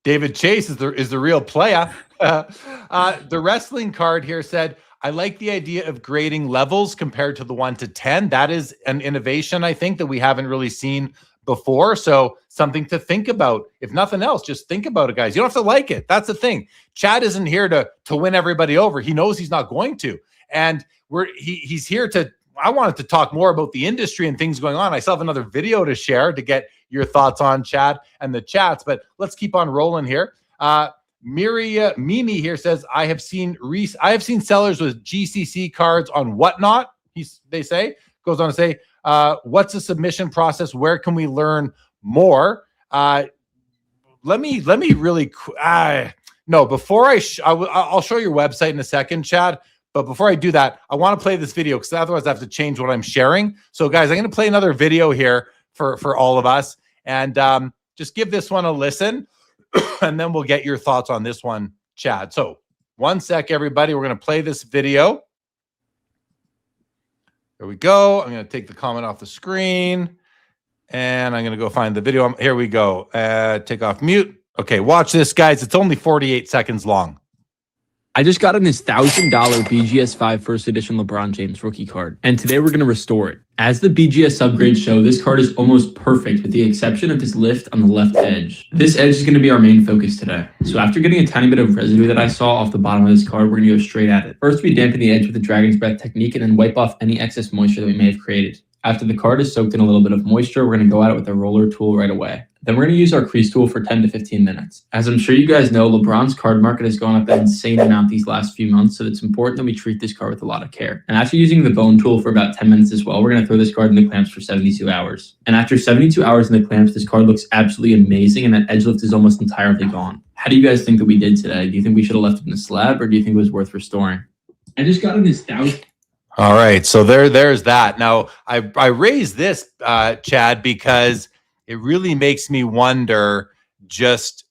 David Chase is the real player. The wrestling card here said, I like the idea of grading levels compared to the 1 to 10. That is an innovation, I think, that we haven't really seen before. So something to think about. If nothing else, just think about it, guys. You don't have to like it. That's the thing. Chad isn't here to win everybody over. He knows he's not going to. And he's here to, I wanted to talk more about the industry and things going on. I still have another video to share to get your thoughts on, Chad, and the chats, but let's keep on rolling here. Mimi here says, I have seen sellers with GCC cards on Whatnot. They say, goes on to say, what's the submission process? Where can we learn more? Let me really, no, before I'll show your website in a second, Chad. But before I do that, I want to play this video because otherwise I have to change what I'm sharing. So guys, I'm going to play another video here for all of us, and just give this one a listen. And then we'll get your thoughts on this one, Chad. So 1 sec, everybody. We're going to play this video. There we go. I'm going to take the comment off the screen, and I'm going to go find the video. Here we go. Take off mute. Okay, watch this, guys. It's only 48 seconds long. I just got this $1,000 BGS5 First Edition LeBron James rookie card, and today we're going to restore it. As the BGS upgrades show, this card is almost perfect with the exception of this lift on the left edge. This edge is going to be our main focus today. So after getting a tiny bit of residue that I saw off the bottom of this card, we're going to go straight at it. First, we dampen the edge with the Dragon's Breath technique and then wipe off any excess moisture that we may have created. After the card is soaked in a little bit of moisture, we're going to go at it with a roller tool right away. Then we're going to use our crease tool for 10 to 15 minutes. As I'm sure you guys know, LeBron's card market has gone up an insane amount these last few months, so it's important that we treat this card with a lot of care. And after using the bone tool for about 10 minutes as well, we're going to throw this card in the clamps for 72 hours. And after 72 hours in the clamps, this card looks absolutely amazing, and that edge lift is almost entirely gone. How do you guys think that we did today? Do you think we should have left it in the slab, or do you think it was worth restoring? I just got this $1,000. All right, so there's that. Now, I raised this, Chad, because it really makes me wonder just,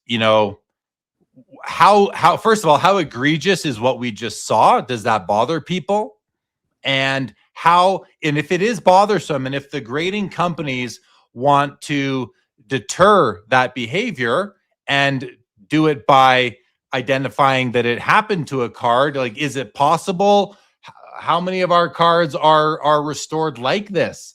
how first of all, how egregious is what we just saw? Does that bother people? And if it is bothersome, and if the grading companies want to deter that behavior and do it by identifying that it happened to a card, like, is it possible? How many of our cards are restored like this?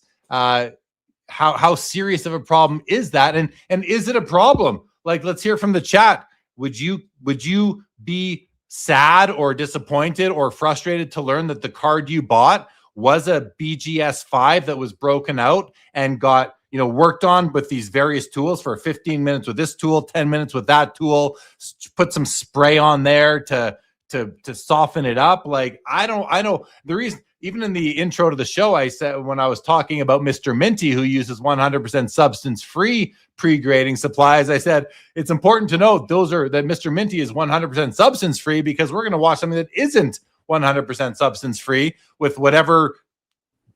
How serious of a problem is that? And is it a problem? Like, let's hear from the chat. Would you be sad or disappointed or frustrated to learn that the card you bought was a BGS 5 that was broken out and got worked on with these various tools for 15 minutes with this tool, 10 minutes with that tool, put some spray on there to soften it up? Like, I know the reason. Even in the intro to the show, I said, when I was talking about Mr. Minty, who uses 100% substance-free pre-grading supplies, I said it's important to note that Mr. Minty is 100% substance-free, because we're going to watch something that isn't 100% substance-free with whatever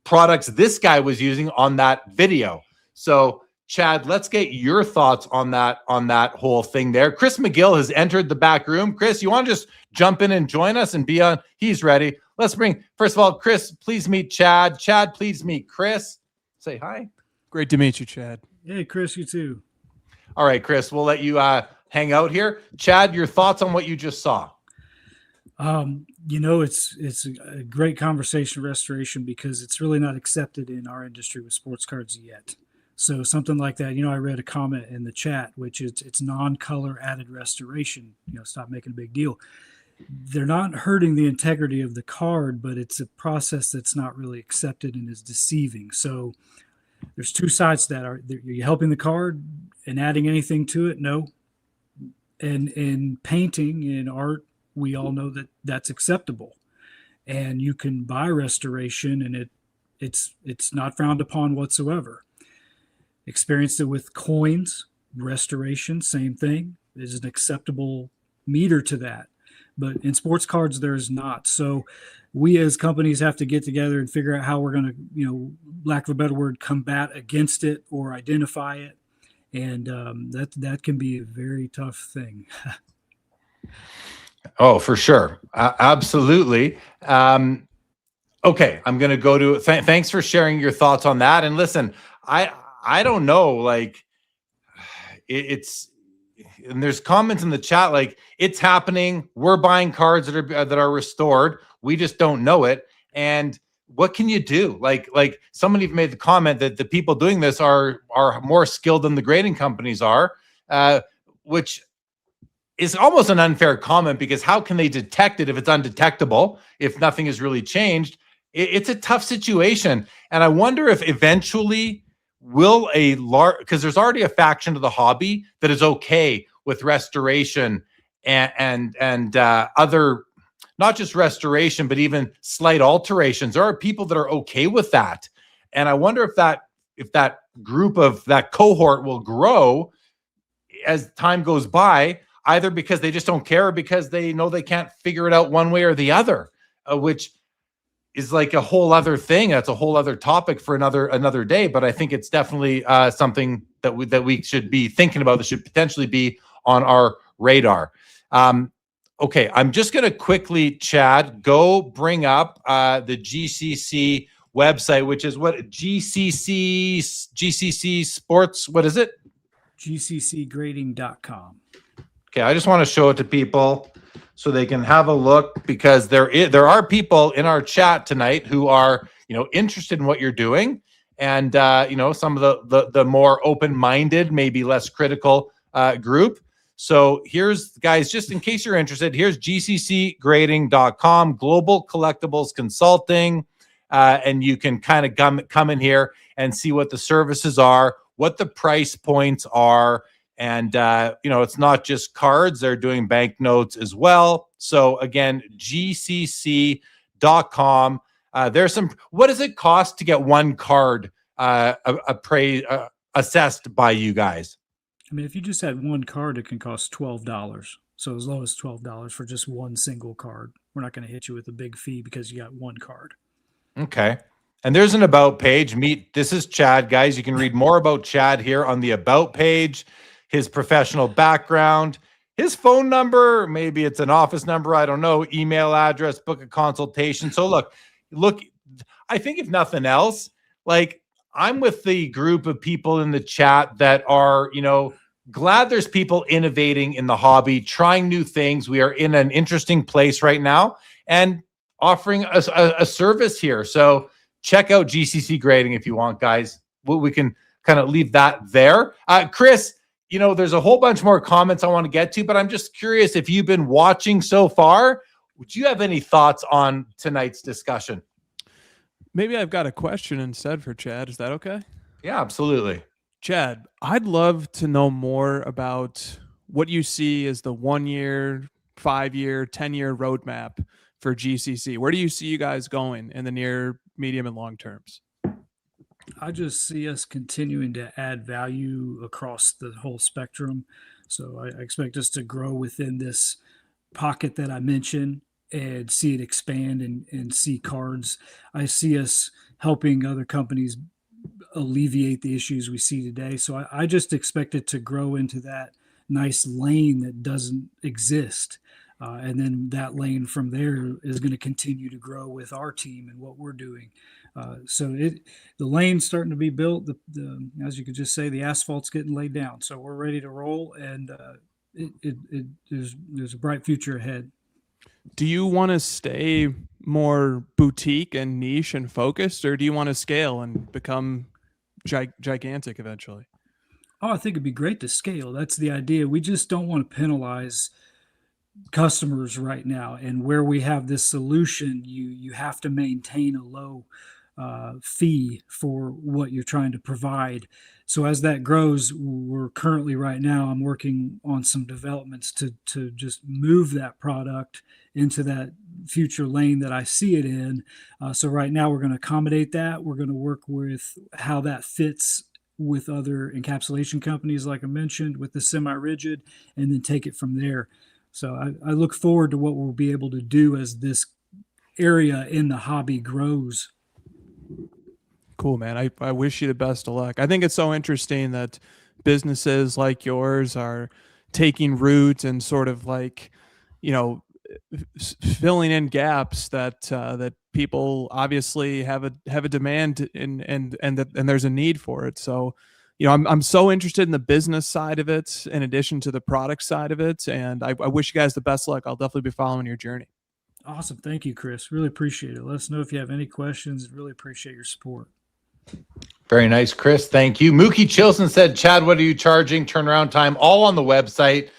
products this guy was using on that video. So, Chad, let's get your thoughts on that whole thing there. Chris McGill has entered the back room. Chris, you want to just jump in and join us and be on? He's ready. Let's bring, first of all, Chris, please meet Chad. Chad, please meet Chris. Say hi. Great to meet you, Chad. Hey, Chris, you too. All right, Chris, we'll let you hang out here. Chad, your thoughts on what you just saw? It's a great conversation, restoration, because it's really not accepted in our industry with sports cards yet. So something like that, I read a comment in the chat, which is it's non-color added restoration. Stop making a big deal. They're not hurting the integrity of the card, but it's a process that's not really accepted and is deceiving. So there's two sides to that. Are you helping the card and adding anything to it? No. And in painting and art, we all know that that's acceptable, and you can buy restoration, and it's not frowned upon whatsoever. Experienced it with coins, restoration, same thing. There's an acceptable meter to that. But in sports cards, there is not. So we as companies have to get together and figure out how we're going to, lack of a better word, combat against it or identify it. And that can be a very tough thing. Oh, for sure. Absolutely. Okay, I'm going to go to, thanks for sharing your thoughts on that. And listen, I don't know, like, and there's comments in the chat like, it's happening. We're buying cards that are restored. We just don't know it. And what can you do? Like somebody made the comment that the people doing this are more skilled than the grading companies are, which is almost an unfair comment, because how can they detect it if it's undetectable, if nothing has really changed? It's a tough situation. And I wonder if eventually will because there's already a faction of the hobby that is okay with restoration and other, not just restoration, but even slight alterations. There are people that are okay with that. And I wonder if that group of that cohort will grow as time goes by, either because they just don't care or because they know they can't figure it out one way or the other, which is like a whole other thing. That's a whole other topic for another day. But I think it's definitely something that we should be thinking about, that should potentially be on our radar. Okay, I'm just going to quickly, Chad, go bring up the GCC website, which is what GCC Sports. What is it? GCCgrading.com. Okay, I just want to show it to people so they can have a look, because there are people in our chat tonight who are interested in what you're doing, and some of the more open-minded, maybe less critical group. So here's, guys, just in case you're interested, here's GCCgrading.com, Global Collectibles Consulting, and you can kind of come in here and see what the services are, what the price points are. And, it's not just cards. They're doing banknotes as well. So again, GCC.com. There's some, what does it cost to get one card assessed by you guys? I mean, if you just had one card, it can cost $12. So as low as $12 for just one single card. We're not going to hit you with a big fee because you got one card. Okay. And there's an about page. This is Chad, guys. You can read more about Chad here on the about page, his professional background, his phone number, maybe it's an office number, I don't know, email address, book a consultation. So look, I think if nothing else, like, I'm with the group of people in the chat that are, glad there's people innovating in the hobby, trying new things. We are in an interesting place right now and offering a service here. So check out GCC Grading if you want, guys. We can kind of leave that there. Chris, there's a whole bunch more comments I want to get to, but I'm just curious if you've been watching so far. Would you have any thoughts on tonight's discussion? Maybe I've got a question instead for Chad. Is that okay? Yeah, absolutely. Chad, I'd love to know more about what you see as the 1 year, 5 year, 10-year roadmap for GCC. Where do you see you guys going in the near, medium, and long terms? I just see us continuing to add value across the whole spectrum. So I expect us to grow within this pocket that I mentioned and see it expand and see cards. I see us helping other companies alleviate the issues we see today. So I just expect it to grow into that nice lane that doesn't exist. And then that lane from there is going to continue to grow with our team and what we're doing. So the lane's starting to be built. As you could just say, the asphalt's getting laid down. So we're ready to roll, and there's a bright future ahead. Do you want to stay more boutique and niche and focused, or do you want to scale and become gigantic eventually? Oh, I think it'd be great to scale. That's the idea. We just don't want to penalize customers right now. And where we have this solution, you have to maintain a low fee for what you're trying to provide. So as that grows, we're currently right now, I'm working on some developments to just move that product into that future lane that I see it in. So right now we're going to accommodate that. We're going to work with how that fits with other encapsulation companies, like I mentioned, with the semi-rigid, and then take it from there. So I look forward to what we'll be able to do as this area in the hobby grows. Cool, man. I wish you the best of luck. I think it's so interesting that businesses like yours are taking root and sort of like, filling in gaps that people obviously have a demand and there's a need for it. So, I'm so interested in the business side of it in addition to the product side of it. And I wish you guys the best luck. I'll definitely be following your journey. Awesome. Thank you, Chris. Really appreciate it. Let us know if you have any questions. Really appreciate your support. Very nice, Chris. Thank you. Mookie Chilson said, Chad, what are you charging? Turnaround time, all on the website.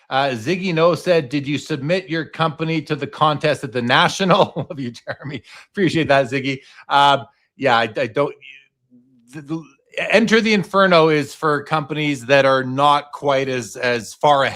Ziggy No said, did you submit your company to the contest at the National? Love you, Jeremy. Appreciate that, Ziggy. Yeah, I don't. Enter the Inferno is for companies that are not quite as far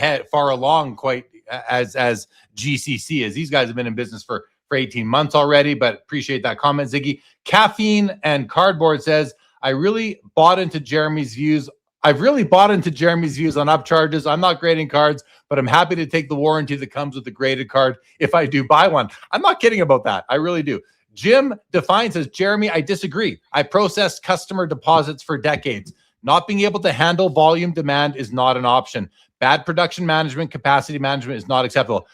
along quite as GCC is. These guys have been in business for 18 months already, but appreciate that comment, Ziggy. Caffeine and Cardboard says, I've really bought into Jeremy's views on upcharges. I'm not grading cards, but I'm happy to take the warranty that comes with the graded card if I do buy one. I'm not kidding about that. I really do. Jim Define says, Jeremy, I disagree. I processed customer deposits for decades. Not being able to handle volume demand is not an option. Bad production management, capacity management is not acceptable.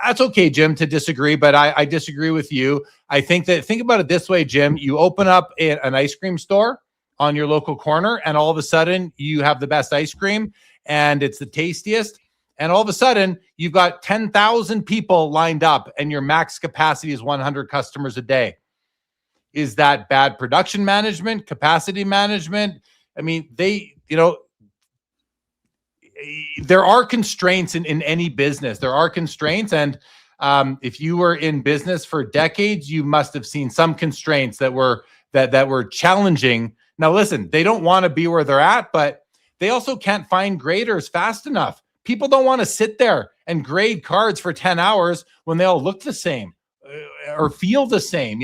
That's okay, Jim, to disagree, but I disagree with you. I think about it this way, Jim. You open up an ice cream store on your local corner, and all of a sudden you have the best ice cream and it's the tastiest. And all of a sudden you've got 10,000 people lined up and your max capacity is 100 customers a day. Is that bad production management, capacity management? I mean, there are constraints in any business. There are constraints. And if you were in business for decades, you must have seen some constraints that were challenging. Now, listen, they don't want to be where they're at, but they also can't find graders fast enough. People don't want to sit there and grade cards for 10 hours when they all look the same or feel the same.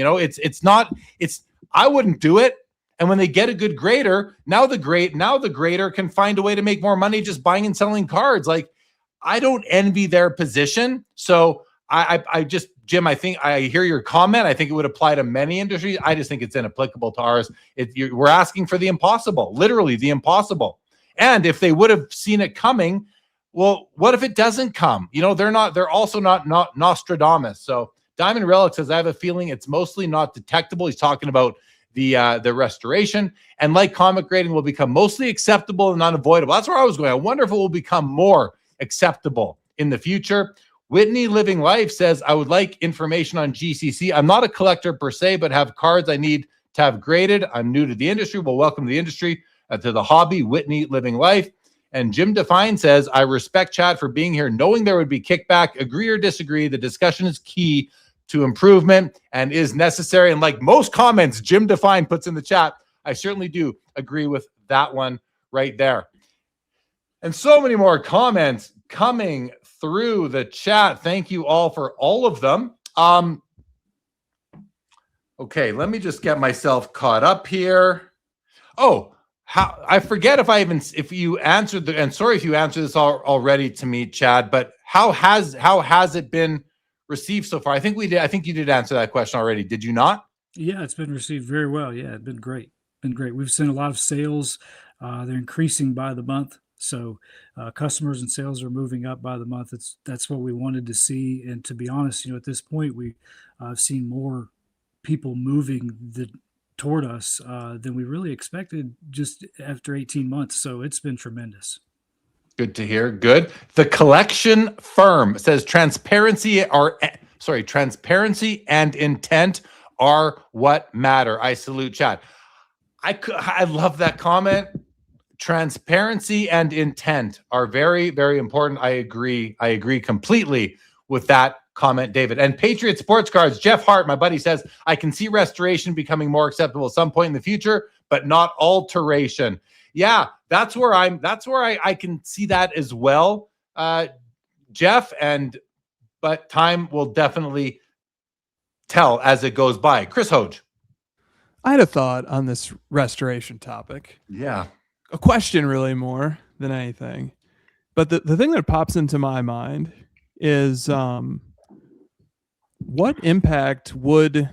I wouldn't do it. And when they get a good grader, now the grader can find a way to make more money just buying and selling cards. Like, I don't envy their position. So I just, Jim, I think I hear your comment. I think it would apply to many industries. I just think it's inapplicable to ours. We're asking for the impossible, literally the impossible. And if they would have seen it coming, well, what if it doesn't come? They're also not Nostradamus. So Diamond Relic says, I have a feeling it's mostly not detectable. He's talking about the restoration, and like comic grading will become mostly acceptable and unavoidable. That's where I was going. I wonder if it will become more acceptable in the future. Whitney Living Life says, I would like information on GCC. I'm not a collector per se, but have cards I need to have graded. I'm new to the industry. Well, welcome to the industry, to the hobby, Whitney Living Life. And Jim Define says, I respect Chad for being here, knowing there would be kickback. Agree or disagree, the discussion is key to improvement and is necessary. And like most comments Jim Define puts in the chat, I certainly do agree with that one right there. And so many more comments coming through the chat. Thank you all for all of them. Okay, let me just get myself caught up here. Oh, I forget if you answered and sorry if you answered this already to me, Chad, but how has it been received so far? I think you did answer that question already. Did you not? Yeah, it's been received very well. Yeah, it's been great. We've seen a lot of sales. They're increasing by the month. So customers and sales are moving up by the month. That's what we wanted to see. And to be honest, at this point, we've seen more people moving toward us than we really expected just after 18 months. So it's been tremendous. Good to hear. Good. The collection firm says transparency and intent are what matter. I salute Chad. I love that comment. Transparency and intent are very, very important. I agree completely with that comment, David. And Patriot Sports Cards, Jeff Hart, my buddy, says, I can see restoration becoming more acceptable at some point in the future, but not alteration. Yeah, that's where I can see that as well, Jeff. But time will definitely tell as it goes by. Chris Hoge. I had a thought on this restoration topic. Yeah. A question really more than anything. But the thing that pops into my mind is what impact would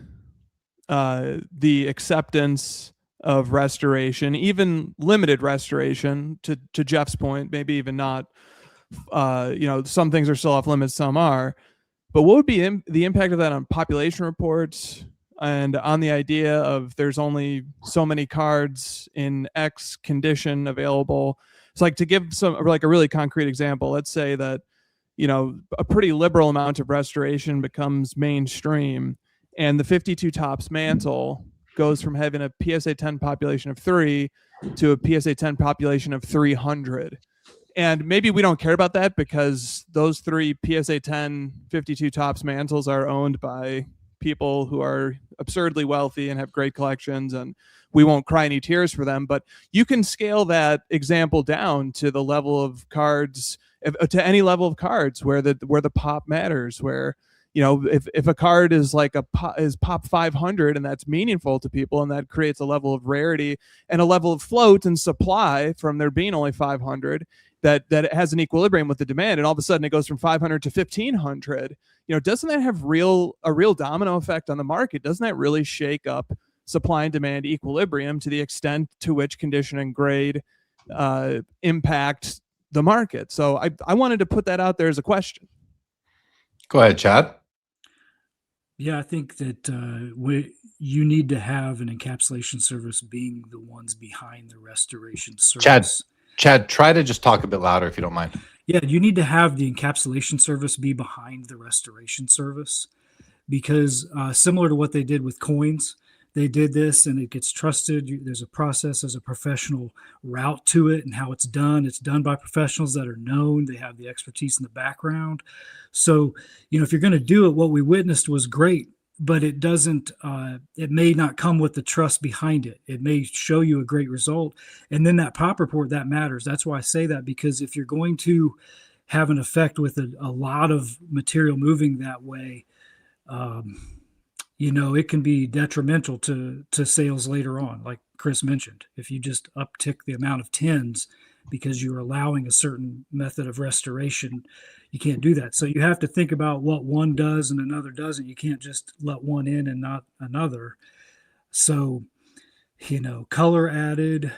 the acceptance of restoration, even limited restoration, to Jeff's point, maybe even not, some things are still off limits, some are, but what would be the impact of that on population reports and on the idea of there's only so many cards in X condition available? It's like, to give a really concrete example, let's say that, a pretty liberal amount of restoration becomes mainstream and the 52 tops mantle goes from having a PSA 10 population of 3 to a PSA 10 population of 300. And maybe we don't care about that because those 3 PSA 10 52 tops mantles are owned by people who are absurdly wealthy and have great collections, and we won't cry any tears for them. But you can scale that example down to the level of cards, to any level of cards where the pop matters, where if a card is like is pop 500 and that's meaningful to people, and that creates a level of rarity and a level of float and supply from there being only 500, that it has an equilibrium with the demand, and all of a sudden it goes from 500 to 1500. Doesn't that have a real domino effect on the market? Doesn't that really shake up supply and demand equilibrium to the extent to which condition and grade impact the market? So I wanted to put that out there as a question. Go ahead, Chad. Yeah, I think that you need to have an encapsulation service being the ones behind the restoration service. Chad, try to just talk a bit louder if you don't mind. Yeah, you need to have the encapsulation service be behind the restoration service, because similar to what they did with coins, they did this and it gets trusted. There's a process, there's a professional route to it, and how it's done. It's done by professionals that are known. They have the expertise in the background. So, if you're going to do it, what we witnessed was great, but it doesn't, it may not come with the trust behind it. It may show you a great result. And then that pop report, that matters. That's why I say that, because if you're going to have an effect with a lot of material moving that way, it can be detrimental to sales later on, like Chris mentioned. If you just uptick the amount of tins because you're allowing a certain method of restoration, you can't do that. So you have to think about what one does and another doesn't. You can't just let one in and not another. So, color added.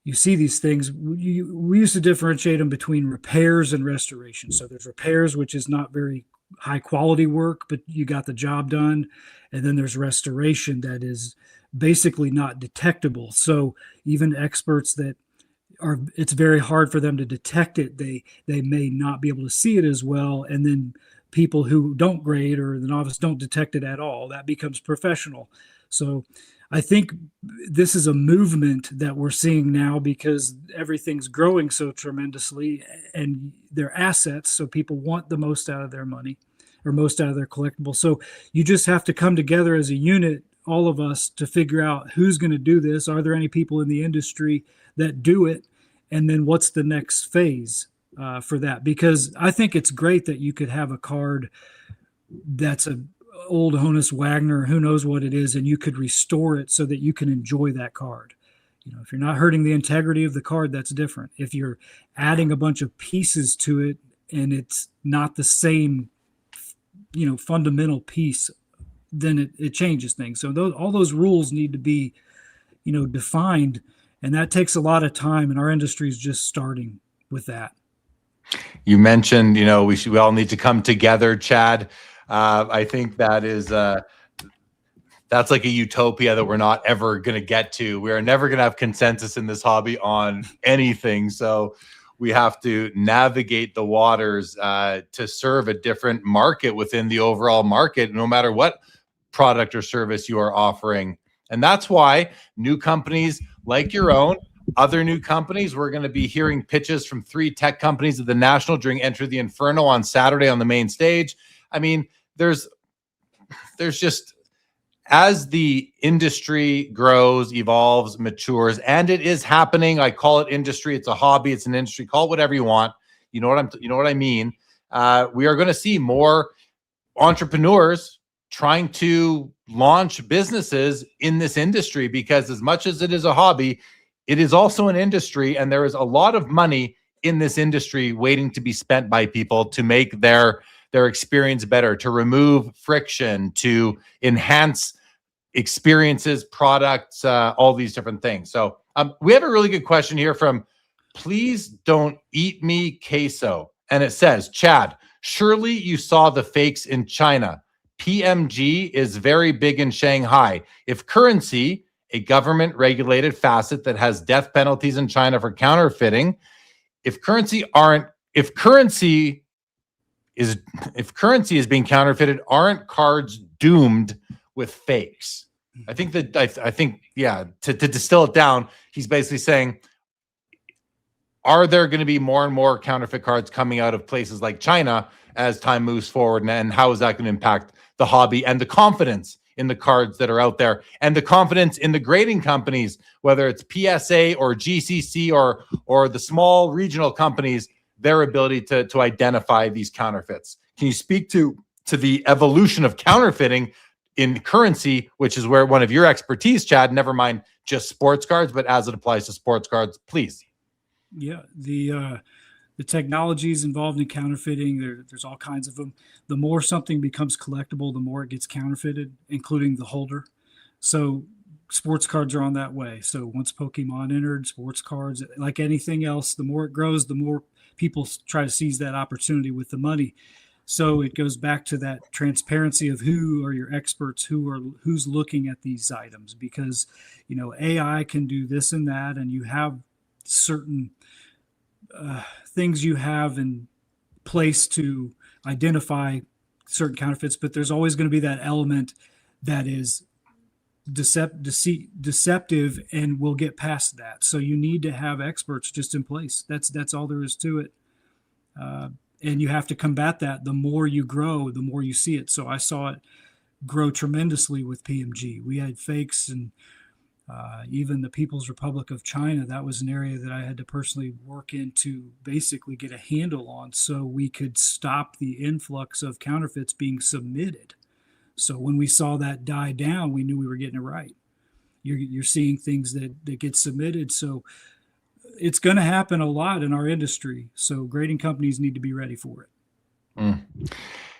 You see these things. We used to differentiate them between repairs and restoration. So there's repairs, which is not very high quality work, but you got the job done. And then there's restoration that is basically not detectable. So even experts it's very hard for them to detect it. They may not be able to see it as well. And then people who don't grade or the novice don't detect it at all. That becomes professional. So I think this is a movement that we're seeing now because everything's growing so tremendously and they're assets. So people want the most out of their money or most out of their collectible. So you just have to come together as a unit, all of us, to figure out who's going to do this. Are there any people in the industry that do it? And then what's the next phase for that? Because I think it's great that you could have a card that's a old Honus Wagner, who knows what it is, and you could restore it so that you can enjoy that card. If you're not hurting the integrity of the card, that's different. If you're adding a bunch of pieces to it and it's not the same, fundamental piece, then it changes things. So all those rules need to be, defined, and that takes a lot of time, and our industry is just starting with that. You mentioned, we all need to come together, Chad. I think that is that's like a utopia that we're not ever going to get to. We are never going to have consensus in this hobby on anything. So we have to navigate the waters to serve a different market within the overall market, no matter what product or service you are offering. And that's why new companies like your own, other new companies, we're going to be hearing pitches from 3 tech companies at the National during Enter the Inferno on Saturday on the main stage. I mean, there's just, as the industry grows, evolves, matures, and it is happening. I call it industry. It's a hobby. It's an industry. Call it whatever you want. You know what I mean? We are going to see more entrepreneurs trying to launch businesses in this industry, because as much as it is a hobby, it is also an industry, and there is a lot of money in this industry waiting to be spent by people to make their experience better, to remove friction, to enhance experiences, products, all these different things. So we have a really good question here from Please Don't Eat Me Queso. And it says, Chad, surely you saw the fakes in China. PMG is very big in Shanghai. If currency, a government regulated facet that has death penalties in China for counterfeiting, if currency is being counterfeited, aren't cards doomed with fakes? I think to distill it down, he's basically saying, are there going to be more and more counterfeit cards coming out of places like China as time moves forward? And how is that going to impact the hobby and the confidence in the cards that are out there, and the confidence in the grading companies, whether it's PSA or GCC or the small regional companies, their ability to identify these counterfeits? Can you speak to the evolution of counterfeiting in currency, which is where one of your expertise, Chad, never mind just sports cards, but as it applies to sports cards, please? Yeah, the technologies involved in counterfeiting, there's all kinds of them. The more something becomes collectible, the more it gets counterfeited, including the holder. So sports cards are on that way. So once Pokemon entered, sports cards, like anything else, the more it grows, the more people try to seize that opportunity with the money. So it goes back to that transparency of who are your experts, who's looking at these items, because AI can do this and that, and you have certain things you have in place to identify certain counterfeits, but there's always going to be that element that is deceptive and will get past that. So you need to have experts just in place. That's all there is to it. And you have to combat that. The more you grow, the more you see it. So I saw it grow tremendously with PMG. We had fakes, and even the People's Republic of China. That was an area that I had to personally work in to basically get a handle on, so we could stop the influx of counterfeits being submitted. So when we saw that die down, we knew we were getting it right. You're seeing things that get submitted. So it's going to happen a lot in our industry. So grading companies need to be ready for it.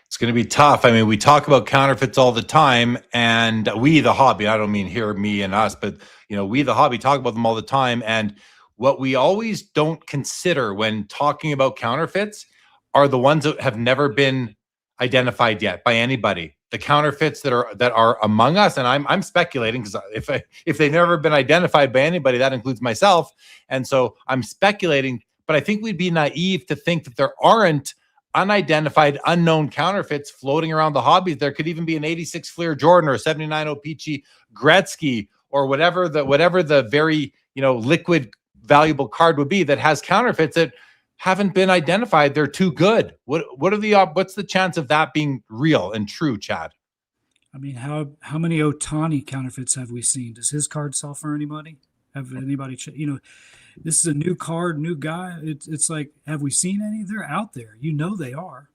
It's going to be tough. I mean, we talk about counterfeits all the time, and we, the hobby, I don't mean here, me and us, but we, the hobby, talk about them all the time. And what we always don't consider when talking about counterfeits are the ones that have never been identified yet by anybody. The counterfeits that are among us, and I'm speculating, because if they've never been identified by anybody, that includes myself, and so I'm speculating. But I think we'd be naive to think that there aren't unidentified, unknown counterfeits floating around the hobbies. There could even be an 86 Fleer Jordan or a 79 O-Pee-Chee Gretzky or whatever the very liquid valuable card would be that has counterfeits that haven't been identified. They're too good. What's the chance of that being real and true, Chad? I mean, how many Otani counterfeits have we seen? Does his card sell for any money? Have anybody this is a new card, new guy. It's like, have we seen any? They're out there. They are.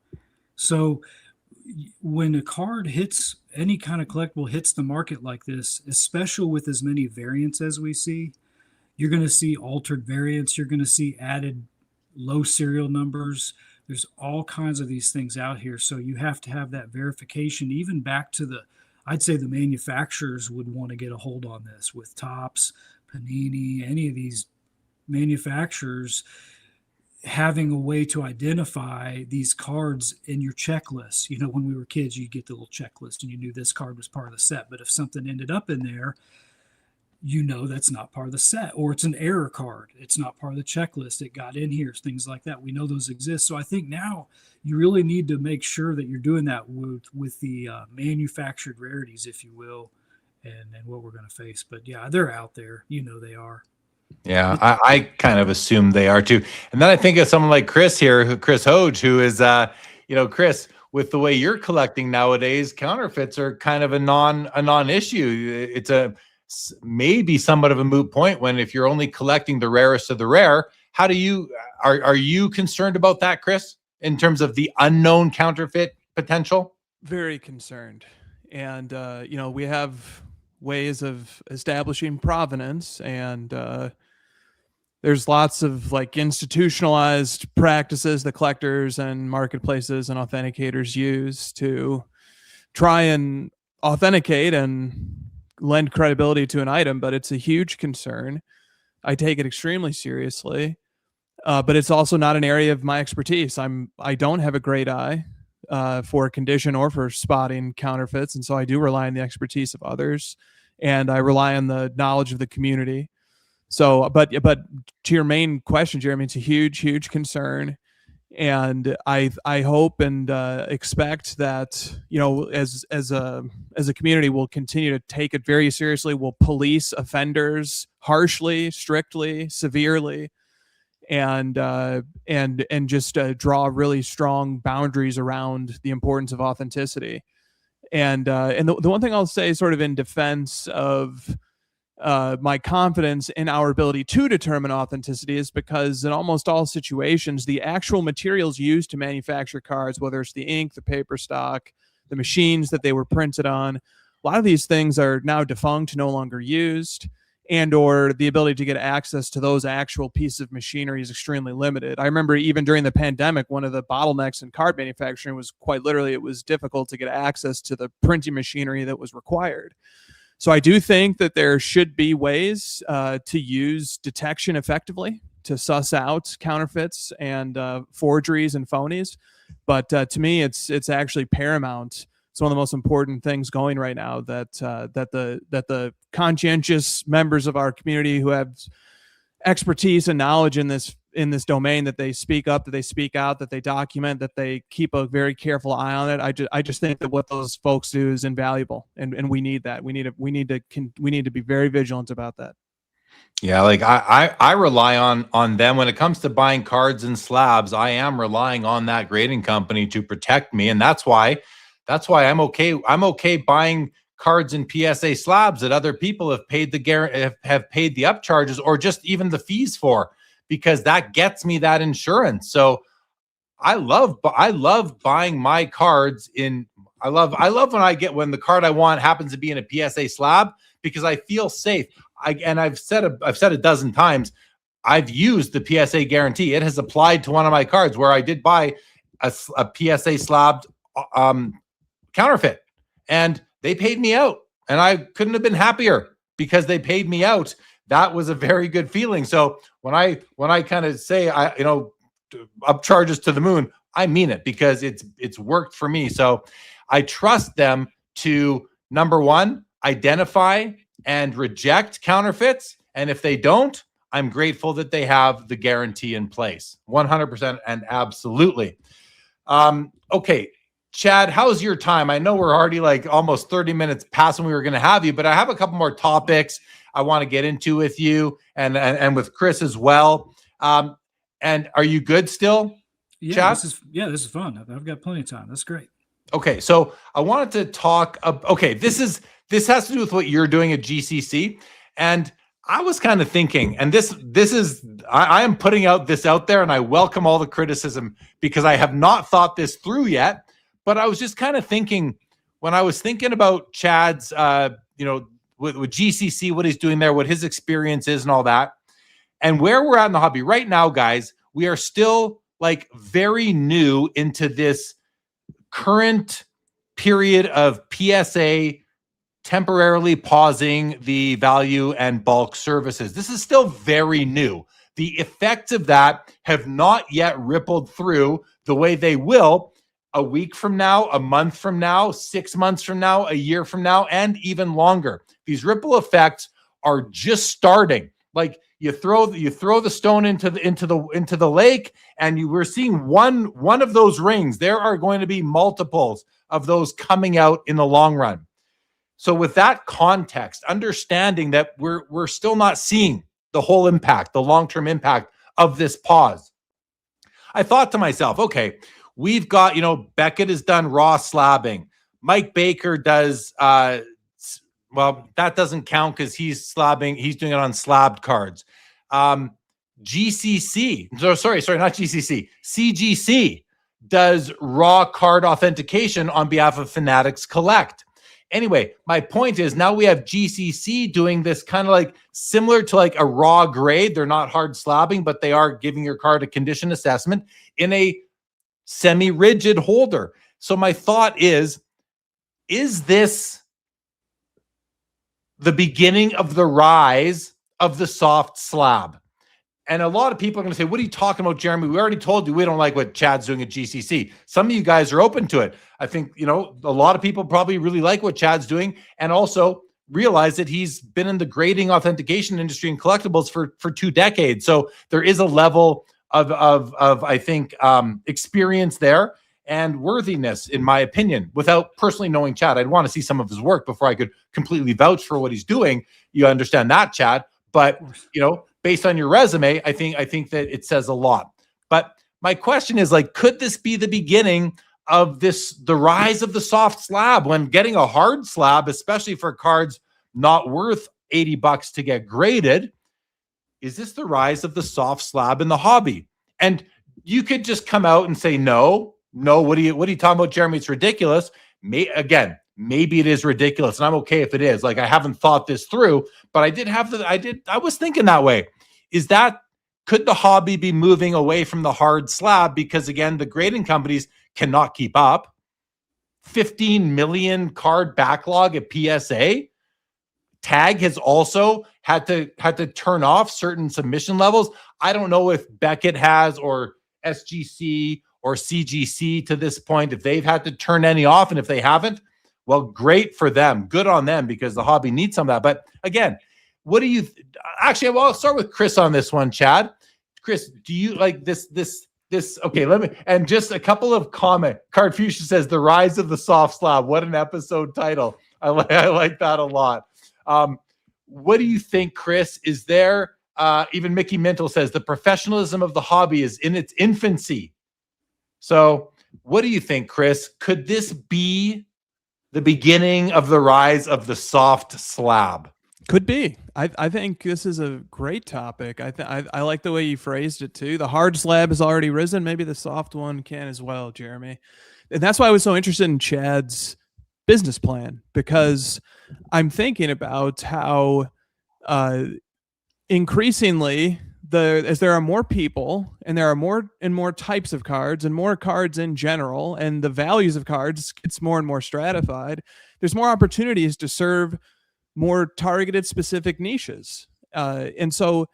So when a card hits, any kind of collectible hits the market like this, especially with as many variants as we see, you're going to see altered variants. You're going to see added low serial numbers. There's all kinds of these things out here. So you have to have that verification, even back to I'd say the manufacturers would want to get a hold on this with Topps, Panini, any of these manufacturers, having a way to identify these cards in your checklist. When we were kids, you get the little checklist and you knew this card was part of the set. But if something ended up in there, that's not part of the set, or it's an error card. It's not part of the checklist. It got in here, things like that. We know those exist. So I think now you really need to make sure that you're doing that with the manufactured rarities, if you will, and what we're going to face. But yeah, they're out there. They are. Yeah, I kind of assume they are too. And then I think of someone like Chris here, Chris Hoge, who is, Chris, with the way you're collecting nowadays, counterfeits are kind of a non-issue. It's maybe somewhat of a moot point when, if you're only collecting the rarest of the rare. How do you are you concerned about that, Chris, in terms of the unknown counterfeit potential? Very concerned. And we have ways of establishing provenance, and there's lots of institutionalized practices that collectors and marketplaces and authenticators use to try and authenticate and lend credibility to an item. But it's a huge concern. I take it extremely seriously, but it's also not an area of my expertise. I don't have a great eye for condition or for spotting counterfeits, and so I do rely on the expertise of others, and I rely on the knowledge of the community. So, but to your main question, Jeremy, it's a huge concern, and I hope and expect that as a community, we'll continue to take it very seriously. We'll police offenders harshly, strictly, severely, and just draw really strong boundaries around the importance of authenticity. And the one thing I'll say, sort of in defense of my confidence in our ability to determine authenticity, is because in almost all situations, the actual materials used to manufacture cards, whether it's the ink, the paper stock, the machines that they were printed on, a lot of these things are now defunct, no longer used, and or the ability to get access to those actual pieces of machinery is extremely limited. I remember even during the pandemic, one of the bottlenecks in card manufacturing was quite literally, it was difficult to get access to the printing machinery that was required. So I do think that there should be ways to use detection effectively to suss out counterfeits and forgeries and phonies. But to me, it's actually paramount. It's one of the most important things going right now, that the conscientious members of our community who have expertise and knowledge in this domain, that they speak up, that they speak out, that they document, that they keep a very careful eye on it. I just think that what those folks do is invaluable, and we need that. We need to be very vigilant about that. Yeah, like I rely on them when it comes to buying cards and slabs. I am relying on that grading company to protect me, and that's why I'm okay buying cards and PSA slabs that other people have paid the upcharges or just even the fees for, because that gets me that insurance. So I love buying my cards in. I love when the card I want happens to be in a PSA slab, because I feel safe. I've said a dozen times, I've used the PSA guarantee. It has applied to one of my cards where I did buy a PSA slabbed counterfeit, and they paid me out, and I couldn't have been happier because they paid me out. That was a very good feeling. So when I kind of say upcharges to the moon, I mean it, because it's worked for me. So I trust them to, number one, identify and reject counterfeits. And if they don't, I'm grateful that they have the guarantee in place. 100% and absolutely. Okay, Chad, how's your time? I know we're already like almost 30 minutes past when we were going to have you, but I have a couple more topics I want to get into with you and with Chris as well. And are you good still, Yeah, Chad? this is fun. I've got plenty of time. That's great. Okay, so I wanted to talk. This has to do with what you're doing at GCC, and I was kind of thinking, and this is I am putting this out there, and I welcome all the criticism because I have not thought this through yet. But I was just kind of thinking, when I was thinking about Chad's, with GCC, what he's doing there, what his experience is, and all that, and where we're at in the hobby right now, guys, we are still like very new into this current period of PSA temporarily pausing the value and bulk services. This is still very new. The effects of that have not yet rippled through the way they will a week from now, a month from now, 6 months from now, a year from now, and even longer. These ripple effects are just starting. Like you throw the stone into the lake, and we're seeing one of those rings. There are going to be multiples of those coming out in the long run. So with that context, understanding that we're still not seeing the whole impact, the long-term impact of this pause, I thought to myself, okay, we've got, Beckett has done raw slabbing. Mike Baker does, well, that doesn't count because he's slabbing. He's doing it on slabbed cards. GCC, sorry, not GCC. CGC does raw card authentication on behalf of Fanatics Collect. Anyway, my point is now we have GCC doing this kind of like similar to like a raw grade. They're not hard slabbing, but they are giving your card a condition assessment in a semi-rigid holder. So my thought is this the beginning of the rise of the soft slab? And a lot of people are going to say, what are you talking about, Jeremy? We already told you we don't like what Chad's doing at GCC. Some of you guys are open to it. I think, a lot of people probably really like what Chad's doing and also realize that he's been in the grading authentication industry and collectibles for 2 decades. So there is a level of I think, experience there and worthiness, in my opinion. Without personally knowing Chad, I'd want to see some of his work before I could completely vouch for what he's doing. You understand that, Chad? But, based on your resume, I think that it says a lot. But my question is, like, could this be the beginning of the rise of the soft slab, when getting a hard slab, especially for cards not worth $80 to get graded? Is this the rise of the soft slab in the hobby? And you could just come out and say, no, what are you talking about, Jeremy? It's ridiculous. Maybe it is ridiculous, and I'm okay if it is. Like, I haven't thought this through, but I was thinking that way. Could the hobby be moving away from the hard slab? Because again, the grading companies cannot keep up. 15 million card backlog at PSA. Tag has also had to turn off certain submission levels. I don't know if Beckett has, or SGC or CGC to this point, if they've had to turn any off, and if they haven't, well, great for them. Good on them, because the hobby needs some of that. But again, what do you actually? Well, I'll start with Chris on this one. Chad, Chris, do you like this? Okay, let me, and just a couple of comment. Card Fuchsia says the rise of the soft slab. What an episode title. I like that a lot. What do you think, Chris? Is there, even Mickey Mintle says the professionalism of the hobby is in its infancy. So what do you think, Chris? Could this be the beginning of the rise of the soft slab? Could be. I think this is a great topic. I like the way you phrased it too. The hard slab has already risen. Maybe the soft one can as well, Jeremy. And that's why I was so interested in Chad's business plan, because I'm thinking about how increasingly as there are more people, and there are more and more types of cards, and more cards in general, and the values of cards gets more and more stratified, there's more opportunities to serve more targeted specific niches. And so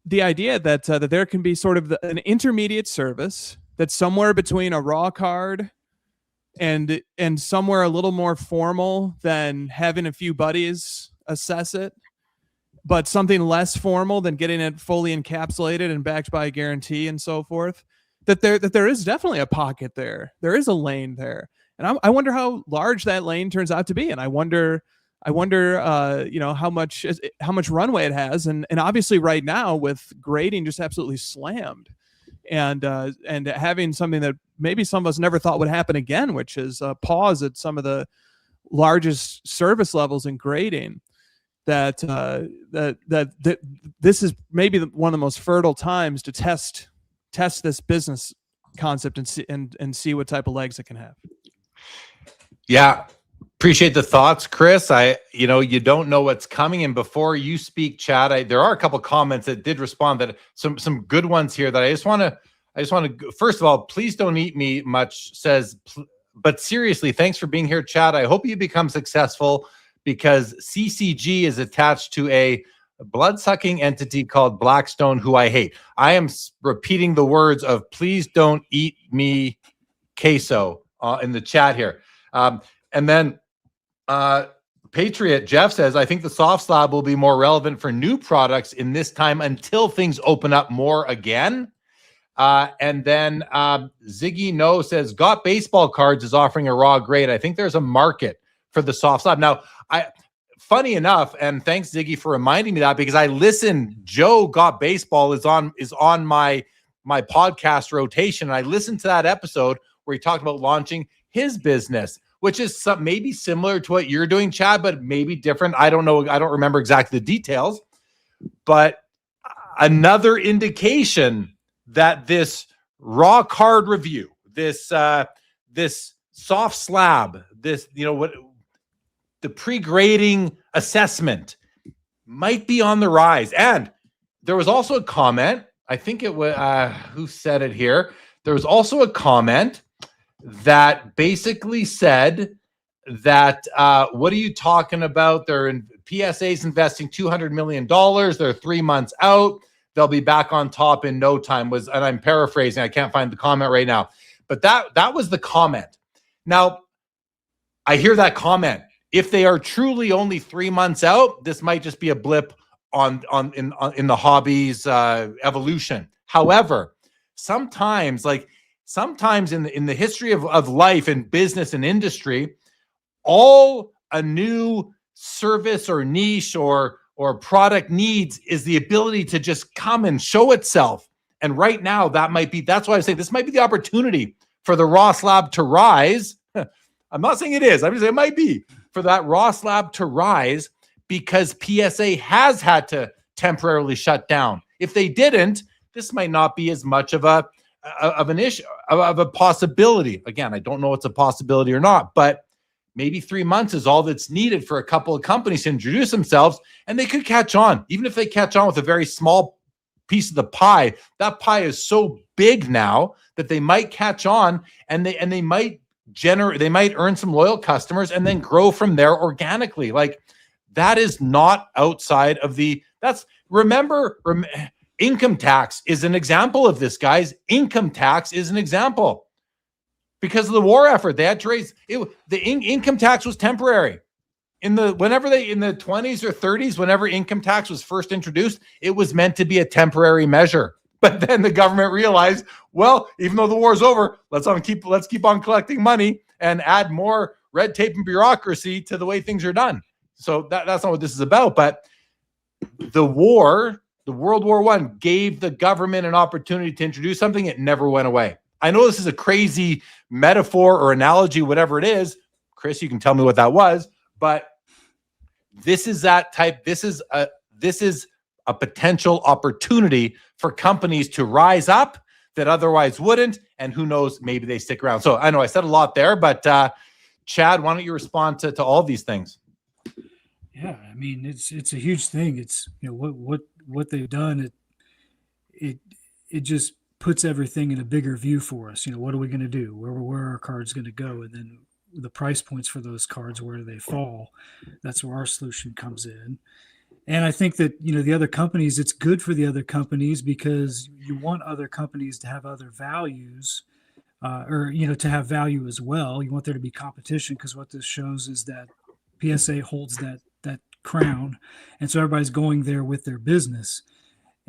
the idea that there can be sort of an intermediate service that's somewhere between a raw card and somewhere a little more formal than having a few buddies assess it, but something less formal than getting it fully encapsulated and backed by a guarantee and so forth, that there is definitely a pocket there. There is a lane there. And I wonder how large that lane turns out to be. And I wonder, how much runway it has. And obviously right now, with grading just absolutely slammed, and having something that maybe some of us never thought would happen again, which is a pause at some of the largest service levels in grading, that this is maybe one of the most fertile times to test this business concept and see what type of legs it can have. Yeah. Appreciate the thoughts, Chris. You don't know what's coming. And before you speak, Chad, there are a couple comments that did respond, that some good ones here that I just want to, first of all, please don't eat me much says, but seriously, thanks for being here, Chad. I hope you become successful, because CCG is attached to a blood-sucking entity called Blackstone, who I hate. I am repeating the words of please don't eat me queso in the chat here. And then Patriot Jeff says, I think the soft slab will be more relevant for new products in this time until things open up more again. And then Ziggy No says, Got Baseball Cards is offering a raw grade. I think there's a market for the soft slab. Now, funny enough, and thanks Ziggy for reminding me that, because I listened, Joe Got Baseball is on my podcast rotation. And I listened to that episode where he talked about launching his business, which is maybe similar to what you're doing, Chad, but maybe different. I don't know. I don't remember exactly the details, but another indication that this raw card review, this soft slab, what the pre-grading assessment might be on the rise. And there was also a comment, I think it was, who said it here? There was also a comment that basically said that, what are you talking about? PSA's investing $200 million. They're 3 months out. They'll be back on top in no time, and I'm paraphrasing. I can't find the comment right now, but that was the comment. Now, I hear that comment. If they are truly only 3 months out, this might just be a blip in the hobby's evolution. However, sometimes in the history of life and business and industry, all a new service or niche or product needs is the ability to just come and show itself. And right now, that's why I say this might be the opportunity for the raw slab to rise. I'm not saying it is. I'm just saying it might be for that raw slab to rise, because PSA has had to temporarily shut down. If they didn't, this might not be as much of an issue, of a possibility. Again, I don't know if it's a possibility or not, but maybe 3 months is all that's needed for a couple of companies to introduce themselves, and they could catch on. Even if they catch on with a very small piece of the pie, that pie is so big now that they might catch on, and they might earn some loyal customers and then grow from there organically. Like, That is not outside of remember, income tax is an example of this, guys. Income tax is an example. Because of the war effort, they had to raise it. The income tax was temporary. In the 20s or 30s, whenever income tax was first introduced, it was meant to be a temporary measure. But then the government realized, well, even though the war's over, let's keep on collecting money and add more red tape and bureaucracy to the way things are done. So that's not what this is about. But the World War I, gave the government an opportunity to introduce something. It never went away. I know this is a crazy metaphor or analogy, whatever it is. Chris, you can tell me what that was, but this is that type. This is a potential opportunity for companies to rise up that otherwise wouldn't. And who knows, maybe they stick around. So I know I said a lot there, but Chad, why don't you respond to all these things? Yeah, I mean, it's a huge thing. It's, what they've done. It just puts everything in a bigger view for us. What are we going to do? Where are our cards going to go? And then the price points for those cards, where do they fall? That's where our solution comes in. And I think that, the other companies, it's good for the other companies, because you want other companies to have other values, or, to have value as well. You want there to be competition, because what this shows is that PSA holds that crown. And so everybody's going there with their business.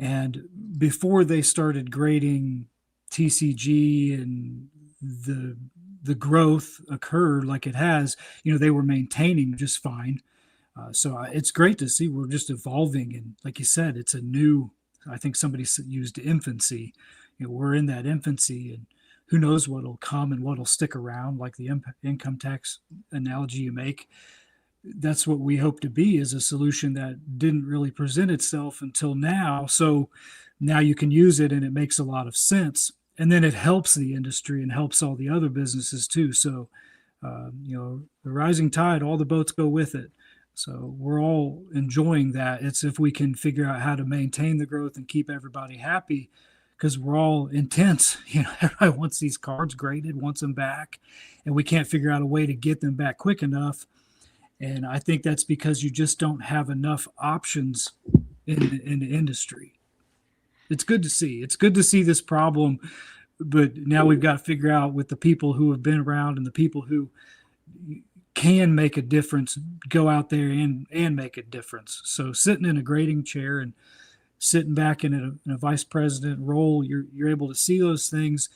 And before they started grading TCG and the growth occurred like it has, they were maintaining just fine. So it's great to see we're just evolving. And like you said, it's a new, I think somebody used infancy. We're in that infancy, and who knows what'll come and what'll stick around, like the income tax analogy you make. That's what we hope to be, is a solution that didn't really present itself until now. So now you can use it, and it makes a lot of sense. And then it helps the industry and helps all the other businesses too. So, the rising tide, all the boats go with it. So we're all enjoying that. It's if we can figure out how to maintain the growth and keep everybody happy, because we're all intense. Everybody wants these cards graded, wants them back, and we can't figure out a way to get them back quick enough. And I think that's because you just don't have enough options in the industry. It's good to see. It's good to see this problem, but now we've got to figure out, with the people who have been around and the people who can make a difference, go out there and make a difference. So sitting in a grading chair and sitting back in a vice president role, you're able to see those things.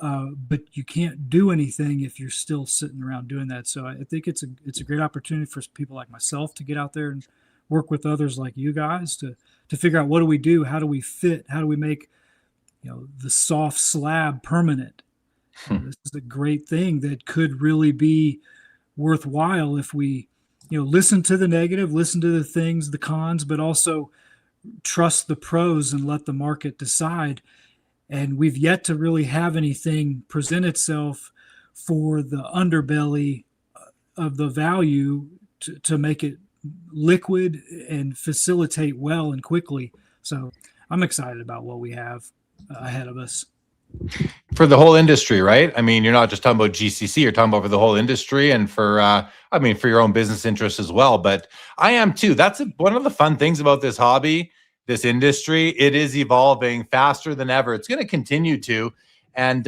But you can't do anything if you're still sitting around doing that. So I think it's a great opportunity for people like myself to get out there and work with others like you guys to figure out, what do we do? How do we fit? How do we make the soft slab permanent? This is a great thing that could really be worthwhile if we listen to the negative, listen to the things, the cons, but also trust the pros and let the market decide. And we've yet to really have anything present itself for the underbelly of the value to make it liquid and facilitate well and quickly. So I'm excited about what we have ahead of us. For the whole industry, right? I mean, you're not just talking about GCC, you're talking about for the whole industry, and for for your own business interests as well. But I am too. That's one of the fun things about this hobby, this industry. It is evolving faster than ever. It's going to continue to. And,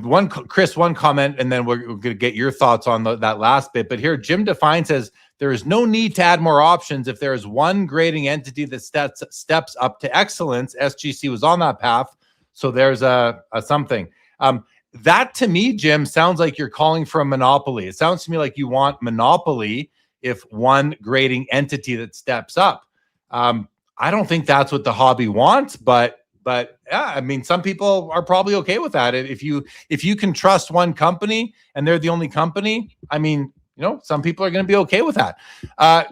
one comment, and then we're going to get your thoughts on that last bit. But here, Jim Define says, there is no need to add more options if there is one grading entity that steps up to excellence. SGC was on that path. So there's a something. That to me, Jim, sounds like you're calling for a monopoly. It sounds to me like you want monopoly if one grading entity that steps up. I don't think that's what the hobby wants, but yeah, I mean, some people are probably okay with that. If you can trust one company and they're the only company, I mean, some people are going to be okay with that.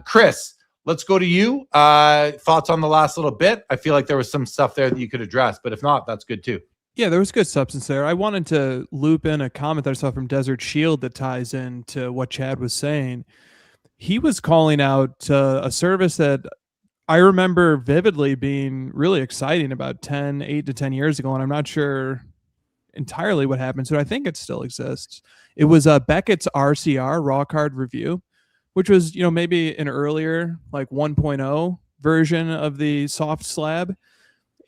Chris, let's go to you. Thoughts on the last little bit? I feel like there was some stuff there that you could address, but if not, that's good too. Yeah, there was good substance there. I wanted to loop in a comment that I saw from Desert Shield that ties into what Chad was saying. He was calling out a service that I remember vividly being really exciting about 8 to 10 years ago, and I'm not sure entirely what happened, so I think it still exists. It was Beckett's RCR, Raw Card Review, which was, maybe an earlier, like 1.0 version of the soft slab.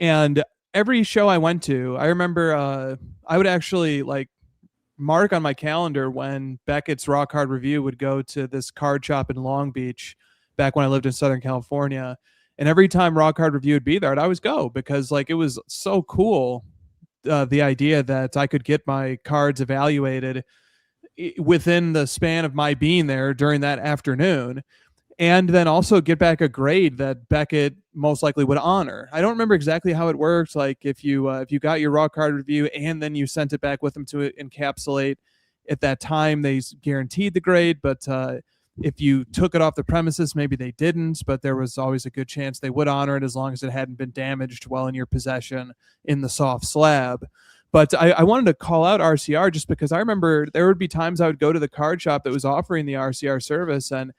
And every show I went to, I remember I would actually like mark on my calendar when Beckett's Rock Hard Review would go to this card shop in Long Beach back when I lived in Southern California. And every time Rock Hard Review would be there, I'd always go because like it was so cool. The idea that I could get my cards evaluated within the span of my being there during that afternoon, and then also get back a grade that Beckett most likely would honor. I don't remember exactly how it worked. Like if you got your Rock Hard Review and then you sent it back with them to encapsulate, at that time they guaranteed the grade, but if you took it off the premises, maybe they didn't, but there was always a good chance they would honor it as long as it hadn't been damaged while in your possession in the soft slab. But I wanted to call out RCR just because I remember there would be times I would go to the card shop that was offering the RCR service, and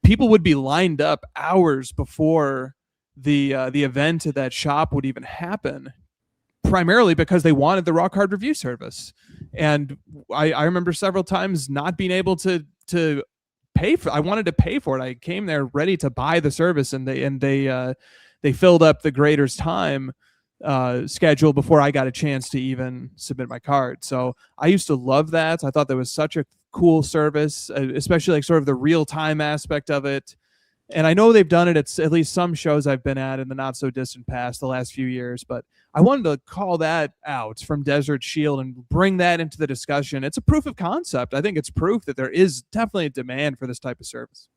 people would be lined up hours before the event at that shop would even happen, primarily because they wanted the Rock Hard Review service. And I remember several times not being able to pay for. I wanted to pay for it. I came there ready to buy the service, and they filled up the grader's time schedule before I got a chance to even submit my card. So I used to love that. I thought that was such a cool service, especially like sort of the real time aspect of it. And I know they've done it at least some shows I've been at in the not so distant past, the last few years, but I wanted to call that out from Desert Shield and bring that into the discussion. It's a proof of concept. I think it's proof that there is definitely a demand for this type of service.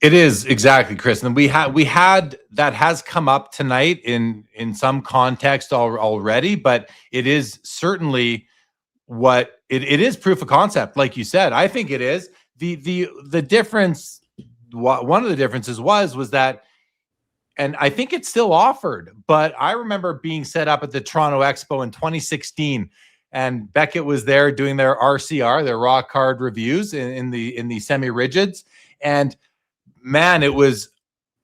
It is, exactly, Chris. And we had that has come up tonight in some context already, but it is certainly what it is proof of concept, like you said. I think it is. The difference, one of the differences was that, and I think it's still offered, but I remember being set up at the Toronto Expo in 2016, and Beckett was there doing their RCR, their Rock Hard Reviews in the semi-rigids, and man, it was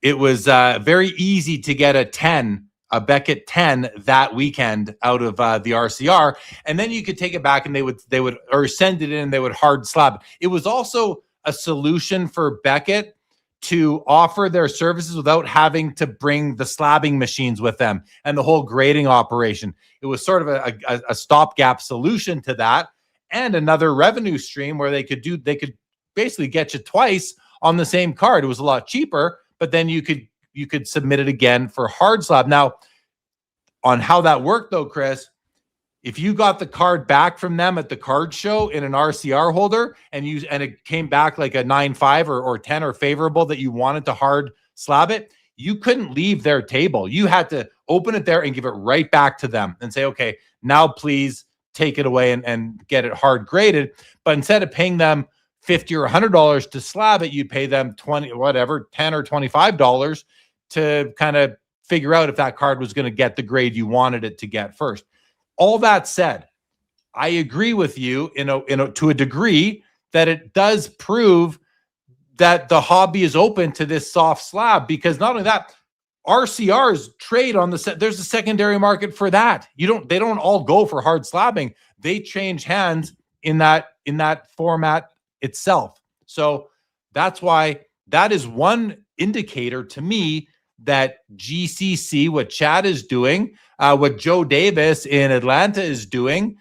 very easy to get a Beckett 10 that weekend out of the RCR, and then you could take it back and they would or send it in and they would hard slab. It was also a solution for Beckett to offer their services without having to bring the slabbing machines with them and the whole grading operation. It was sort of a stopgap solution to that, and another revenue stream where they could basically get you twice on the same card. It was a lot cheaper, but then you could submit it again for hard slab. Now, on how that worked though, Chris, if you got the card back from them at the card show in an RCR holder and it came back like a 9.5 or 10 or favorable that you wanted to hard slab it, you couldn't leave their table. You had to open it there and give it right back to them and say, okay, now please take it away and get it hard graded. But instead of paying them $50 or $100 to slab it, you'd pay them $10 or $25 to kind of figure out if that card was going to get the grade you wanted it to get first. All that said, I agree with you to a degree that it does prove that the hobby is open to this soft slab, because not only that, RCRs trade on there's a secondary market for that. They don't all go for hard slabbing. They change hands in that format itself. So that's why that is one indicator to me that GCC, what Chad is doing, what Joe Davis in Atlanta is doing,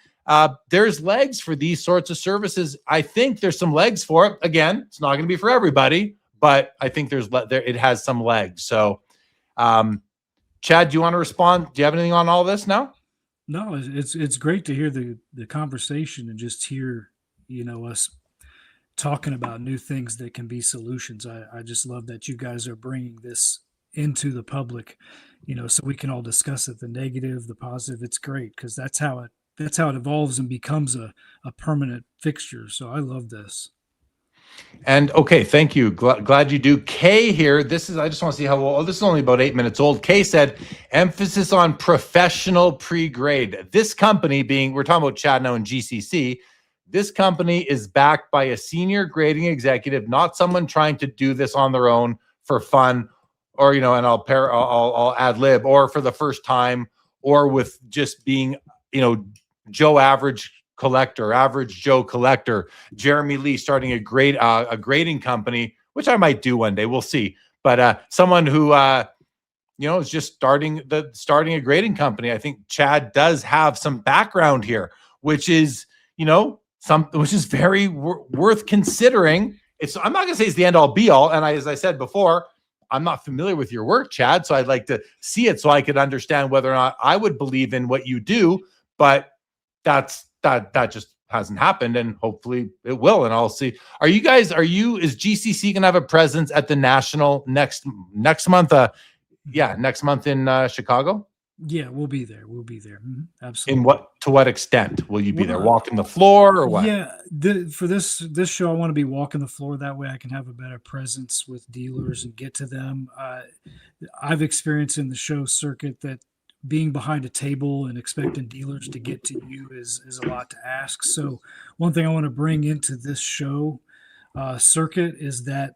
there's legs for these sorts of services. I think there's some legs for it. Again, it's not going to be for everybody, but I think it has some legs. So, Chad, do you want to respond? Do you have anything on all this now? No, it's great to hear the conversation and just hear, us talking about new things that can be solutions. I just love that you guys are bringing this into the public, so we can all discuss it, the negative, the positive. It's great because that's how it evolves and becomes a permanent fixture. So I love this. And okay, thank you. Glad you do. Kay here. I just want to see how old. This is only about 8 minutes old. Kay said, emphasis on professional pre-grade. This company we're talking about Chad now in GCC. This company is backed by a senior grading executive, not someone trying to do this on their own for fun, or, and I'll ad lib, or for the first time, or with just being, Joe average collector, average Joe collector. Jeremy Lee starting a grading company, which I might do one day. We'll see. But someone who is just starting a grading company. I think Chad does have some background here, which is which is very worth considering. I'm not going to say it's the end all be all. And as I said before, I'm not familiar with your work, Chad. So I'd like to see it so I could understand whether or not I would believe in what you do. But that just hasn't happened, and hopefully it will. And I'll see. Is GCC going to have a presence at the National next month? Next month in Chicago? Yeah, we'll be there. Absolutely. To what extent will you be there? Walking the floor or what? Yeah, for this show, I want to be walking the floor. That way I can have a better presence with dealers and get to them. I've experienced in the show circuit that being behind a table and expecting dealers to get to you is a lot to ask. So one thing I want to bring into this show circuit is that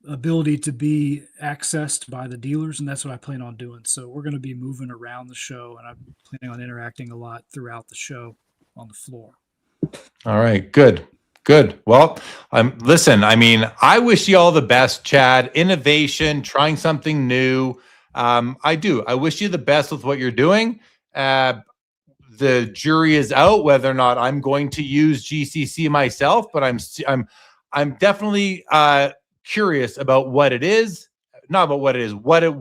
ability to be accessed by the dealers, and that's what I plan on doing. So we're going to be moving around the show, and I'm planning on interacting a lot throughout the show on the floor. All right, good. Well, listen, I wish you all the best, Chad. Innovation, trying something new. I do. I wish you the best with what you're doing. The jury is out whether or not I'm going to use GCC myself, but I'm definitely curious about what it is, not about what it is, what it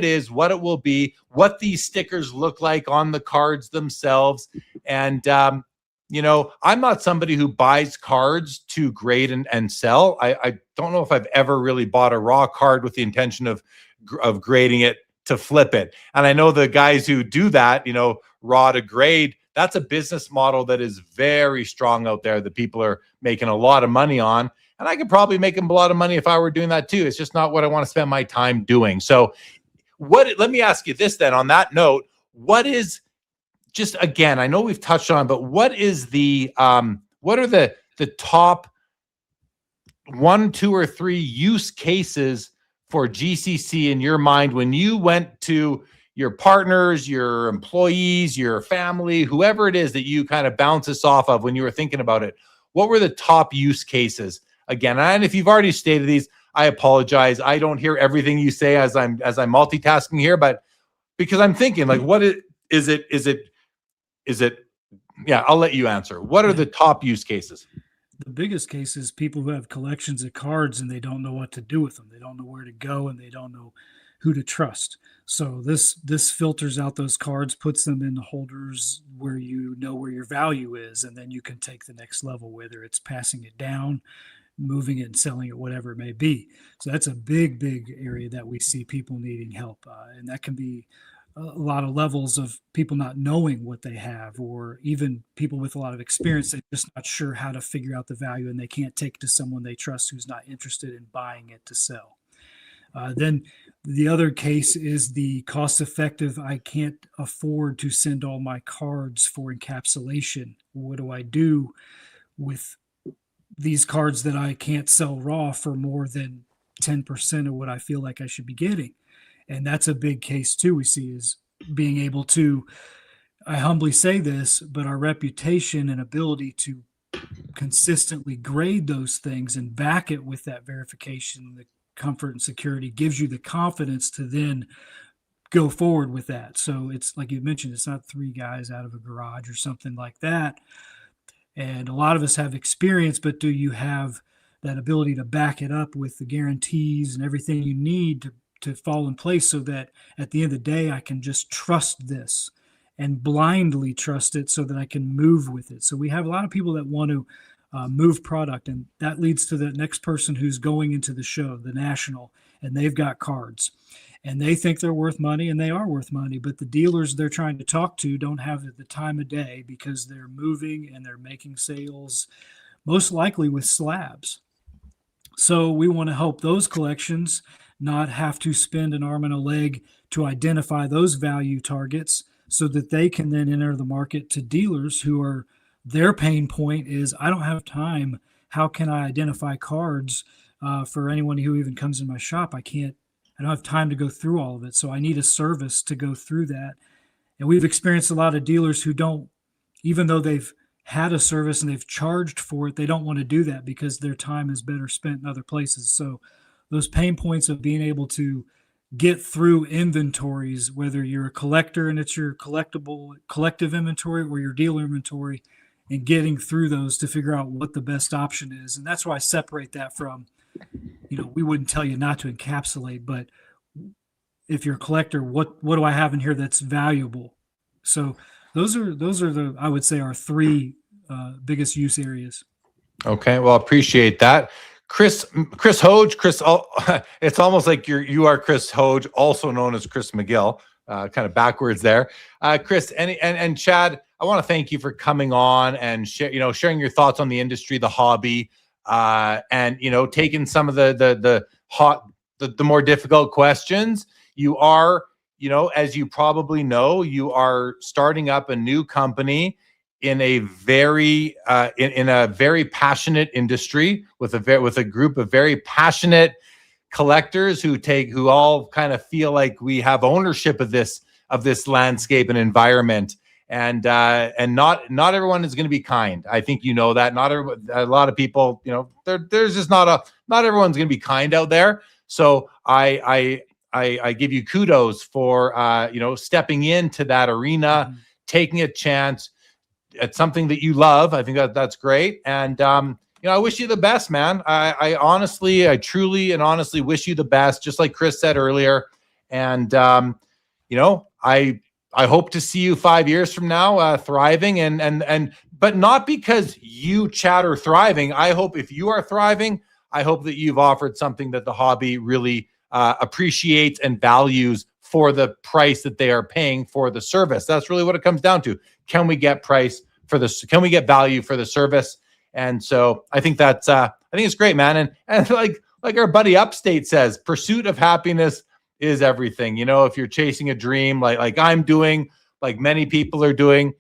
is, what it will be, what these stickers look like on the cards themselves. And, I'm not somebody who buys cards to grade and sell. I don't know if I've ever really bought a raw card with the intention of grading it to flip it. And I know the guys who do that, raw to grade, that's a business model that is very strong out there that people are making a lot of money on. And I could probably make a lot of money if I were doing that too. It's just not what I want to spend my time doing. So let me ask you this then, on that note, what is, just again, I know we've touched on, but what is what are the top 1, 2, or 3 use cases for GCC in your mind when you went to your partners, your employees, your family, whoever it is that you kind of bounce this off of when you were thinking about it? What were the top use cases? Again, and if you've already stated these, I apologize. I don't hear everything you say as I'm multitasking here, but because I'm thinking, like, what is it? Yeah, I'll let you answer. What are the top use cases? The biggest case is people who have collections of cards and they don't know what to do with them. They don't know where to go and they don't know who to trust. So this filters out those cards, puts them in the holders where you know where your value is, and then you can take the next level, whether it's passing it down, moving it and selling it, whatever it may be. So that's a big area that we see people needing help. And that can be a lot of levels of people not knowing what they have, or even people with a lot of experience. They're just not sure how to figure out the value, and they can't take it to someone they trust who's not interested in buying it to sell. Then the other case is the cost-effective, I can't afford to send all my cards for encapsulation. What do I do with these cards that I can't sell raw for more than 10% of what I feel like I should be getting? And that's a big case too, we see, is being able to, I humbly say this, but our reputation and ability to consistently grade those things and back it with that verification, the comfort and security, gives you the confidence to then go forward with that. So it's like you mentioned, it's not 3 guys out of a garage or something like that. And a lot of us have experience, but do you have that ability to back it up with the guarantees and everything you need to fall in place, so that at the end of the day, I can just trust this and blindly trust it so that I can move with it. So we have a lot of people that want to move product, and that leads to the next person who's going into the show, the national, and they've got cards and they think they're worth money, and they are worth money, but the dealers they're trying to talk to don't have the time of day because they're moving and they're making sales, most likely with slabs. So we want to help those collections not have to spend an arm and a leg to identify those value targets, so that they can then enter the market to dealers who are, their pain point is, I don't have time. How can I identify cards for anyone who even comes in my shop? I don't have time to go through all of it. So I need a service to go through that. And we've experienced a lot of dealers who don't, even though they've had a service and they've charged for it, they don't want to do that because their time is better spent in other places. So those pain points of being able to get through inventories, whether you're a collector and it's your collective inventory or your dealer inventory, and getting through those to figure out what the best option is. And that's why I separate that from, we wouldn't tell you not to encapsulate, but if you're a collector, what do I have in here that's valuable? So those are the, I would say, our three biggest use areas. Okay, well, appreciate that. Chris Hoge, it's almost like you are Chris Hoge, also known as Chris McGill, kind of backwards there. Chris, and Chad, I want to thank you for coming on and sharing your thoughts on the industry, the hobby, and taking some of the more difficult questions. You are, as you probably know, you are starting up a new company in a very passionate industry with a group of very passionate collectors who all kind of feel like we have ownership of this landscape and environment. And not everyone is going to be kind. I think that. A lot of people, there's just not everyone's going to be kind out there. So I give you kudos for stepping into that arena, taking a chance. It's something that you love. I think that's great. And I wish you the best, man. I truly and honestly wish you the best, just like Chris said earlier. And I hope to see you 5 years from now, thriving but not because you, Chad, are thriving. I hope if you are thriving, I hope that you've offered something that the hobby really appreciates and values for the price that they are paying for the service. That's really what it comes down to. Can we get price for this? Can we get value for the service? And so I think I think it's great, man. And like our buddy Upstate says, pursuit of happiness is everything. If you're chasing a dream, like I'm doing, like many people are doing,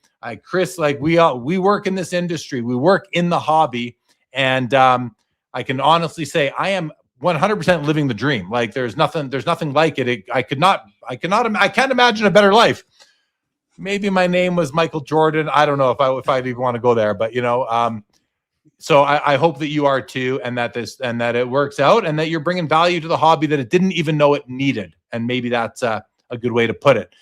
Chris, like we work in this industry, we work in the hobby, and I can honestly say I am 100% living the dream. Like there's nothing like it. I can't imagine a better life. Maybe my name was Michael Jordan. I don't know if I'd even want to go there, but so I hope that you are too, and that it works out, and that you're bringing value to the hobby that it didn't even know it needed. And maybe that's a good way to put it.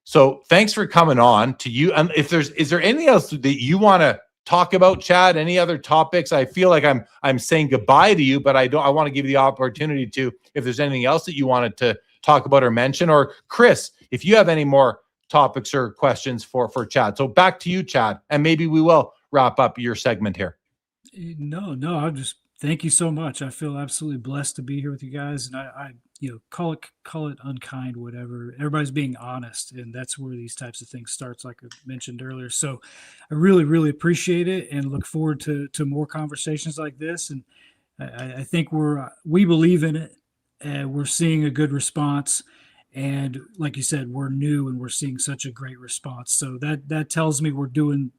So thanks for coming on to you. And is there anything else that you want to talk about, Chad? Any other topics? I feel like I'm saying goodbye to you, but I want to give you the opportunity to, if there's anything else that you wanted to talk about or mention, or Chris, if you have any more topics or questions for Chad. So back to you, Chad, and maybe we will wrap up your segment here. No, I just thank you so much. I feel absolutely blessed to be here with you guys, and I call it unkind, whatever. Everybody's being honest, and that's where these types of things starts, like I mentioned earlier. So I really, really appreciate it and look forward to more conversations like this. And I think we believe in it, and we're seeing a good response. And like you said, we're new and we're seeing such a great response. So that tells me we're doing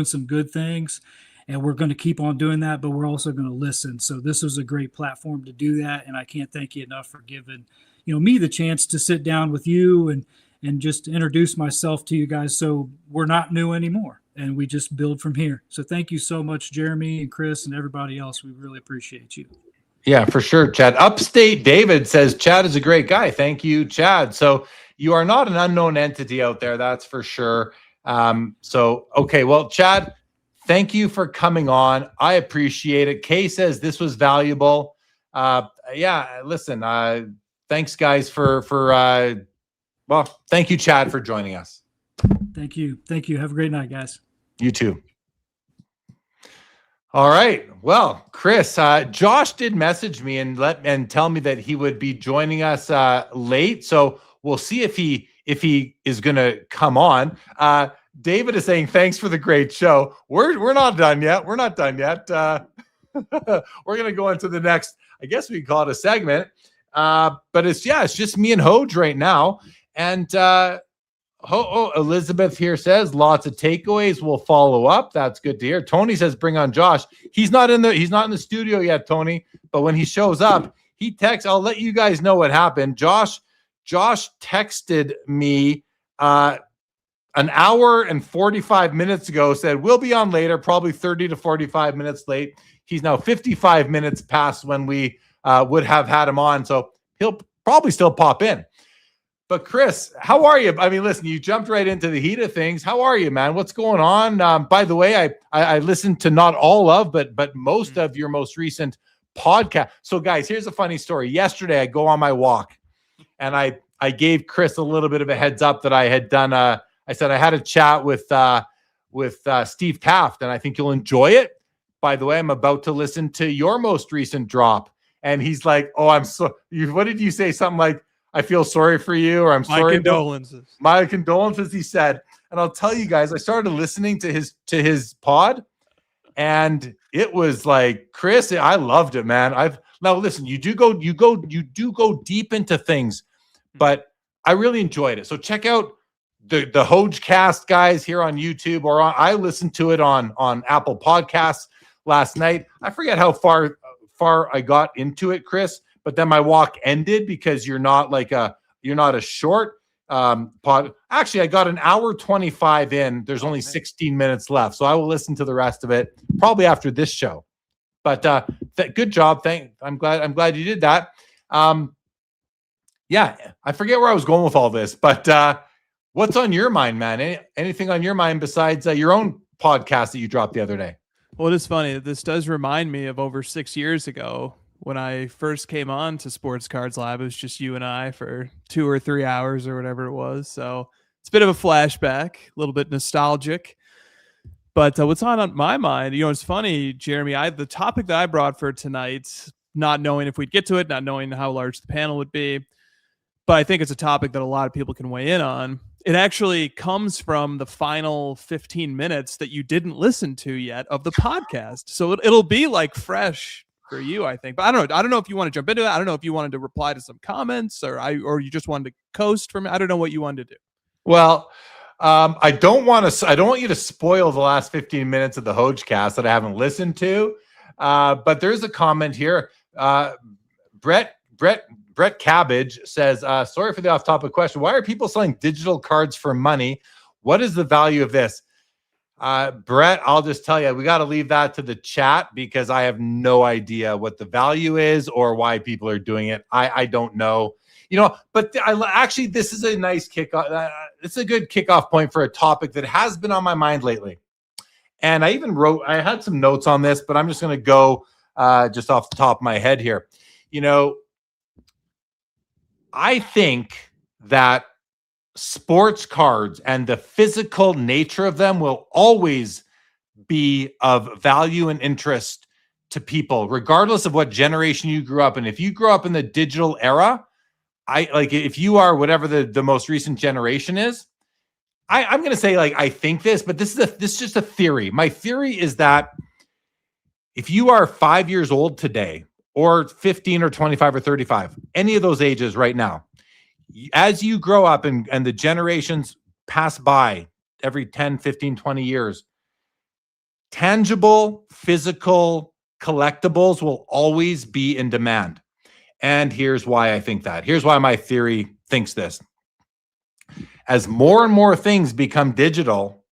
some good things, and we're going to keep on doing that, but we're also going to listen. So this was a great platform to do that. And I can't thank you enough for giving, me the chance to sit down with you and just introduce myself to you guys. So we're not new anymore, and we just build from here. So thank you so much, Jeremy and Chris and everybody else. We really appreciate you. Yeah, for sure, Chad. Upstate David says Chad is a great guy. Thank you, Chad. So you are not an unknown entity out there, that's for sure. Okay, well, Chad, thank you for coming on. I appreciate it. Kay says this was valuable. Listen, thanks guys thank you, Chad, for joining us. Thank you. Have a great night, guys. You too. All right. Well, Chris, Josh did message me and tell me that he would be joining us late. So we'll see if he is going to come on. David is saying, thanks for the great show. We're not done yet. We're not done yet. We're going to go into the next, I guess we can call it a segment. But it's just me and Hoge right now. And Elizabeth here says lots of takeaways. We'll follow up. That's good to hear. Tony says, bring on Josh. He's not in the studio yet, Tony, but when he shows up, he texts. I'll let you guys know what happened. Josh texted me, an hour and 45 minutes ago said, we'll be on later, probably 30 to 45 minutes late. He's now 55 minutes past when we would have had him on. So he'll probably still pop in. But Chris, how are you? I mean, listen, you jumped right into the heat of things. How are you, man? What's going on? By the way, I listened to not all of, but most of your most recent podcast. So guys, here's a funny story. Yesterday, I go on my walk and I gave Chris a little bit of a heads up that I had done. I said I had a chat with Steve Taft, and I think you'll enjoy it. By the way, I'm about to listen to your most recent drop. And he's like, oh, what did you say? Something like, I feel sorry for you, or I'm sorry. My condolences. My condolences, he said. And I'll tell you guys, I started listening to his pod, and it was like, Chris, I loved it, man. Now listen, you do go deep into things, but I really enjoyed it. So check out the Hojcast guys here on YouTube, or I listened to it on Apple Podcasts last night. I forget how far I got into it, Chris. But then my walk ended because you're not a short pod. Actually, I got an hour 25 in. There's only 16 minutes left. So I will listen to the rest of it probably after this show. But good job. I'm glad you did that. Yeah, I forget where I was going with all this, but what's on your mind, man? Anything on your mind besides your own podcast that you dropped the other day? Well, it is funny. This does remind me of over 6 years ago. When I first came on to Sports Cards Live, it was just you and I for 2 or 3 hours or whatever it was. So it's a bit of a flashback, a little bit nostalgic. But what's on my mind, it's funny, Jeremy, the topic that I brought for tonight, not knowing if we'd get to it, not knowing how large the panel would be, but I think it's a topic that a lot of people can weigh in on. It actually comes from the final 15 minutes that you didn't listen to yet of the podcast. So it'll be like fresh for you, I think. But I don't know if you want to jump into it. I don't know if you wanted to reply to some comments or you just wanted to coast from it. I don't know what you wanted to do. Well, I don't want you to spoil the last 15 minutes of the Hojcast that I haven't listened to. But there's a comment here. Brett Cabbage says, sorry for the off-topic question. Why are people selling digital cards for money? What is the value of this? Brett, I'll just tell you, we got to leave that to the chat because I have no idea what the value is or why people are doing it. I don't know, but actually this is a nice kickoff. It's a good kickoff point for a topic that has been on my mind lately. And I had some notes on this, but I'm just going to go just off the top of my head here. I think that sports cards and the physical nature of them will always be of value and interest to people, regardless of what generation you grew up in. If you grew up in the digital era, if you are whatever the most recent generation is, I'm going to say I think this, but this is just a theory. My theory is that if you are 5 years old today, or 15 or 25 or 35, any of those ages right now, as you grow up and the generations pass by every 10, 15, 20 years, tangible, physical collectibles will always be in demand. And here's why I think that. Here's why my theory thinks this. As more and more things become digital,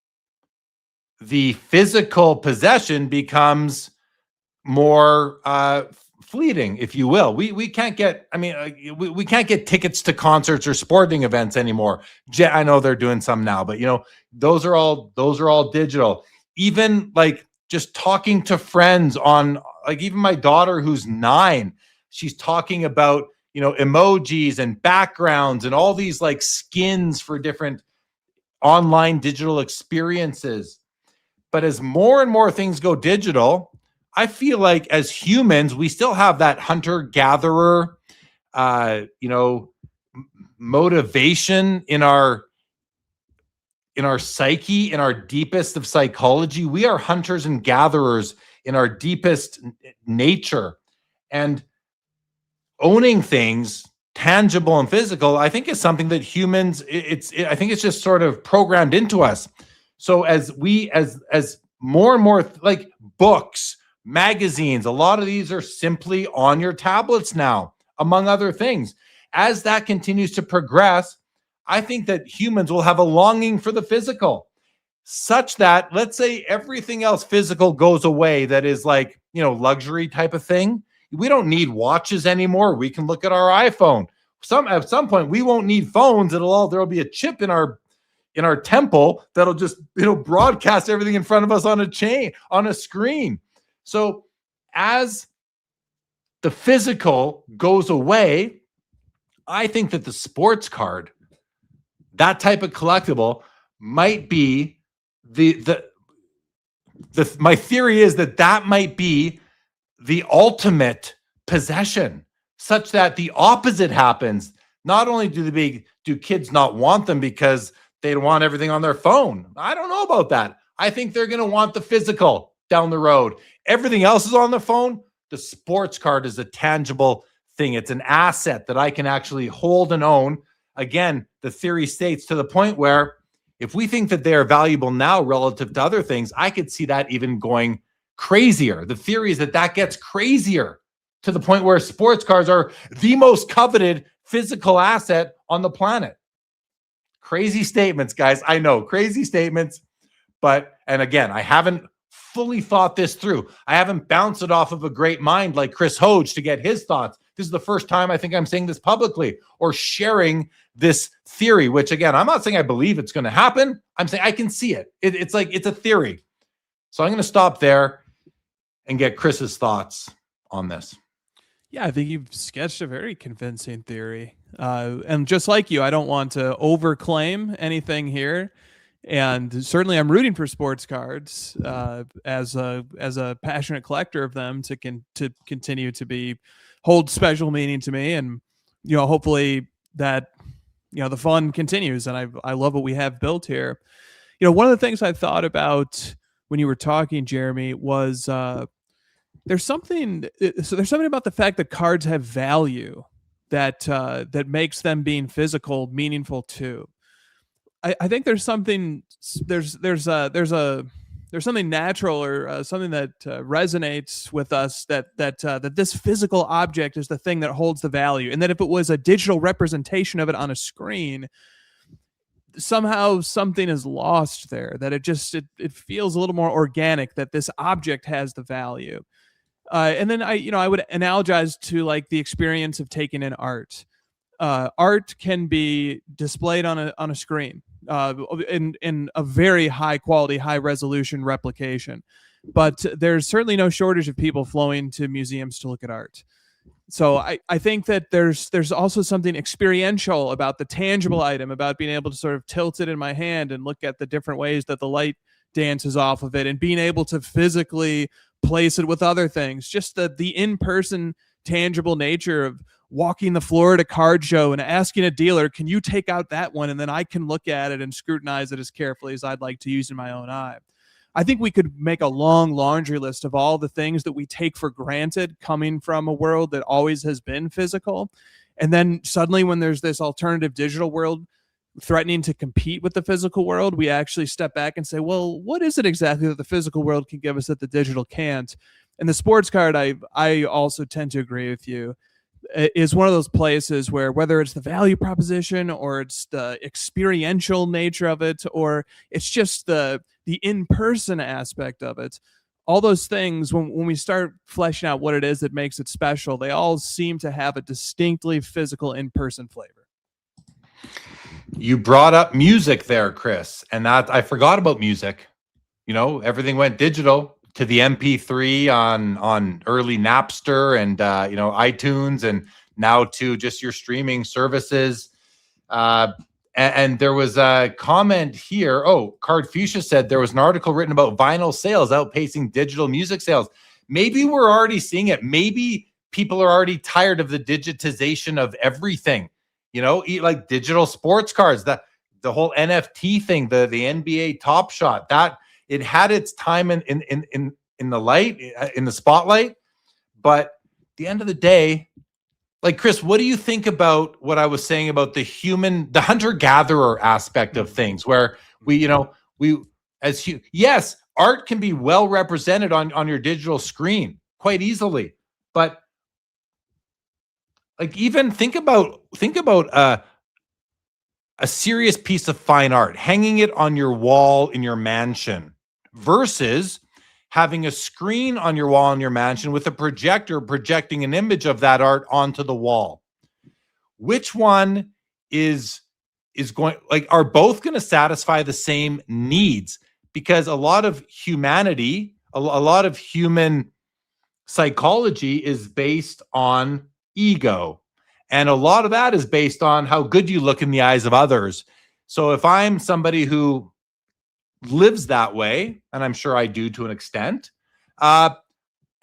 the physical possession becomes more fleeting, if you will. We can't get, we can't get tickets to concerts or sporting events anymore. I know they're doing some now, but those are all digital. Even just talking to friends on, even my daughter who's 9, she's talking about, emojis and backgrounds and all these skins for different online digital experiences. But as more and more things go digital, I feel like as humans, we still have that hunter-gatherer, motivation in our psyche, in our deepest of psychology. We are hunters and gatherers in our deepest nature. And owning things, tangible and physical, I think is something that humans, I think it's just sort of programmed into us. So as more and more books, magazines, a lot of these are simply on your tablets now, among other things. As that continues to progress, I think that humans will have a longing for the physical, such that, let's say everything else physical goes away, that is like, luxury type of thing. We don't need watches anymore. We can look at our iPhone. At some point we won't need phones. There'll be a chip in our temple that'll just broadcast everything in front of us on a screen. So as the physical goes away, I think that the sports card, that type of collectible, might be my theory is that might be the ultimate possession, such that the opposite happens. Not only do kids not want them because they want everything on their phone. I don't know about that. I think they're going to want the physical down the road. Everything else is on the phone. The sports card is a tangible thing. It's an asset that I can actually hold and own. Again, the theory states to the point where if we think that they are valuable now relative to other things, I could see that even going crazier. The theory is that gets crazier to the point where sports cards are the most coveted physical asset on the planet. Crazy statements, guys. I know, crazy statements. And again, I haven't fully thought this through. I haven't bounced it off of a great mind like Chris Hoge to get his thoughts. This is the first time I think I'm saying this publicly or sharing this theory, which again, I'm not saying I believe it's going to happen. I'm saying I can see it. It's a theory. So I'm going to stop there and get Chris's thoughts on this. Yeah, I think you've sketched a very convincing theory. And just like you, I don't want to overclaim anything here. And certainly I'm rooting for sports cards as a passionate collector of them to continue to hold special meaning to me. And, hopefully that, the fun continues. And I love what we have built here. One of the things I thought about when you were talking, Jeremy, was there's something about the fact that cards have value that makes them being physical meaningful too. I think there's something natural or something that resonates with us that this physical object is the thing that holds the value, and that if it was a digital representation of it on a screen, somehow something is lost there. That it feels a little more organic. That this object has the value. And then I would analogize to like the experience of taking in art. Art can be displayed on a screen in a very high quality, high resolution replication, but there's certainly no shortage of people flowing to museums to look at art. So I think that there's also something experiential about the tangible item, about being able to sort of tilt it in my hand and look at the different ways that the light dances off of it, and being able to physically place it with other things. Just the in-person tangible nature of walking the floor at a card show and asking a dealer, can you take out that one? And then I can look at it and scrutinize it as carefully as I'd like to use in my own eye. I think we could make a long laundry list of all the things that we take for granted coming from a world that always has been physical. And then suddenly when there's this alternative digital world threatening to compete with the physical world, we actually step back and say, well, what is it exactly that the physical world can give us that the digital can't? And the sports card, I also tend to agree with you, is one of those places where, whether it's the value proposition or it's the experiential nature of it, or it's just the in-person aspect of it, all those things, when we start fleshing out what it is that makes it special, they all seem to have a distinctly physical in-person flavor. You brought up music there, Chris, and that I forgot about music. Everything went digital to the MP3 on early Napster and iTunes, and now to just your streaming services. And there was a comment here. Oh, Card Fuchsia said there was an article written about vinyl sales outpacing digital music sales. Maybe we're already seeing it. Maybe people are already tired of the digitization of everything. Like digital sports cards, the whole NFT thing, the NBA Top Shot, that it had its time in the light, in the spotlight. But at the end of the day, like, Chris, what do you think about what I was saying about the hunter-gatherer aspect of things, where yes, art can be well represented on your digital screen quite easily, but like, even think about a serious piece of fine art, hanging it on your wall in your mansion versus having a screen on your wall in your mansion with a projector projecting an image of that art onto the wall. Which one is going, like, are both going to satisfy the same needs? Because a lot of humanity, a lot of human psychology is based on ego. And a lot of that is based on how good you look in the eyes of others. So if I'm somebody who lives that way, and I'm sure I do to an extent, and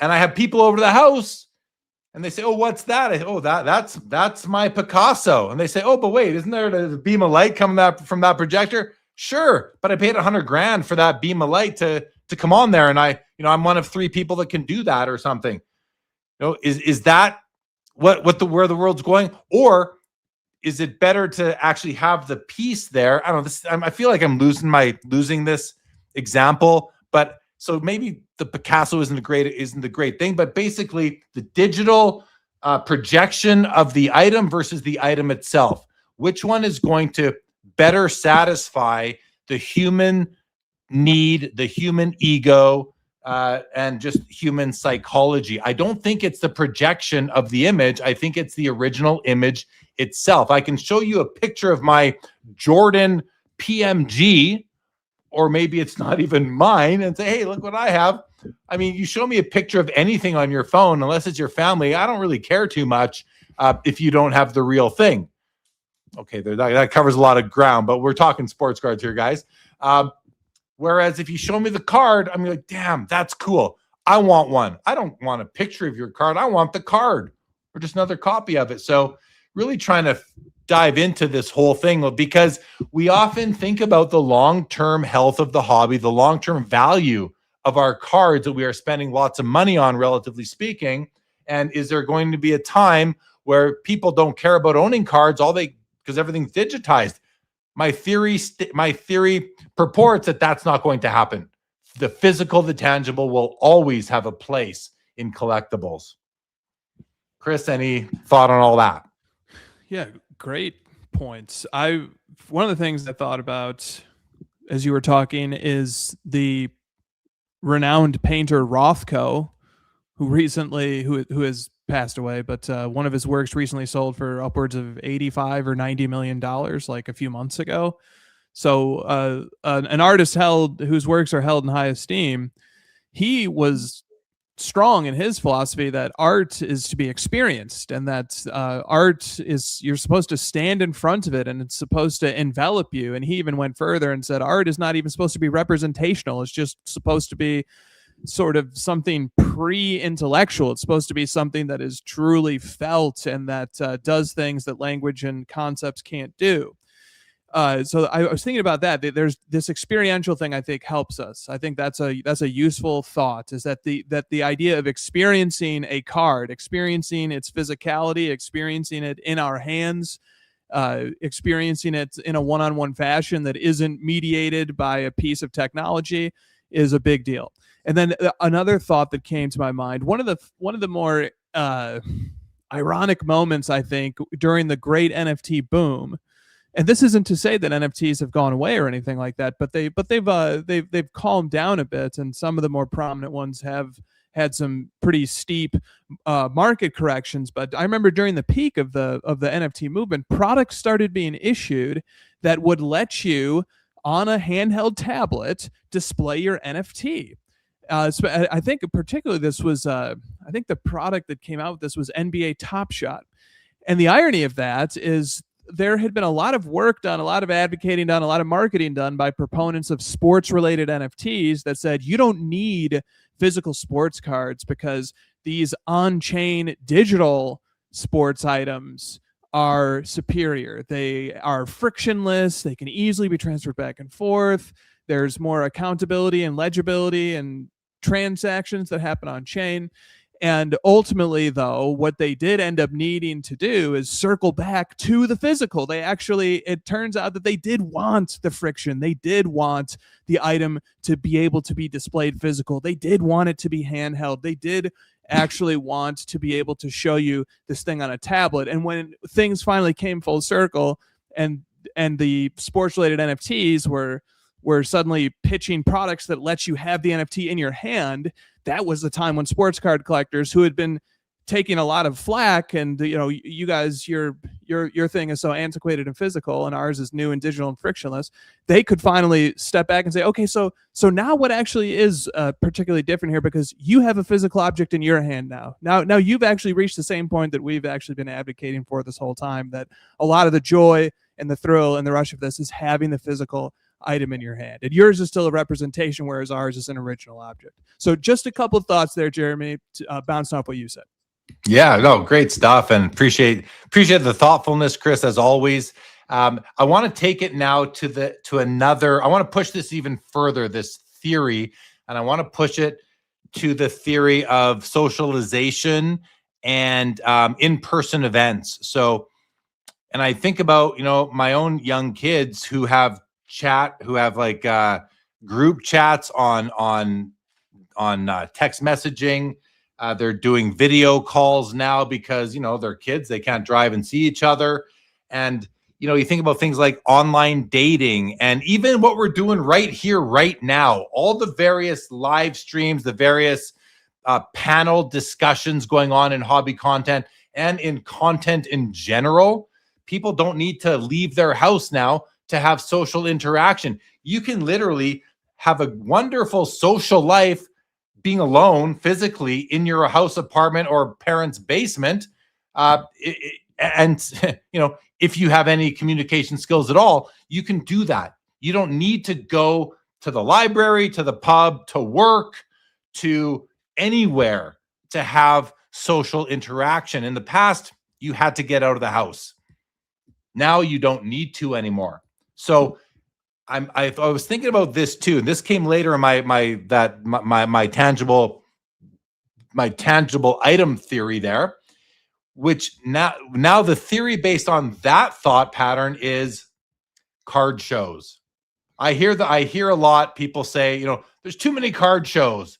I have people over to the house and they say, "Oh, what's that?" I say, "Oh, that's my Picasso." And they say, "Oh, but wait, isn't there a beam of light coming from that projector?" Sure, but I paid $100,000 for that beam of light to come on there, and I'm one of 3 people that can do that or something. Is that where the world's going? Or is it better to actually have the piece there? I don't know. I feel like I'm losing this example, but so maybe the Picasso isn't the great thing, but basically the digital projection of the item versus the item itself. Which one is going to better satisfy the human need, the human ego, and just human psychology? I don't think it's the projection of the image. I think it's the original image itself. I can show you a picture of my Jordan PMG, or maybe it's not even mine, and say, "Hey, look what I have." I mean, you show me a picture of anything on your phone, unless it's your family, I don't really care too much if you don't have the real thing. Okay, that covers a lot of ground, but we're talking sports cards here, guys. Whereas if you show me the card, I'm like, "Damn, that's cool. I want one." I don't want a picture of your card. I want the card or just another copy of it. So really trying to dive into this whole thing, because we often think about the long-term health of the hobby, the long-term value of our cards that we are spending lots of money on, relatively speaking. And is there going to be a time where people don't care about owning cards because everything's digitized? My theory purports that that's not going to happen. The physical, the tangible will always have a place in collectibles. Chris, any thought on all that? Yeah, great points. One of the things I thought about as you were talking is the renowned painter Rothko, who has passed away, but one of his works recently sold for upwards of $85 or $90 million, like a few months ago. So an artist whose works are held in high esteem, he was strong in his philosophy that art is to be experienced, and that art is, you're supposed to stand in front of it and it's supposed to envelop you. And he even went further and said art is not even supposed to be representational. It's just supposed to be sort of something pre-intellectual. It's supposed to be something that is truly felt and that does things that language and concepts can't do. So I was thinking about that. There's this experiential thing I think helps us. I think that's a useful thought, is that the idea of experiencing a card, experiencing its physicality, experiencing it in our hands, experiencing it in a one-on-one fashion that isn't mediated by a piece of technology, is a big deal. And then another thought that came to my mind, one of the more ironic moments, I think, during the great NFT boom. And this isn't to say that NFTs have gone away or anything like that, but they've calmed down a bit, and some of the more prominent ones have had some pretty steep market corrections. But I remember during the peak of the NFT movement, products started being issued that would let you, on a handheld tablet, display your NFT. So I think particularly this was, I think the product that came out with this was NBA Top Shot. And the irony of that is there had been a lot of work done, a lot of advocating done, a lot of marketing done by proponents of sports-related NFTs that said you don't need physical sports cards because these on-chain digital sports items are superior. They are frictionless. They can easily be transferred back and forth. There's more accountability and legibility and transactions that happen on chain. And ultimately, though, what they did end up needing to do is circle back to the physical. It turns out that they did want the friction. They did want the item to be able to be displayed physical. They did want it to be handheld. They did actually want to be able to show you this thing on a tablet. And when things finally came full circle and the sports related NFTs were suddenly pitching products that let you have the NFT in your hand. That was the time when sports card collectors, who had been taking a lot of flack, and you guys, your thing is so antiquated and physical, and ours is new and digital and frictionless, they could finally step back and say, okay, so now what actually is particularly different here, because you have a physical object in your hand now you've actually reached the same point that we've actually been advocating for this whole time, that a lot of the joy and the thrill and the rush of this is having the physical item in your hand, and yours is still a representation, whereas ours is an original object. So just a couple of thoughts there, Jeremy, bouncing off what you said. Yeah, no, great stuff, and appreciate the thoughtfulness, Chris, as always. I want to take it now to another. I want to push this even further, this theory, and I want to push it to the theory of socialization and in-person events. So, and I think about my own young kids who have like group chats on text messaging. They're doing video calls now because, they're kids. They can't drive and see each other. And, you think about things like online dating, and even what we're doing right here, right now, all the various live streams, the various panel discussions going on in hobby content and in content in general. People don't need to leave their house now to have social interaction. You can literally have a wonderful social life being alone physically in your house, apartment, or parents' basement. And if you have any communication skills at all, you can do that. You don't need to go to the library, to the pub, to work, to anywhere to have social interaction. In the past, you had to get out of the house. Now you don't need to anymore. So I was thinking about this too, and this came later in my tangible item theory there, which now the theory based on that thought pattern is card shows. I hear a lot people say, there's too many card shows.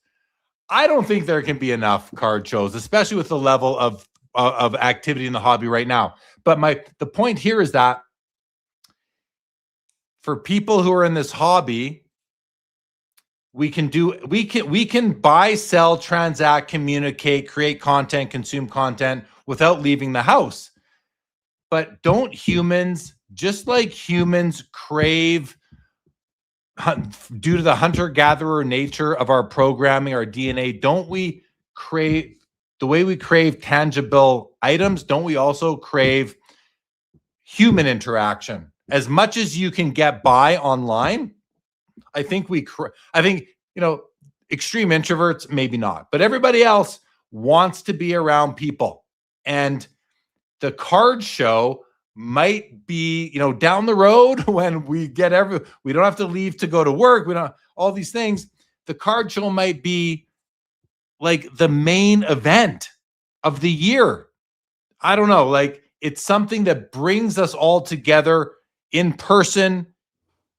I don't think there can be enough card shows, especially with the level of activity in the hobby right now. But the point here is that for people who are in this hobby, we can buy, sell, transact, communicate, create content, consume content without leaving the house. But don't humans, just like humans crave, due to the hunter-gatherer nature of our programming, our DNA, don't we crave, the way we crave tangible items, don't we also crave human interaction? As much as you can get by online, I think extreme introverts, maybe not, but everybody else wants to be around people. And the card show might be, down the road when we don't have to leave to go to work. We don't, all these things. The card show might be like the main event of the year. I don't know. Like, it's something that brings us all together in person.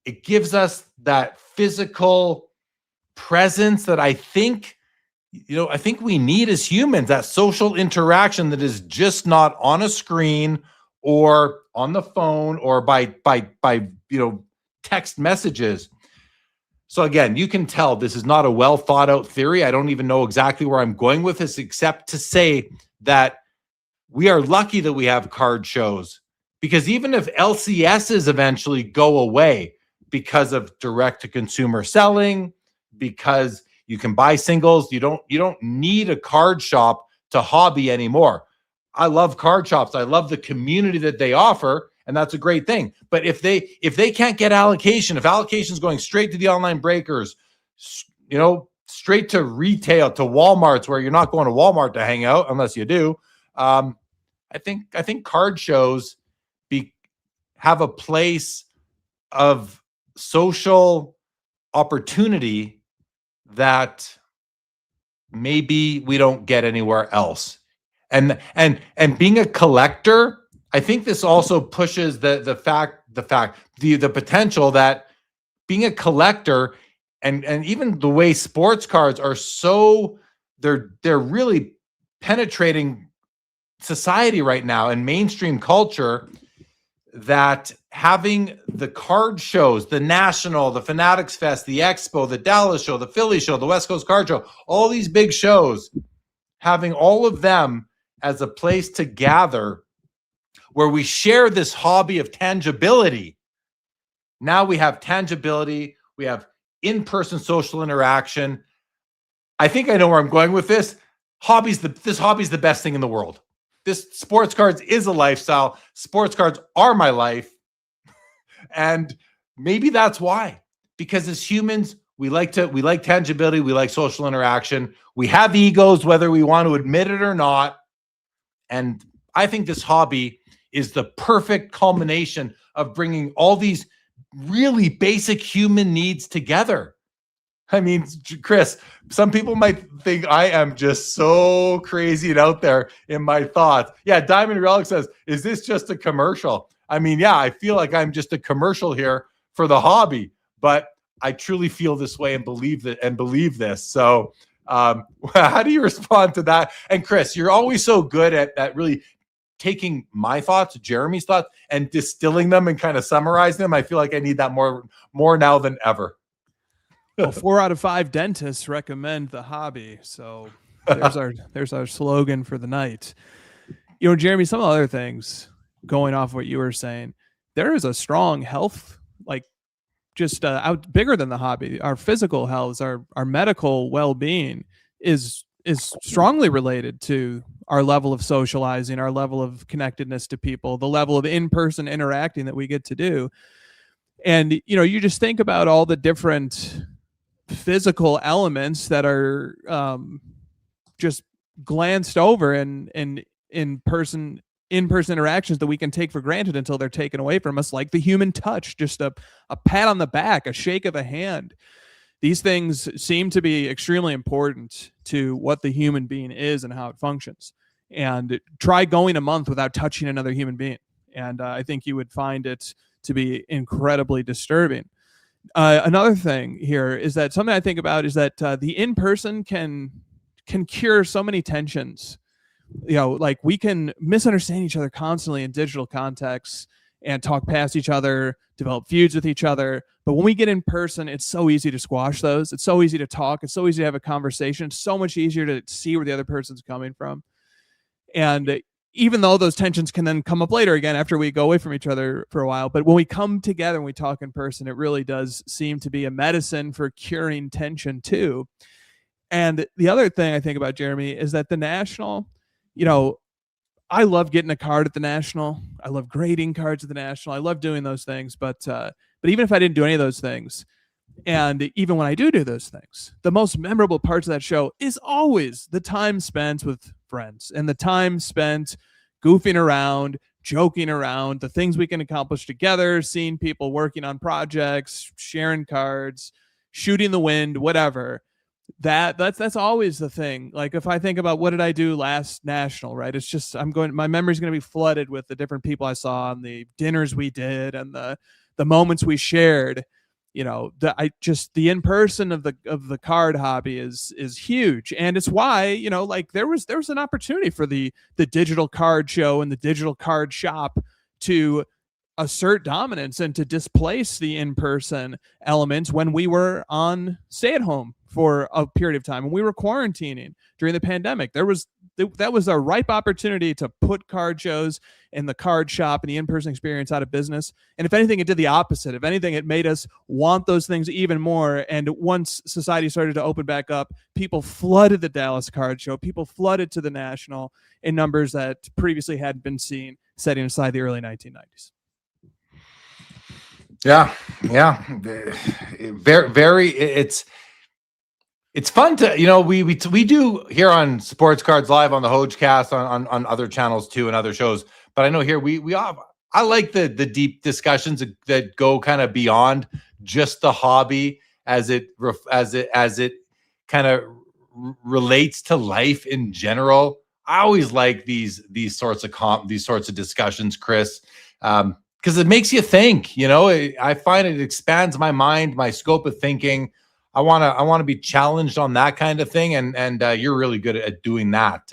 It gives us that physical presence that I think we need as humans, that social interaction that is just not on a screen or on the phone or by text messages. So again, you can tell this is not a well thought out theory. I don't even know exactly where I'm going with this, except to say that we are lucky that we have card shows, because even if LCSs eventually go away because of direct to consumer selling, because you can buy singles, you don't need a card shop to hobby anymore. I love card shops. I love the community that they offer, and that's a great thing. But if they can't get allocation, if allocation is going straight to the online breakers, straight to retail, to Walmarts, where you're not going to Walmart to hang out unless you do, I think card shows have a place of social opportunity that maybe we don't get anywhere else. And being a collector, I think this also pushes the potential that being a collector and even the way sports cards are they're really penetrating society right now and mainstream culture, that having the card shows, the National, the Fanatics Fest, the Expo, the Dallas show, the Philly show, the West Coast Card Show, all these big shows, having all of them as a place to gather where we share this hobby of tangibility. Now we have tangibility, we have in-person social interaction. I think I know where I'm going with this. This hobby's the best thing in the world. This sports cards is a lifestyle. Sports cards are my life. And maybe that's why. Because as humans, we like tangibility, we like social interaction. We have egos, whether we want to admit it or not. And I think this hobby is the perfect culmination of bringing all these really basic human needs together. I mean, Chris, some people might think I am just so crazy and out there in my thoughts. Yeah, Diamond Relic says, is this just a commercial? I mean, yeah, I feel like I'm just a commercial here for the hobby, but I truly feel this way and believe this. So how do you respond to that? And Chris, you're always so good at really taking my thoughts, Jeremy's thoughts, and distilling them and kind of summarizing them. I feel like I need that more now than ever. Well, 4 out of 5 dentists recommend the hobby. So there's our slogan for the night. You know, Jeremy, some other things going off what you were saying, there is a strong health, like just out bigger than the hobby. Our physical health, our medical well-being is strongly related to our level of socializing, our level of connectedness to people, the level of in-person interacting that we get to do. And, you know, you just think about all the different physical elements that are just glanced over and in-person interactions that we can take for granted until they're taken away from us, like the human touch, just a pat on the back, a shake of a hand. These things seem to be extremely important to what the human being is and how it functions. And try going a month without touching another human being. And I think you would find it to be incredibly disturbing. Another thing here is that something I think about is that the in-person can cure so many tensions. You know, like we can misunderstand each other constantly in digital contexts and talk past each other, develop feuds with each other. But when we get in person, it's so easy to squash those. It's so easy to talk. It's so easy to have a conversation. It's so much easier to see where the other person's coming from. And even though those tensions can then come up later again after we go away from each other for a while, but when we come together and we talk in person, it really does seem to be a medicine for curing tension too. And the other thing I think about, Jeremy, is that the National, you know, I love getting a card at the National. I love grading cards at the National. I love doing those things. But even if I didn't do any of those things, and even when I do those things, the most memorable parts of that show is always the time spent with friends and the time spent goofing around, joking around, the things we can accomplish together, seeing people working on projects, sharing cards, shooting the wind, whatever. That's always the thing. Like if I think about what did I do last National, right? It's just my memory's going to be flooded with the different people I saw and the dinners we did and the moments we shared. You know, the in-person of the card hobby is huge. And it's why, you know, like there was an opportunity for the digital card show and the digital card shop to assert dominance and to displace the in-person elements when we were on stay-at-home for a period of time and we were quarantining during the pandemic. That was a ripe opportunity to put card shows and the card shop and the in-person experience out of business. And if anything, it did the opposite. If anything, it made us want those things even more. And once society started to open back up, people flooded the Dallas card show. People flooded to the National in numbers that previously hadn't been seen, setting aside the early 1990s. Yeah. Very. It's fun to, you know, we do here on Sports Cards Live on the Hogecast on other channels too and other shows. But I know here I like the deep discussions that go kind of beyond just the hobby as it kind of relates to life in general. I always like these sorts of discussions, Chris, because it makes you think. You know, I find it expands my mind, my scope of thinking. I want to be challenged on that kind of thing, and you're really good at doing that.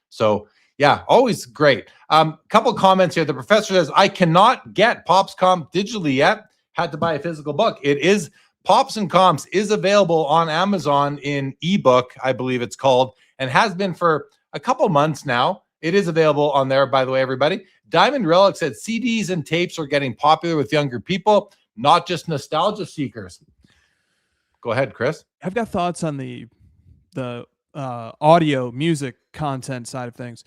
So Yeah, always great. Couple comments here. The professor says, I cannot get Pops Comp digitally yet. Had to buy a physical book. It is Pops and Comps is available on Amazon in ebook, I believe it's called, and has been for a couple months now. It is available on there, by the way, everybody. Diamond Relic said CDs and tapes are getting popular with younger people, not just nostalgia seekers. Go ahead, Chris. I've got thoughts on the audio music content side of things.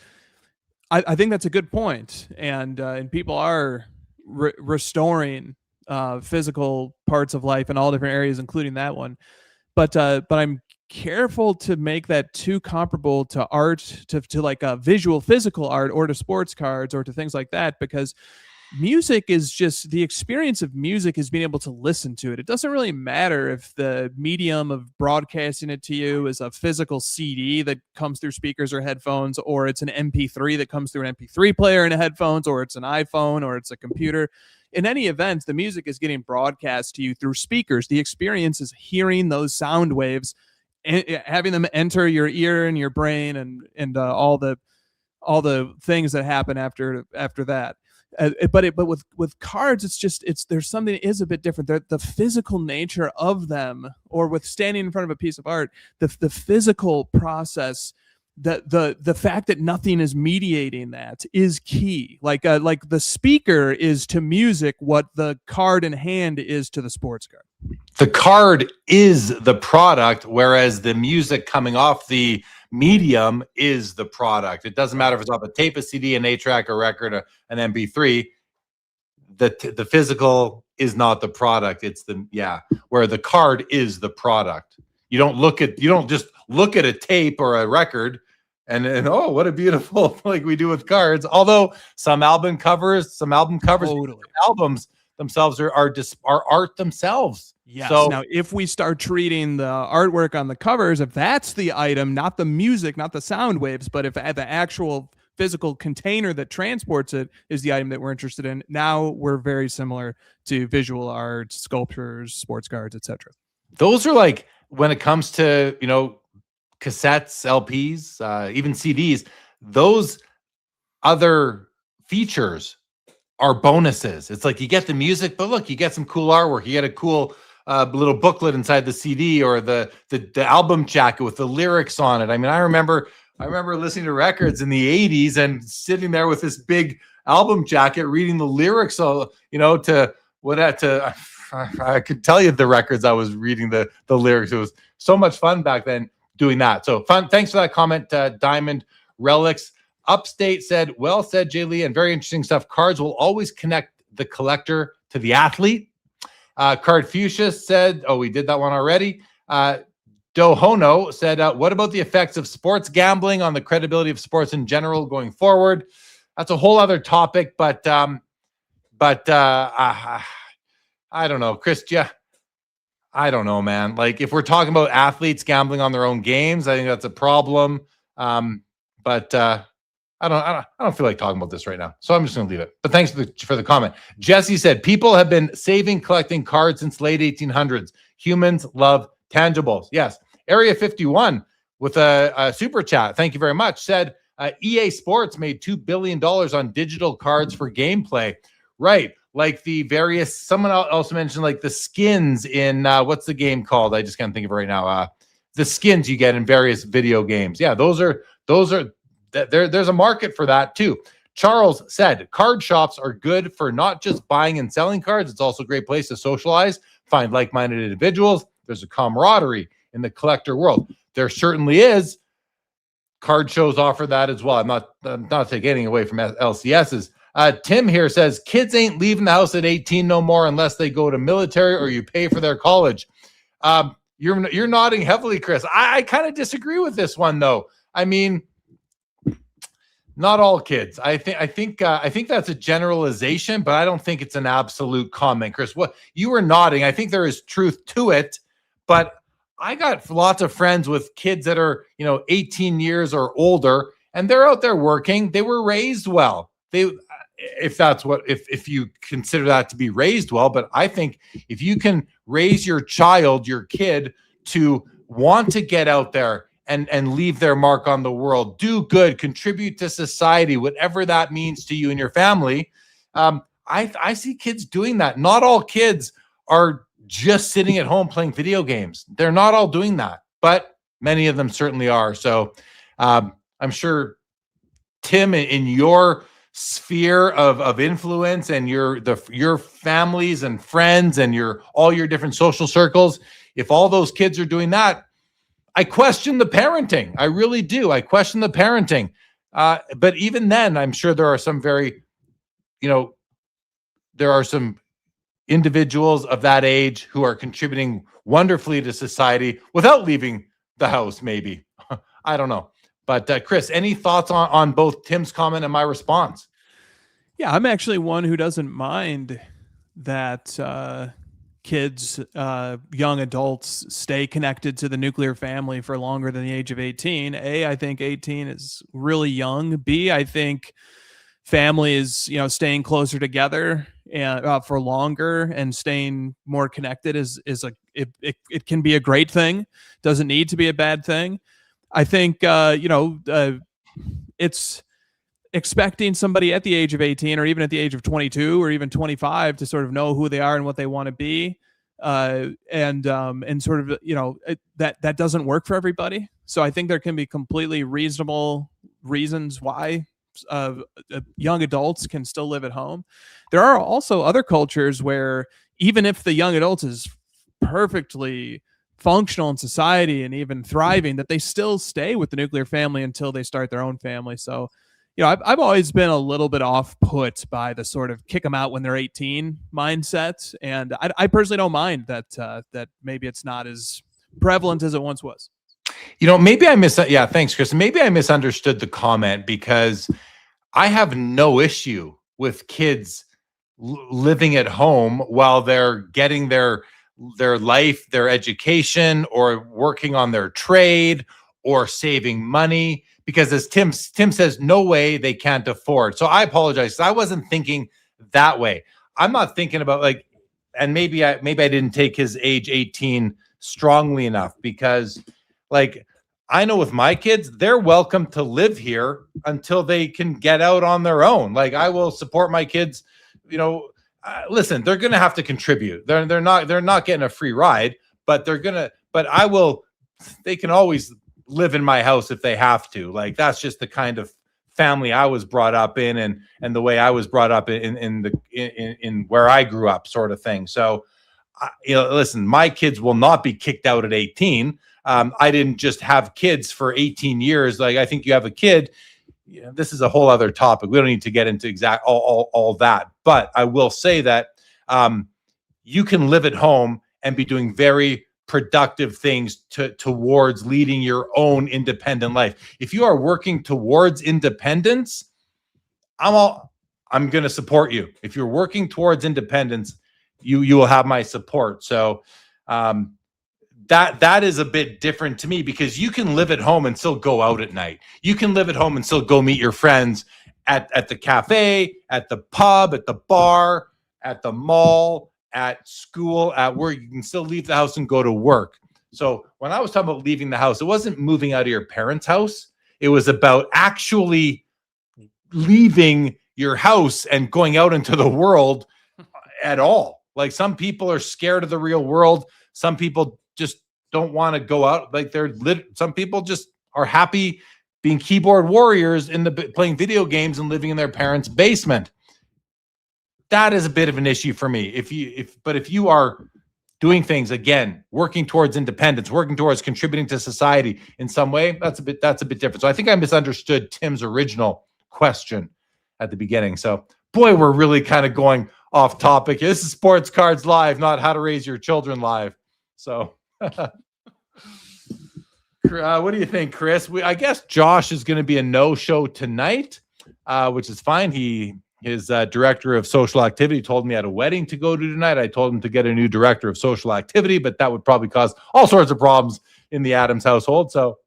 I think that's a good point, and people are restoring physical parts of life in all different areas, including that one. But I'm careful to make that too comparable to art, to like a visual physical art, or to sports cards, or to things like that, because music is just the experience of music is being able to listen to it. It doesn't really matter if the medium of broadcasting it to you is a physical CD that comes through speakers or headphones, or it's an MP3 that comes through an MP3 player and headphones, or it's an iPhone, or it's a computer. In any event, the music is getting broadcast to you through speakers. The experience is hearing those sound waves and having them enter your ear and your brain, and all the things that happen after that. But with cards, there's something that is a bit different. The physical nature of them, or with standing in front of a piece of art, the physical process, the fact that nothing is mediating that is key. Like the speaker is to music what the card in hand is to the sports card. The card is the product, whereas the music coming off the medium is the product. It doesn't matter if it's off a tape, a CD, an 8-track, a record, an MP3. The physical is not the product. It's where the card is the product. You don't just look at a tape or a record and oh, what a beautiful, like we do with cards. Although some album covers, Totally. albums themselves are art themselves. Yes. So now, if we start treating the artwork on the covers, if that's the item, not the music, not the sound waves, but if the actual physical container that transports it is the item that we're interested in, now we're very similar to visual art, sculptures, sports cards, etc. those are like, when it comes to, cassettes, LPs, even CDs, those other features are bonuses. It's like you get the music, but look, you get some cool artwork. You get a cool little booklet inside the CD, or the album jacket with the lyrics on it. I mean, I remember listening to records in the 80s and sitting there with this big album jacket, reading the lyrics, I could tell you the records I was reading the lyrics. It was so much fun back then doing that. So fun. Thanks for that comment, Diamond Relics. Upstate said, well said, Jay Lee, and very interesting stuff. Cards will always connect the collector to the athlete. Card Fuchsia said, we did that one already. Dohono said, what about the effects of sports gambling on the credibility of sports in general going forward? That's a whole other topic, but I don't know, Chris. Yeah, I don't know, man. Like, if we're talking about athletes gambling on their own games, I think that's a problem. But I don't feel like talking about this right now, so I'm just going to leave it. But thanks for the comment. Jesse said, people have been collecting cards since late 1800s. Humans love tangibles. Yes. Area 51 with a super chat. Thank you very much. Said EA Sports made $2 billion on digital cards for gameplay. Right. Like the various, someone also mentioned like the skins in, what's the game called? I just can't think of it right now. The skins you get in various video games. Yeah, there's a market for that too. Charles said, card shops are good for not just buying and selling cards. It's also a great place to socialize, find like-minded individuals. There's a camaraderie in the collector world. There certainly is. Card shows offer that as well. I'm not taking anything away from LCSs. Tim here says, kids ain't leaving the house at 18 no more unless they go to military or you pay for their college. You're nodding heavily, Chris. I kind of disagree with this one, though. I mean, not all kids. I think that's a generalization, but I don't think it's an absolute comment, Chris. What you were nodding, I think there is truth to it, but I got lots of friends with kids that are 18 years or older, and they're out there working. They were raised well. If you consider that to be raised well, but I think if you can raise your kid to want to get out there and leave their mark on the world. Do good, contribute to society, whatever that means to you and your family. I see kids doing that. Not all kids are just sitting at home playing video games. They're not all doing that, but many of them certainly are. So I'm sure, Tim, in your sphere of influence and your families and friends and all your different social circles, if all those kids are doing that, I question the parenting. I really do. I question the parenting. But even then, I'm sure there are some there are some individuals of that age who are contributing wonderfully to society without leaving the house, maybe. I don't know. But Chris, any thoughts on both Tim's comment and my response? Yeah, I'm actually one who doesn't mind that kids, young adults, stay connected to the nuclear family for longer than the age of 18. A, I think 18 is really young. B, I think families, staying closer together and for longer and staying more connected it can be a great thing. Doesn't need to be a bad thing. I think it's expecting somebody at the age of 18 or even at the age of 22 or even 25 to sort of know who they are and what they want to be, and sort of that doesn't work for everybody. So I think there can be completely reasonable reasons why young adults can still live at home. There are also other cultures where even if the young adult is perfectly functional in society and even thriving, that they still stay with the nuclear family until they start their own family. So, I've always been a little bit off put by the sort of kick them out when they're 18 mindset. And I personally don't mind that maybe it's not as prevalent as it once was. Maybe thanks, Chris. Maybe I misunderstood the comment, because I have no issue with kids living at home while they're getting their life, their education, or working on their trade, or saving money, because as Tim says, no way they can't afford. So I apologize. I wasn't thinking that way. I'm not thinking about and maybe I didn't take his age 18 strongly enough, because I know with my kids, they're welcome to live here until they can get out on their own. I will support my kids. Listen, they're going to have to contribute. They're not getting a free ride, but they can always live in my house if they have to. That's just the kind of family I was brought up in, and the way I was brought up in where I grew up, sort of thing. So, listen, my kids will not be kicked out at 18. I didn't just have kids for 18 years. I think you have a kid. This is a whole other topic. We don't need to get into exact all that. But I will say that you can live at home and be doing very productive things towards leading your own independent life. If you are working towards independence, I'm going to support you. If you're working towards independence, you will have my support. So that is a bit different to me, because you can live at home and still go out at night. You can live at home and still go meet your friends at the cafe, at the pub, at the bar, at the mall, at school, at work. You can still leave the house and go to work. So when I was talking about leaving the house, it wasn't moving out of your parents' house. It was about actually leaving your house and going out into the world at all. Some people are scared of the real world. Some people just don't want to go out. Some people just are happy being keyboard warriors playing video games and living in their parents' basement. That is a bit of an issue for me. If you are doing things, again, working towards independence, working towards contributing to society in some way, that's a bit different. So I think I misunderstood Tim's original question at the beginning. So boy, we're really kind of going off topic. This is Sports Cards Live, not How to Raise Your Children Live. So what do you think, Chris? I guess Josh is going to be a no-show tonight, which is fine. His director of social activity told me he had a wedding to go to tonight. I told him to get a new director of social activity, but that would probably cause all sorts of problems in the Adams household. So,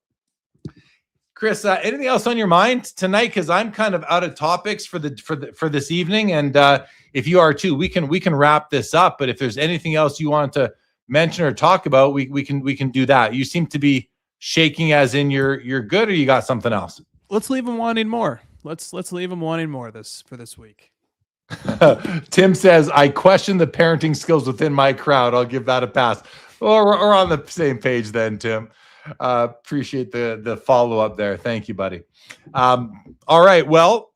Chris, anything else on your mind tonight? Because I'm kind of out of topics for this evening, and if you are too, we can wrap this up. But if there's anything else you want to mention or talk about, we can do that. You seem to be shaking as in you're good, or you got something else? Let's leave them wanting more. Let's leave them wanting more for this week. Tim says, I question the parenting skills within my crowd. I'll give that a pass. Or we're on the same page then, Tim. Appreciate the follow-up there. Thank you, buddy. All right. Well,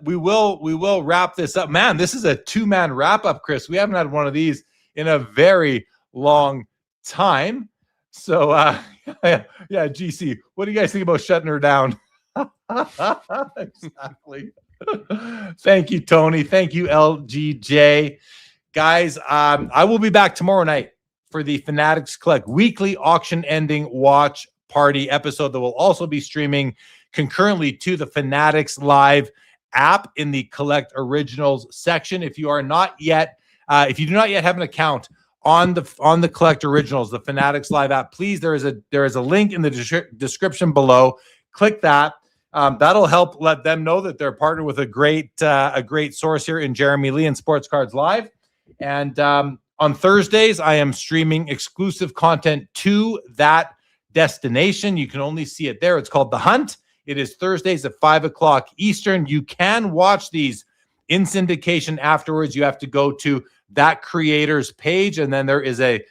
we will wrap this up. Man, this is a 2-man wrap-up, Chris. We haven't had one of these in a very long time. So yeah, GC, what do you guys think about shutting her down? Exactly. Thank you, Tony. Thank you, LGJ. Guys, I will be back tomorrow night for the Fanatics Collect weekly auction ending watch party episode that will also be streaming concurrently to the Fanatics Live app in the Collect Originals section. If you do not yet have an account on the Collect Originals, the Fanatics Live app, please, there is a link in the description below. Click that. That'll help let them know that they're partnered with a great source here in Jeremy Lee and Sports Cards Live. And on Thursdays, I am streaming exclusive content to that destination. You can only see it there. It's called The Hunt. It is Thursdays at 5:00 Eastern. You can watch these in syndication afterwards. You have to go to that creator's page, and then there is a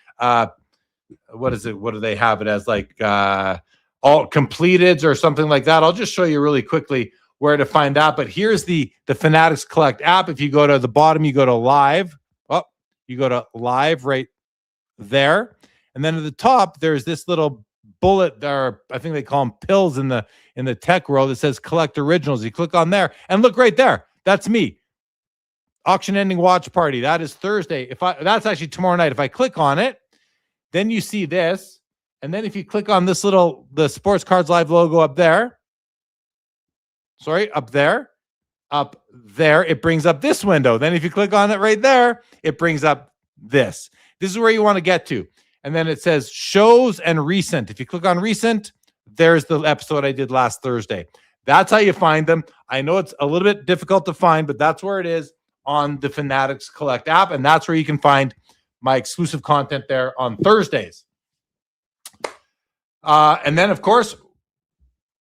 what is it? What do they have it as? Like all completeds or something like that. I'll just show you really quickly where to find out. But here's the Fanatics Collect app. If you go to the bottom, you go to live. Oh, you go to live right there. And then at the top, there's this little bullet there. I think they call them pills in the tech world. It says Collect Originals. You click on there and look right there. That's me. Auction ending watch party. That is Thursday. That's actually tomorrow night. If I click on it, then you see this. And then if you click on this the Sports Cards Live logo up there, it brings up this window. Then if you click on it right there, it brings up this. This is where you want to get to. And then it says shows and recent. If you click on recent, there's the episode I did last Thursday. That's how you find them. I know it's a little bit difficult to find, but that's where it is on the Fanatics Collect app. And that's where you can find my exclusive content there on Thursdays. And then, of course,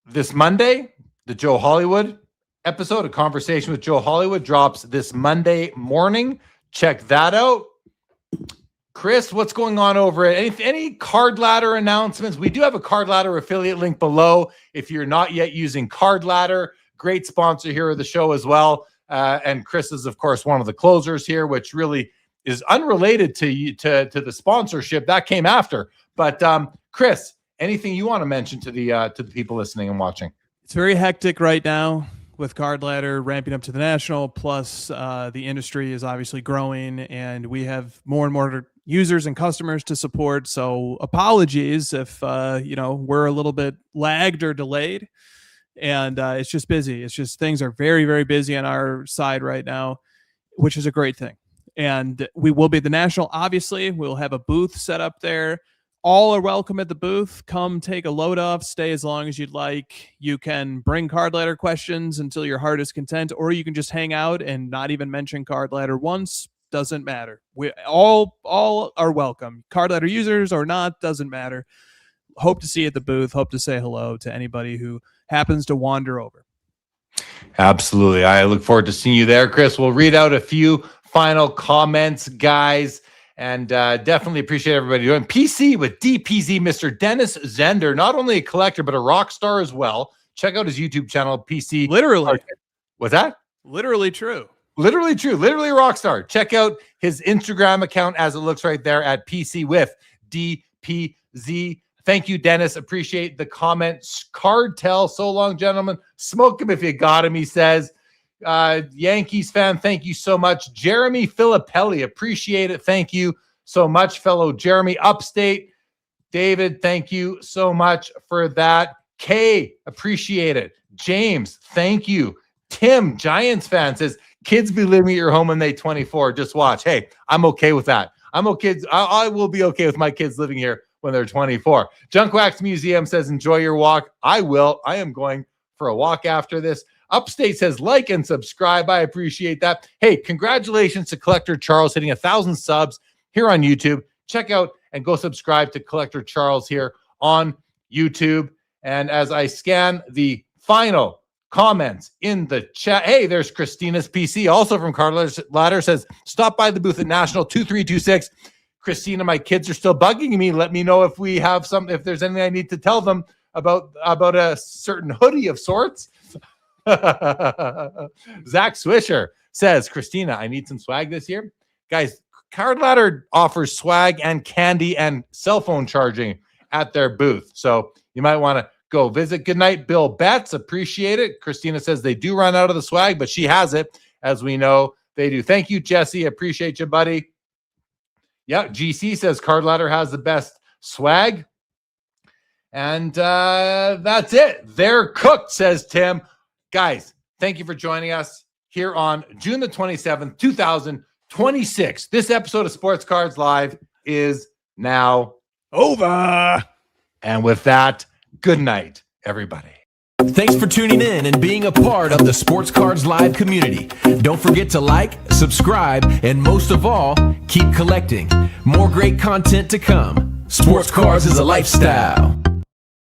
this Monday, the Joe Hollywood episode, a conversation with Joe Hollywood, drops this Monday morning. Check that out. Chris, what's going on over it? Any Card Ladder announcements? We do have a Card Ladder affiliate link below. If you're not yet using Card Ladder, great sponsor here of the show as well. And Chris is, of course, one of the closers here, which really is unrelated to the sponsorship. That came after. But Chris, anything you want to mention to the people listening and watching? It's very hectic right now with Card Ladder ramping up to the national. Plus, the industry is obviously growing, and we have more and more users and customers to support. So, apologies if we're a little bit lagged or delayed. And it's just busy. It's just things are very, very busy on our side right now, which is a great thing. And we will be at the national. Obviously, we'll have a booth set up there. All are welcome at the booth. Come take a load off, stay as long as you'd like. You can bring Card Ladder questions until your heart is content, or you can just hang out and not even mention Card Ladder once. Doesn't matter. We all are welcome. Card Ladder users or not, doesn't matter. Hope to see you at the booth. Hope to say hello to anybody who happens to wander over. Absolutely. I look forward to seeing you there, Chris. We'll read out a few final comments, guys. And definitely appreciate everybody doing PC with DPZ, Mr. Dennis Zender, not only a collector, but a rock star as well. Check out his YouTube channel, PC. Literally. What's that? Literally true. Literally true. Literally a rock star. Check out his Instagram account as it looks right there at PC with DPZ. Thank you, Dennis. Appreciate the comments. Cardtell, so long, gentlemen. Smoke him if you got him, he says. Yankees fan, thank you so much. Jeremy Filippelli, appreciate it. Thank you so much, fellow Jeremy. Upstate David, thank you so much for that. Kay, appreciate it. James, thank you. Tim, Giants fan, says kids be living at your home when they're 24. Just watch. Hey, I'm okay with that. I will be okay with my kids living here when they're 24. Junk Wax Museum says enjoy your walk. I will. I am going for a walk after this. Upstate says like and subscribe. I appreciate that. Hey, congratulations to Collector Charles hitting 1,000 subs here on YouTube. Check out and go subscribe to Collector Charles here on YouTube. And as I scan the final comments in the chat, hey, there's Christina's PC, also from Card Ladder, says, stop by the booth at National 2326. Christina, my kids are still bugging me. Let me know if we have if there's anything I need to tell them about a certain hoodie of sorts. Zach Swisher says, Christina, I need some swag this year. Guys, Card Ladder offers swag and candy and cell phone charging at their booth. So you might want to go visit. Good night, Bill Betts. Appreciate it. Christina says they do run out of the swag, but she has it. As we know, they do. Thank you, Jesse. Appreciate you, buddy. Yeah, GC says Card Ladder has the best swag. And that's it. They're cooked, says Tim. Guys, thank you for joining us here on June the 27th, 2026. This episode of Sports Cards Live is now Over. And with that, good night, everybody. Thanks for tuning in and being a part of the Sports Cards Live community. Don't forget to like, subscribe, and most of all, keep collecting. More great content to come. Sports Cards is a lifestyle.